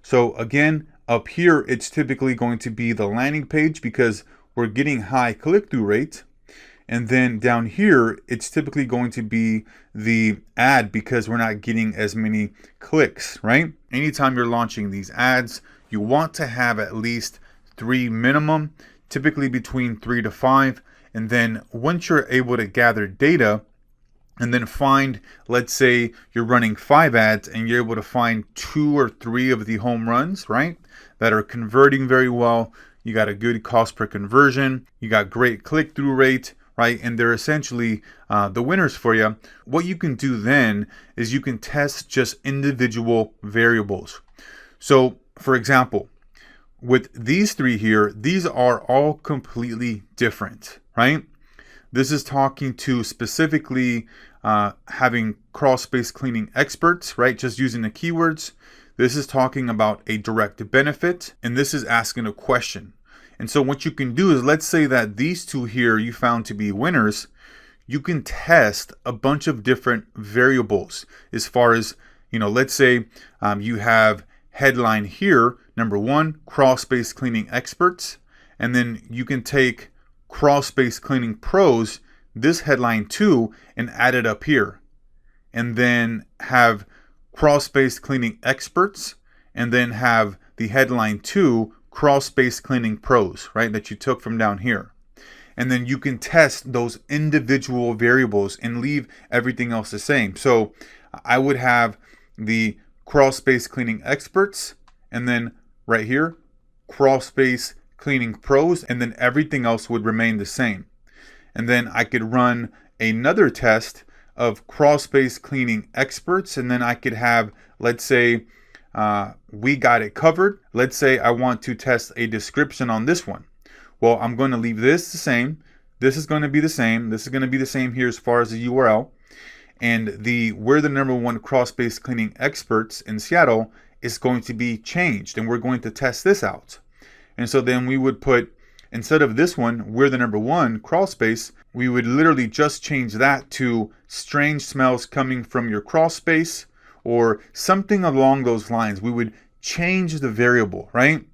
So again, up here, it's typically going to be the landing page because we're getting high click-through rate. And then down here, it's typically going to be the ad because we're not getting as many clicks, right? Anytime you're launching these ads, you want to have at least 3 minimum, typically between 3 to 5. And then once you're able to gather data and then find, let's say you're running 5 ads and you're able to find 2 or 3 of the home runs, right, that are converting very well. You got a good cost per conversion. You got great click-through rate, right? And they're essentially the winners for you. What you can do then is you can test just individual variables. So for example, with these 3 here, these are all completely different, right? This is talking to specifically having crawl space cleaning experts, right? Just using the keywords. This is talking about a direct benefit, and this is asking a question. And so what you can do is, let's say that these 2 here you found to be winners, you can test a bunch of different variables as far as, let's say you have headline here, number 1, crawl space cleaning experts, and then you can take crawl space cleaning pros, this headline 2, and add it up here, and then have crawl space cleaning experts, and then have the headline 2, crawl space cleaning pros, right, that you took from down here. And then you can test those individual variables and leave everything else the same. So I would have the crawl space cleaning experts, and then right here, crawl space cleaning pros, and then everything else would remain the same. And then I could run another test of crawl space cleaning experts, and then I could have, let's say, we got it covered. Let's say I want to test a description on this one. Well, I'm going to leave this the same. This is going to be the same. This is going to be the same here as far as the URL. and we're the #1 crawl space cleaning experts in Seattle is going to be changed, and we're going to test this out. And so then we would put, instead of this one, we're the #1 crawl space, we would literally just change that to strange smells coming from your crawl space or something along those lines. We would change the variable, right?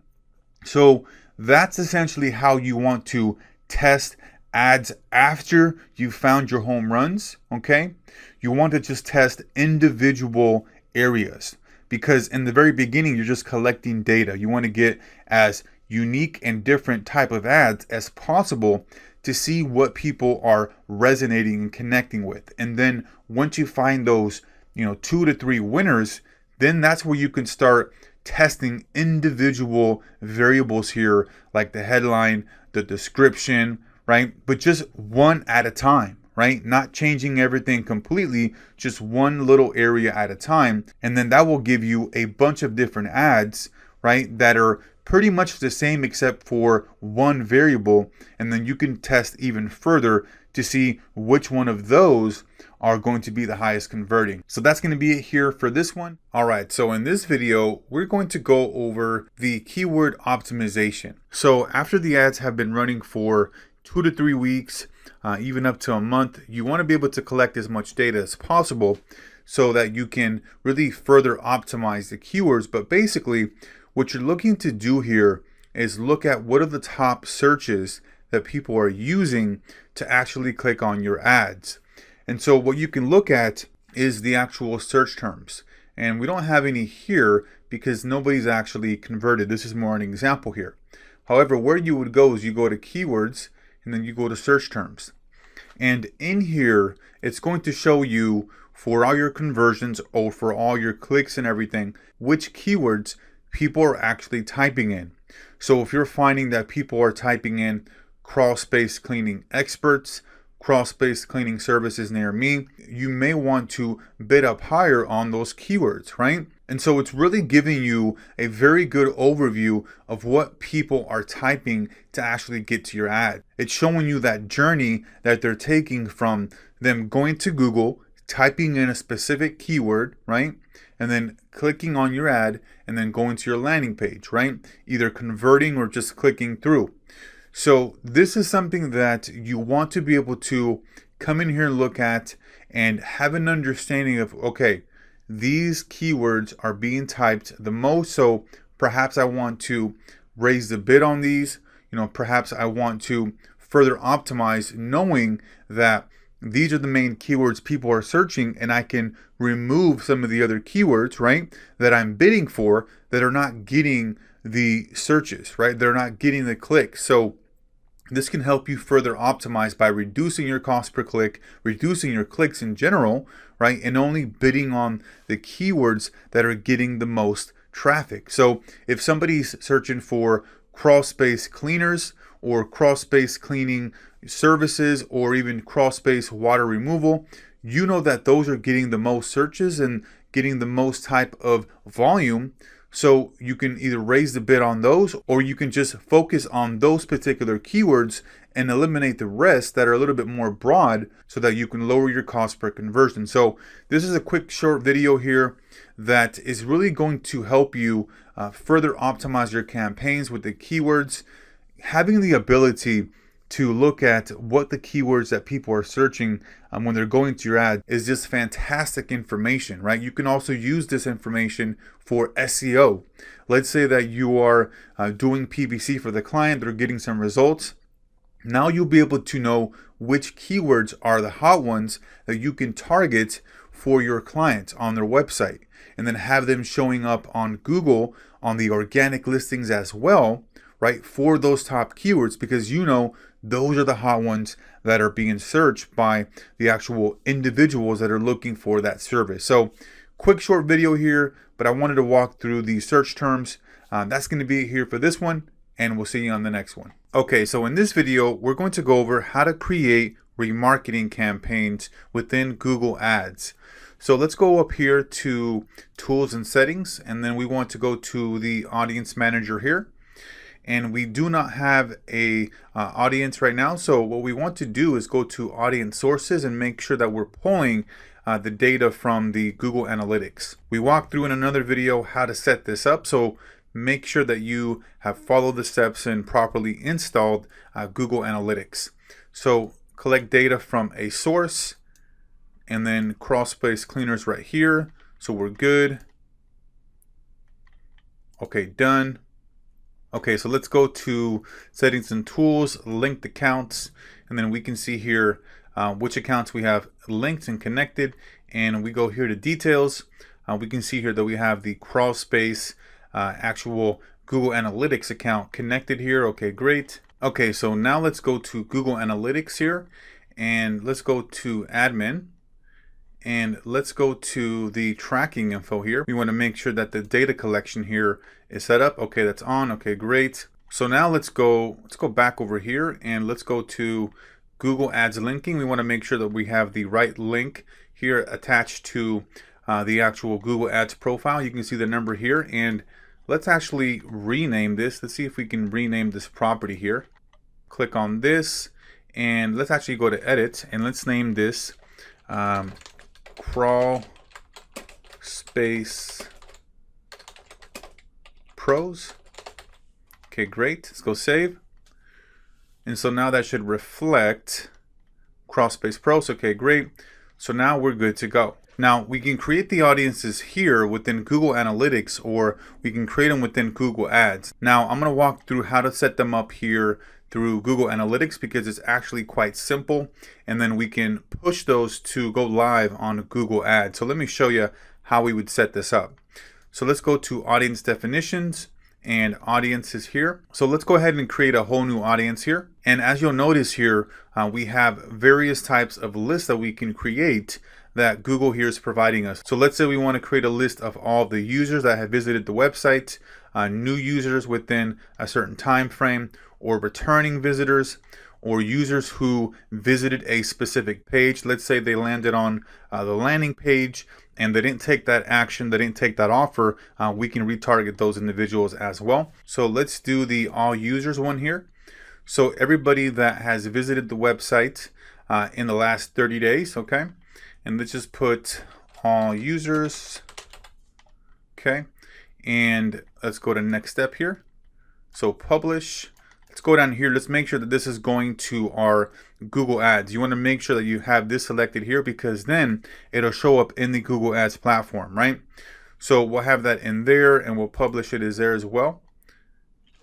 So that's essentially how you want to test ads after you found your home runs, okay? You want to just test individual areas, because in the very beginning, you're just collecting data. You want to get as unique and different type of ads as possible to see what people are resonating and connecting with. And then once you find those, 2 to 3 winners, then that's where you can start testing individual variables here, like the headline, the description, right? But just one at a time, right? Not changing everything completely, just one little area at a time. And then that will give you a bunch of different ads, right? That are pretty much the same except for one variable. And then you can test even further to see which one of those are going to be the highest converting. So that's going to be it here for this one. All right, so in this video, we're going to go over the keyword optimization. So after the ads have been running for 2 to 3 weeks, even up to a month, you want to be able to collect as much data as possible so that you can really further optimize the keywords. But basically, what you're looking to do here is look at what are the top searches that people are using to actually click on your ads. And so what you can look at is the actual search terms. And we don't have any here because nobody's actually converted. This is more an example here. However, where you would go is you go to keywords and then you go to search terms. And in here, it's going to show you for all your conversions or for all your clicks and everything, which keywords people are actually typing in. So if you're finding that people are typing in crawl space cleaning experts, crawl space cleaning services near me, you may want to bid up higher on those keywords, right? And so it's really giving you a very good overview of what people are typing to actually get to your ad. It's showing you that journey that they're taking from them going to Google, typing in a specific keyword, right? And then clicking on your ad and then going to your landing page, right? Either converting or just clicking through. So this is something that you want to be able to come in here and look at and have an understanding of, okay, these keywords are being typed the most, so perhaps I want to raise the bid on these, perhaps I want to further optimize knowing that these are the main keywords people are searching, and I can remove some of the other keywords, right, that I'm bidding for that are not getting the searches, right? They're not getting the clicks. So this can help you further optimize by reducing your cost per click, reducing your clicks in general, right? And only bidding on the keywords that are getting the most traffic. So if somebody's searching for crawl space cleaners or crawl space cleaning services or even crawl space water removal, you know that those are getting the most searches and getting the most type of volume. So you can either raise the bid on those, or you can just focus on those particular keywords and eliminate the rest that are a little bit more broad so that you can lower your cost per conversion. So this is a quick short video here that is really going to help you further optimize your campaigns with the keywords. Having the ability to look at what the keywords that people are searching when they're going to your ad is just fantastic information, right? You can also use this information for SEO. Let's say that you are doing PPC for the client, they're getting some results. Now you'll be able to know which keywords are the hot ones that you can target for your clients on their website, and then have them showing up on Google on the organic listings as well, right, for those top keywords, because those are the hot ones that are being searched by the actual individuals that are looking for that service. So quick short video here, but I wanted to walk through the search terms. That's going to be it here for this one, and we'll see you on the next one. Okay, so in this video, we're going to go over how to create remarketing campaigns within Google Ads. So let's go up here to Tools and Settings, and then we want to go to the Audience Manager here. And we do not have a audience right now. So what we want to do is go to Audience Sources and make sure that we're pulling the data from the Google Analytics. We walked through in another video how to set this up, so make sure that you have followed the steps and properly installed Google Analytics. So collect data from a source, and then crawl space cleaners right here. So we're good. Okay, done. Okay, so let's go to settings and tools, linked accounts, and then we can see here which accounts we have linked and connected. And we go here to details. We can see here that we have the crawl space actual Google Analytics account connected here. Okay, great. Okay, so now let's go to Google Analytics here, and let's go to admin. And let's go to the tracking info here. We want to make sure that the data collection here is set up. Okay, that's on. Okay, great. So now let's go back over here and let's go to Google Ads linking. We want to make sure that we have the right link here attached to the actual Google Ads profile. You can see the number here, and let's actually rename this. Let's see if we can rename this property here. Click on this, and let's actually go to edit, and let's name this crawl space pros. Okay, great. Let's go save. And so now that should reflect crawl space pros. Okay, great. So now we're good to go. Now we can create the audiences here within Google Analytics, or we can create them within Google Ads. Now I'm going to walk through how to set them up here through Google Analytics because it's actually quite simple, and then we can push those to go live on Google Ads. So let me show you how we would set this up. So let's go to audience definitions and audiences here. So let's go ahead and create a whole new audience here. And as you'll notice here, we have various types of lists that we can create that Google here is providing us. So let's say we want to create a list of all the users that have visited the website, new users within a certain time frame, or returning visitors, or users who visited a specific page. Let's say they landed on the landing page and they didn't take that action, they didn't take that offer. We can retarget those individuals as well. So let's do the all users one here. So everybody that has visited the website in the last 30 days, okay? And let's just put all users, okay? And let's go to next step here. So publish. Let's go down here. Let's make sure that this is going to our Google Ads. You want to make sure that you have this selected here because then it'll show up in the Google Ads platform, right? So we'll have that in there and we'll publish it as there as well.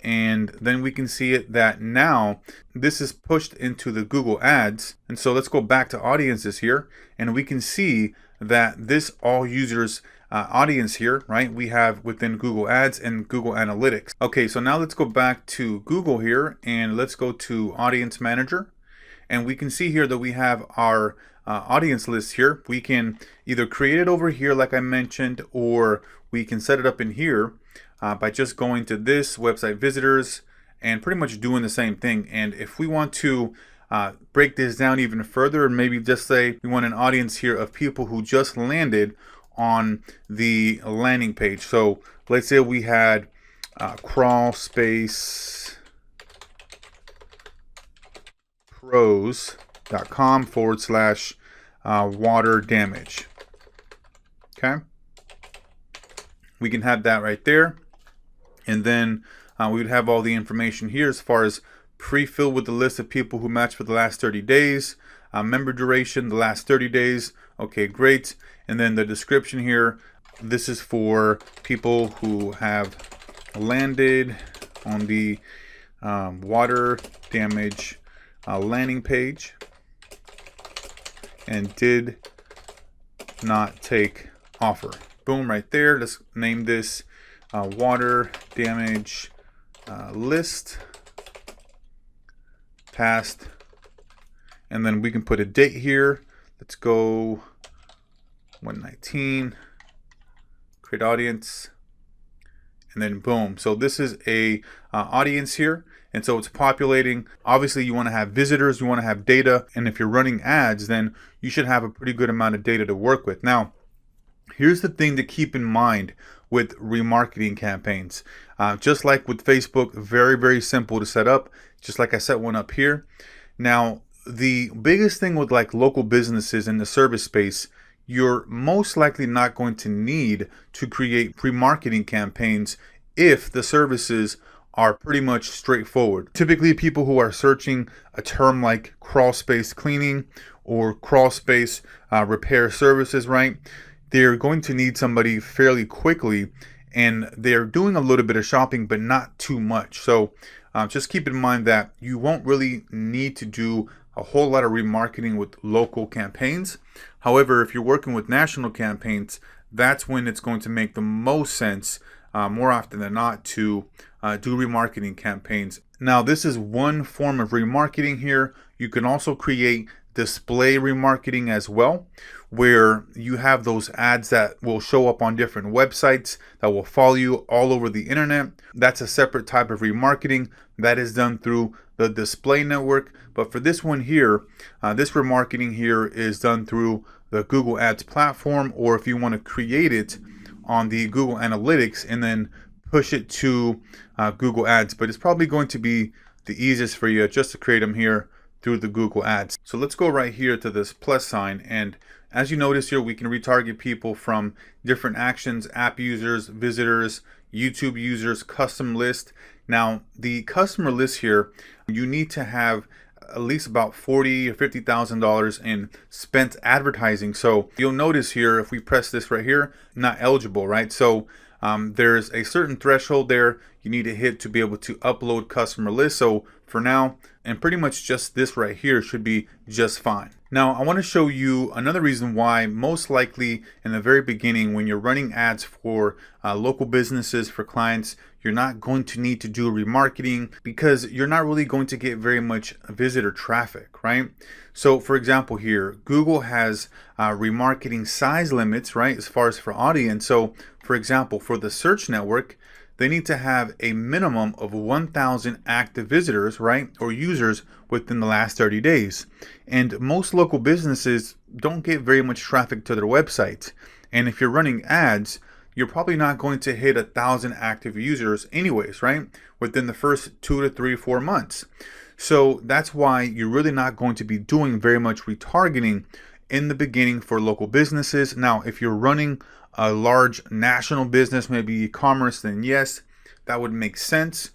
And then we can see it that now this is pushed into the Google Ads. And so let's go back to audiences here, and we can see that this all users audience here, right, we have within Google Ads and Google Analytics. Okay, so now let's go back to Google here and let's go to Audience Manager. And we can see here that we have our audience list here. We can either create it over here like I mentioned, or we can set it up in here by just going to this website visitors and pretty much doing the same thing. And if we want to break this down even further, and maybe just say we want an audience here of people who just landed on the landing page. So let's say we had crawl space pros.com / water damage. Okay, we can have that right there, and then we would have all the information here as far as pre-fill with the list of people who matched for the last 30 days, member duration, the last 30 days. Okay, great. And then the description here, this is for people who have landed on the water damage landing page and did not take offer. Boom, right there. Let's name this water damage list past, and then we can put a date here. Let's go 119, create audience, and then boom. So this is a audience here, and so it's populating. Obviously you want to have visitors, you want to have data, and if you're running ads, then you should have a pretty good amount of data to work with. Now, here's the thing to keep in mind with remarketing campaigns. Just like with Facebook, very, very simple to set up, just like I set one up here. Now, the biggest thing with like local businesses in the service space, you're most likely not going to need to create pre-marketing campaigns if the services are pretty much straightforward. Typically, people who are searching a term like crawl space cleaning or crawl space repair services, right? They're going to need somebody fairly quickly, and they're doing a little bit of shopping, but not too much. So just keep in mind that you won't really need to do a whole lot of remarketing with local campaigns. However, if you're working with national campaigns, that's when it's going to make the most sense, more often than not, to do remarketing campaigns. Now, this is one form of remarketing here. You can also create display remarketing as well, where you have those ads that will show up on different websites that will follow you all over the internet. That's a separate type of remarketing that is done through the display network. But for this one here, this remarketing here is done through the Google Ads platform, or if you want to create it on the Google Analytics and then push it to Google Ads. But it's probably going to be the easiest for you just to create them here through the Google Ads. So let's go right here to this plus sign, and as you notice here, we can retarget people from different actions: app users, visitors, YouTube users, custom list. Now, the customer list here, you need to have at least about $40,000 or $50,000 in spent advertising. So you'll notice here, if we press this right here, not eligible, right? So there's a certain threshold there you need to hit to be able to upload customer list. So for now, and pretty much just this right here should be just fine. Now, I want to show you another reason why most likely in the very beginning, when you're running ads for local businesses, for clients, you're not going to need to do remarketing, because you're not really going to get very much visitor traffic, right? So for example here, Google has remarketing size limits, right, as far as for audience. So for example, for the search network, they need to have a minimum of 1,000 active visitors, right, or users within the last 30 days. And most local businesses don't get very much traffic to their website. And if you're running ads, you're probably not going to hit 1,000 active users anyways, right, within the first 2 to 3, 4 months. So that's why you're really not going to be doing very much retargeting in the beginning for local businesses. Now, if you're running a large national business, maybe e-commerce, then yes, that would make sense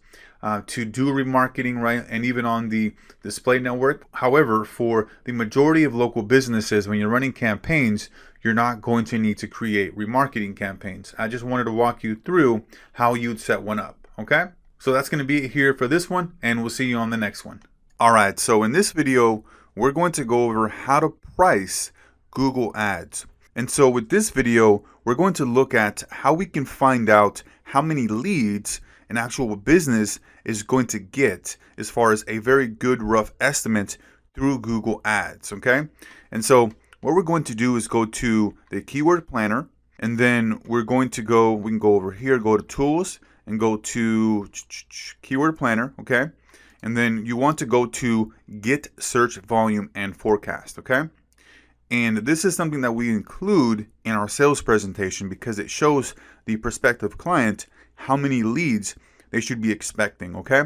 to do remarketing, right? And even on the display network. However, for the majority of local businesses, when you're running campaigns, you're not going to need to create remarketing campaigns. I just wanted to walk you through how you'd set one up, okay? So that's going to be it here for this one, and we'll see you on the next one. All right, so in this video, we're going to go over how to price Google Ads. And so with this video, we're going to look at how we can find out how many leads an actual business is going to get, as far as a very good rough estimate through Google Ads, okay? And so what we're going to do is go to the keyword planner, and then we're going to go, we can go over here, go to tools, and go to keyword planner, okay? And then you want to go to get search volume and forecast, okay? And this is something that we include in our sales presentation because it shows the prospective client how many leads they should be expecting, okay?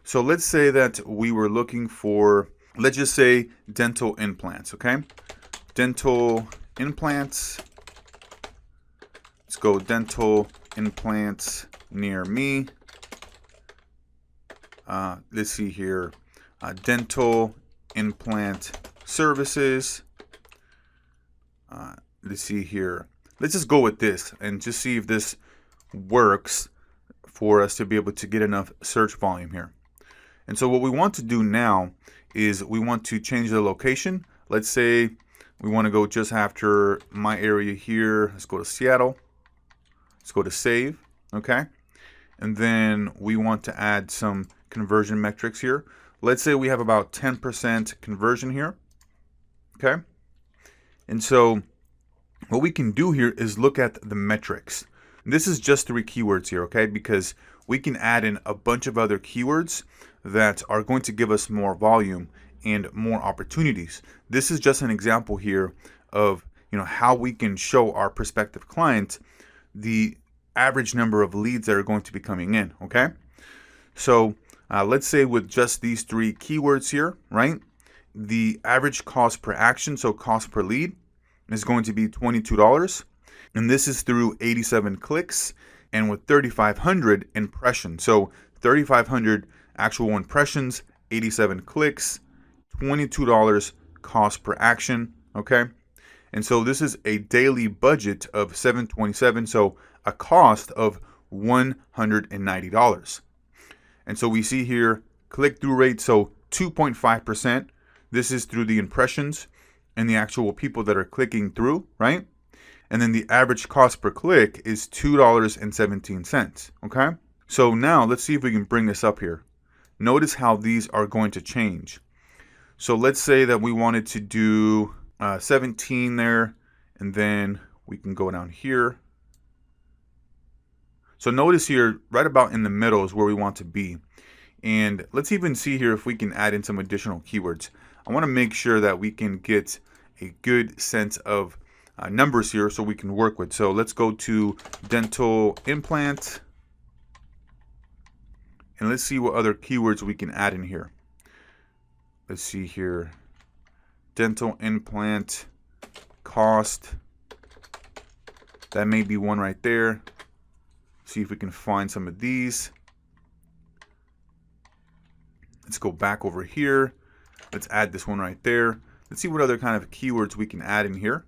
So let's say that we were looking for, let's just say dental implants, okay? Dental implants. Let's go dental implants near me. Let's see here. Dental implant services. Let's see here. Let's just go with this and just see if this works for us to be able to get enough search volume here. And so what we want to do now is we want to change the location. Let's say we want to go just after my area here. Let's go to Seattle. Let's go to save, okay? And then we want to add some conversion metrics here. Let's say we have about 10% conversion here, okay? And so what we can do here is look at the metrics. This is just 3 keywords here, okay? Because we can add in a bunch of other keywords that are going to give us more volume and more opportunities. This is just an example here of, how we can show our prospective client the average number of leads that are going to be coming in, okay? So let's say with just these 3 keywords here, right? The average cost per action, so cost per lead, is going to be $22. And this is through 87 clicks and with 3,500 impressions. So 3,500 actual impressions, 87 clicks, $22 cost per action, okay? And so this is a daily budget of $727, so a cost of $190. And so we see here click-through rate, so 2.5%. This is through the impressions and the actual people that are clicking through, right? And then the average cost per click is $2.17, okay? So now let's see if we can bring this up here. Notice how these are going to change. So let's say that we wanted to do 17 there, and then we can go down here. So notice here, right about in the middle is where we want to be. And let's even see here if we can add in some additional keywords. I want to make sure that we can get a good sense of numbers here so we can work with. So let's go to dental implant. And let's see what other keywords we can add in here. Let's see here. Dental implant cost. That may be one right there. See if we can find some of these. Let's go back over here. Let's add this one right there. Let's see what other kind of keywords we can add in here.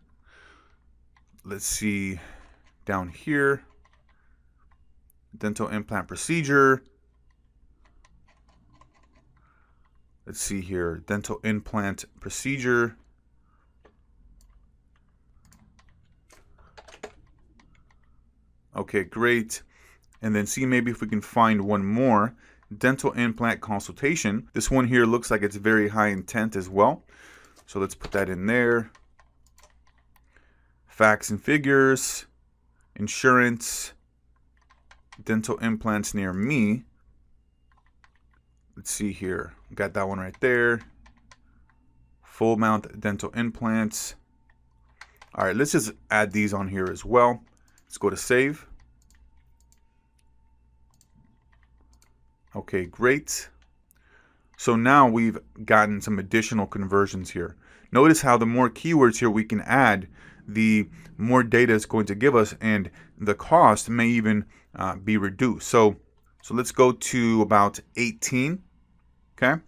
Let's see down here. Dental implant procedure. Let's see here. Dental implant procedure. Okay, great. And then see maybe if we can find one more. Dental implant consultation. This one here looks like it's very high intent as well. So let's put that in there. Facts and figures. Insurance. Dental implants near me. Let's see here. Got that one right there. Full mount dental implants. All right, let's just add these on here as well. Let's go to save. Okay, great. So now we've gotten some additional conversions here. Notice how the more keywords here we can add, the more data it's going to give us, and the cost may even be reduced. So let's go to about 18. Okay.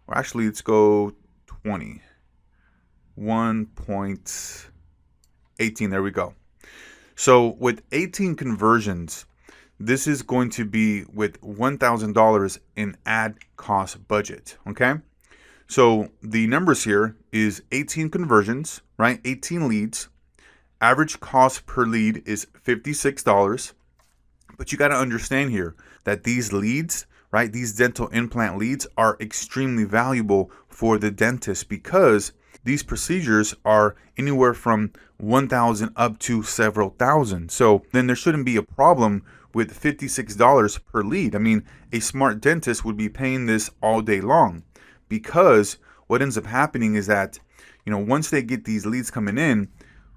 Or actually, let's go 20. 1.18. There we go. So with 18 conversions, this is going to be with $1,000 in ad cost budget. Okay. So the numbers here is 18 conversions, right? 18 leads. Average cost per lead is $56. But you got to understand here that these leads, right, these dental implant leads are extremely valuable for the dentist because these procedures are anywhere from 1,000 up to several thousand. So then there shouldn't be a problem with $56 per lead. I mean, a smart dentist would be paying this all day long, because what ends up happening is that, you know, once they get these leads coming in,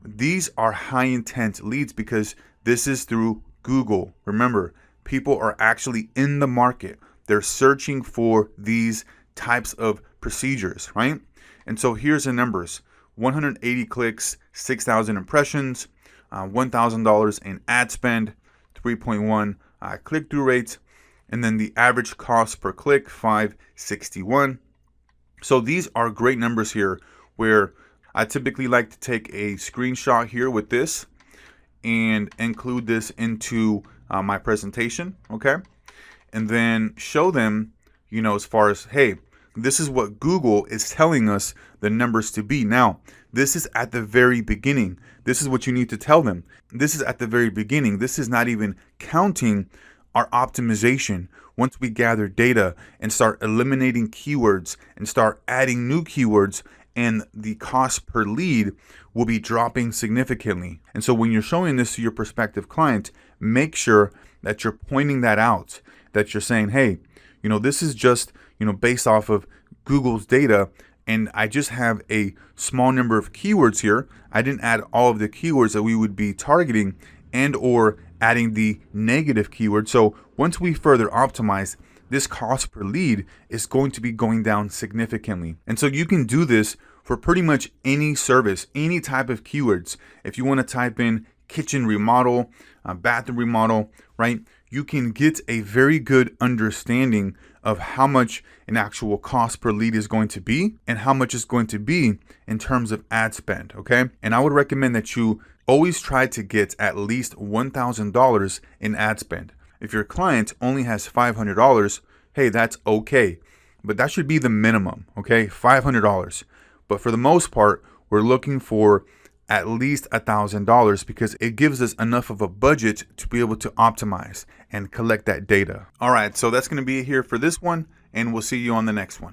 these are high intent leads because this is through Google. Remember, people are actually in the market. They're searching for these types of procedures, right? And so here's the numbers. 180 clicks, 6,000 impressions, $1,000 in ad spend, 3.1 click-through rate, and then the average cost per click, $5.61. So these are great numbers here, where I typically like to take a screenshot here with this and include this into my presentation, okay? And then show them, you know, as far as, hey, this is what Google is telling us the numbers to be. Now, this is at the very beginning. This is what you need to tell them. This is at the very beginning. This is not even counting our optimization. Once we gather data and start eliminating keywords and start adding new keywords, and the cost per lead will be dropping significantly. And so when you're showing this to your prospective client, make sure that you're pointing that out, that you're saying, hey, you know, this is just, you know, based off of Google's data, and I just have a small number of keywords here. I didn't add all of the keywords that we would be targeting and or adding the negative keywords. So once we further optimize, this cost per lead is going to be going down significantly. And so you can do this for pretty much any service, any type of keywords. If you want to type in kitchen remodel, bathroom remodel, right? You can get a very good understanding of how much an actual cost per lead is going to be and how much it's going to be in terms of ad spend, okay? And I would recommend that you always try to get at least $1,000 in ad spend. If your client only has $500, hey, that's okay. But that should be the minimum, okay? $500. But for the most part, we're looking for at least $1,000 because it gives us enough of a budget to be able to optimize and collect that data. All right, so that's going to be it here for this one, and we'll see you on the next one.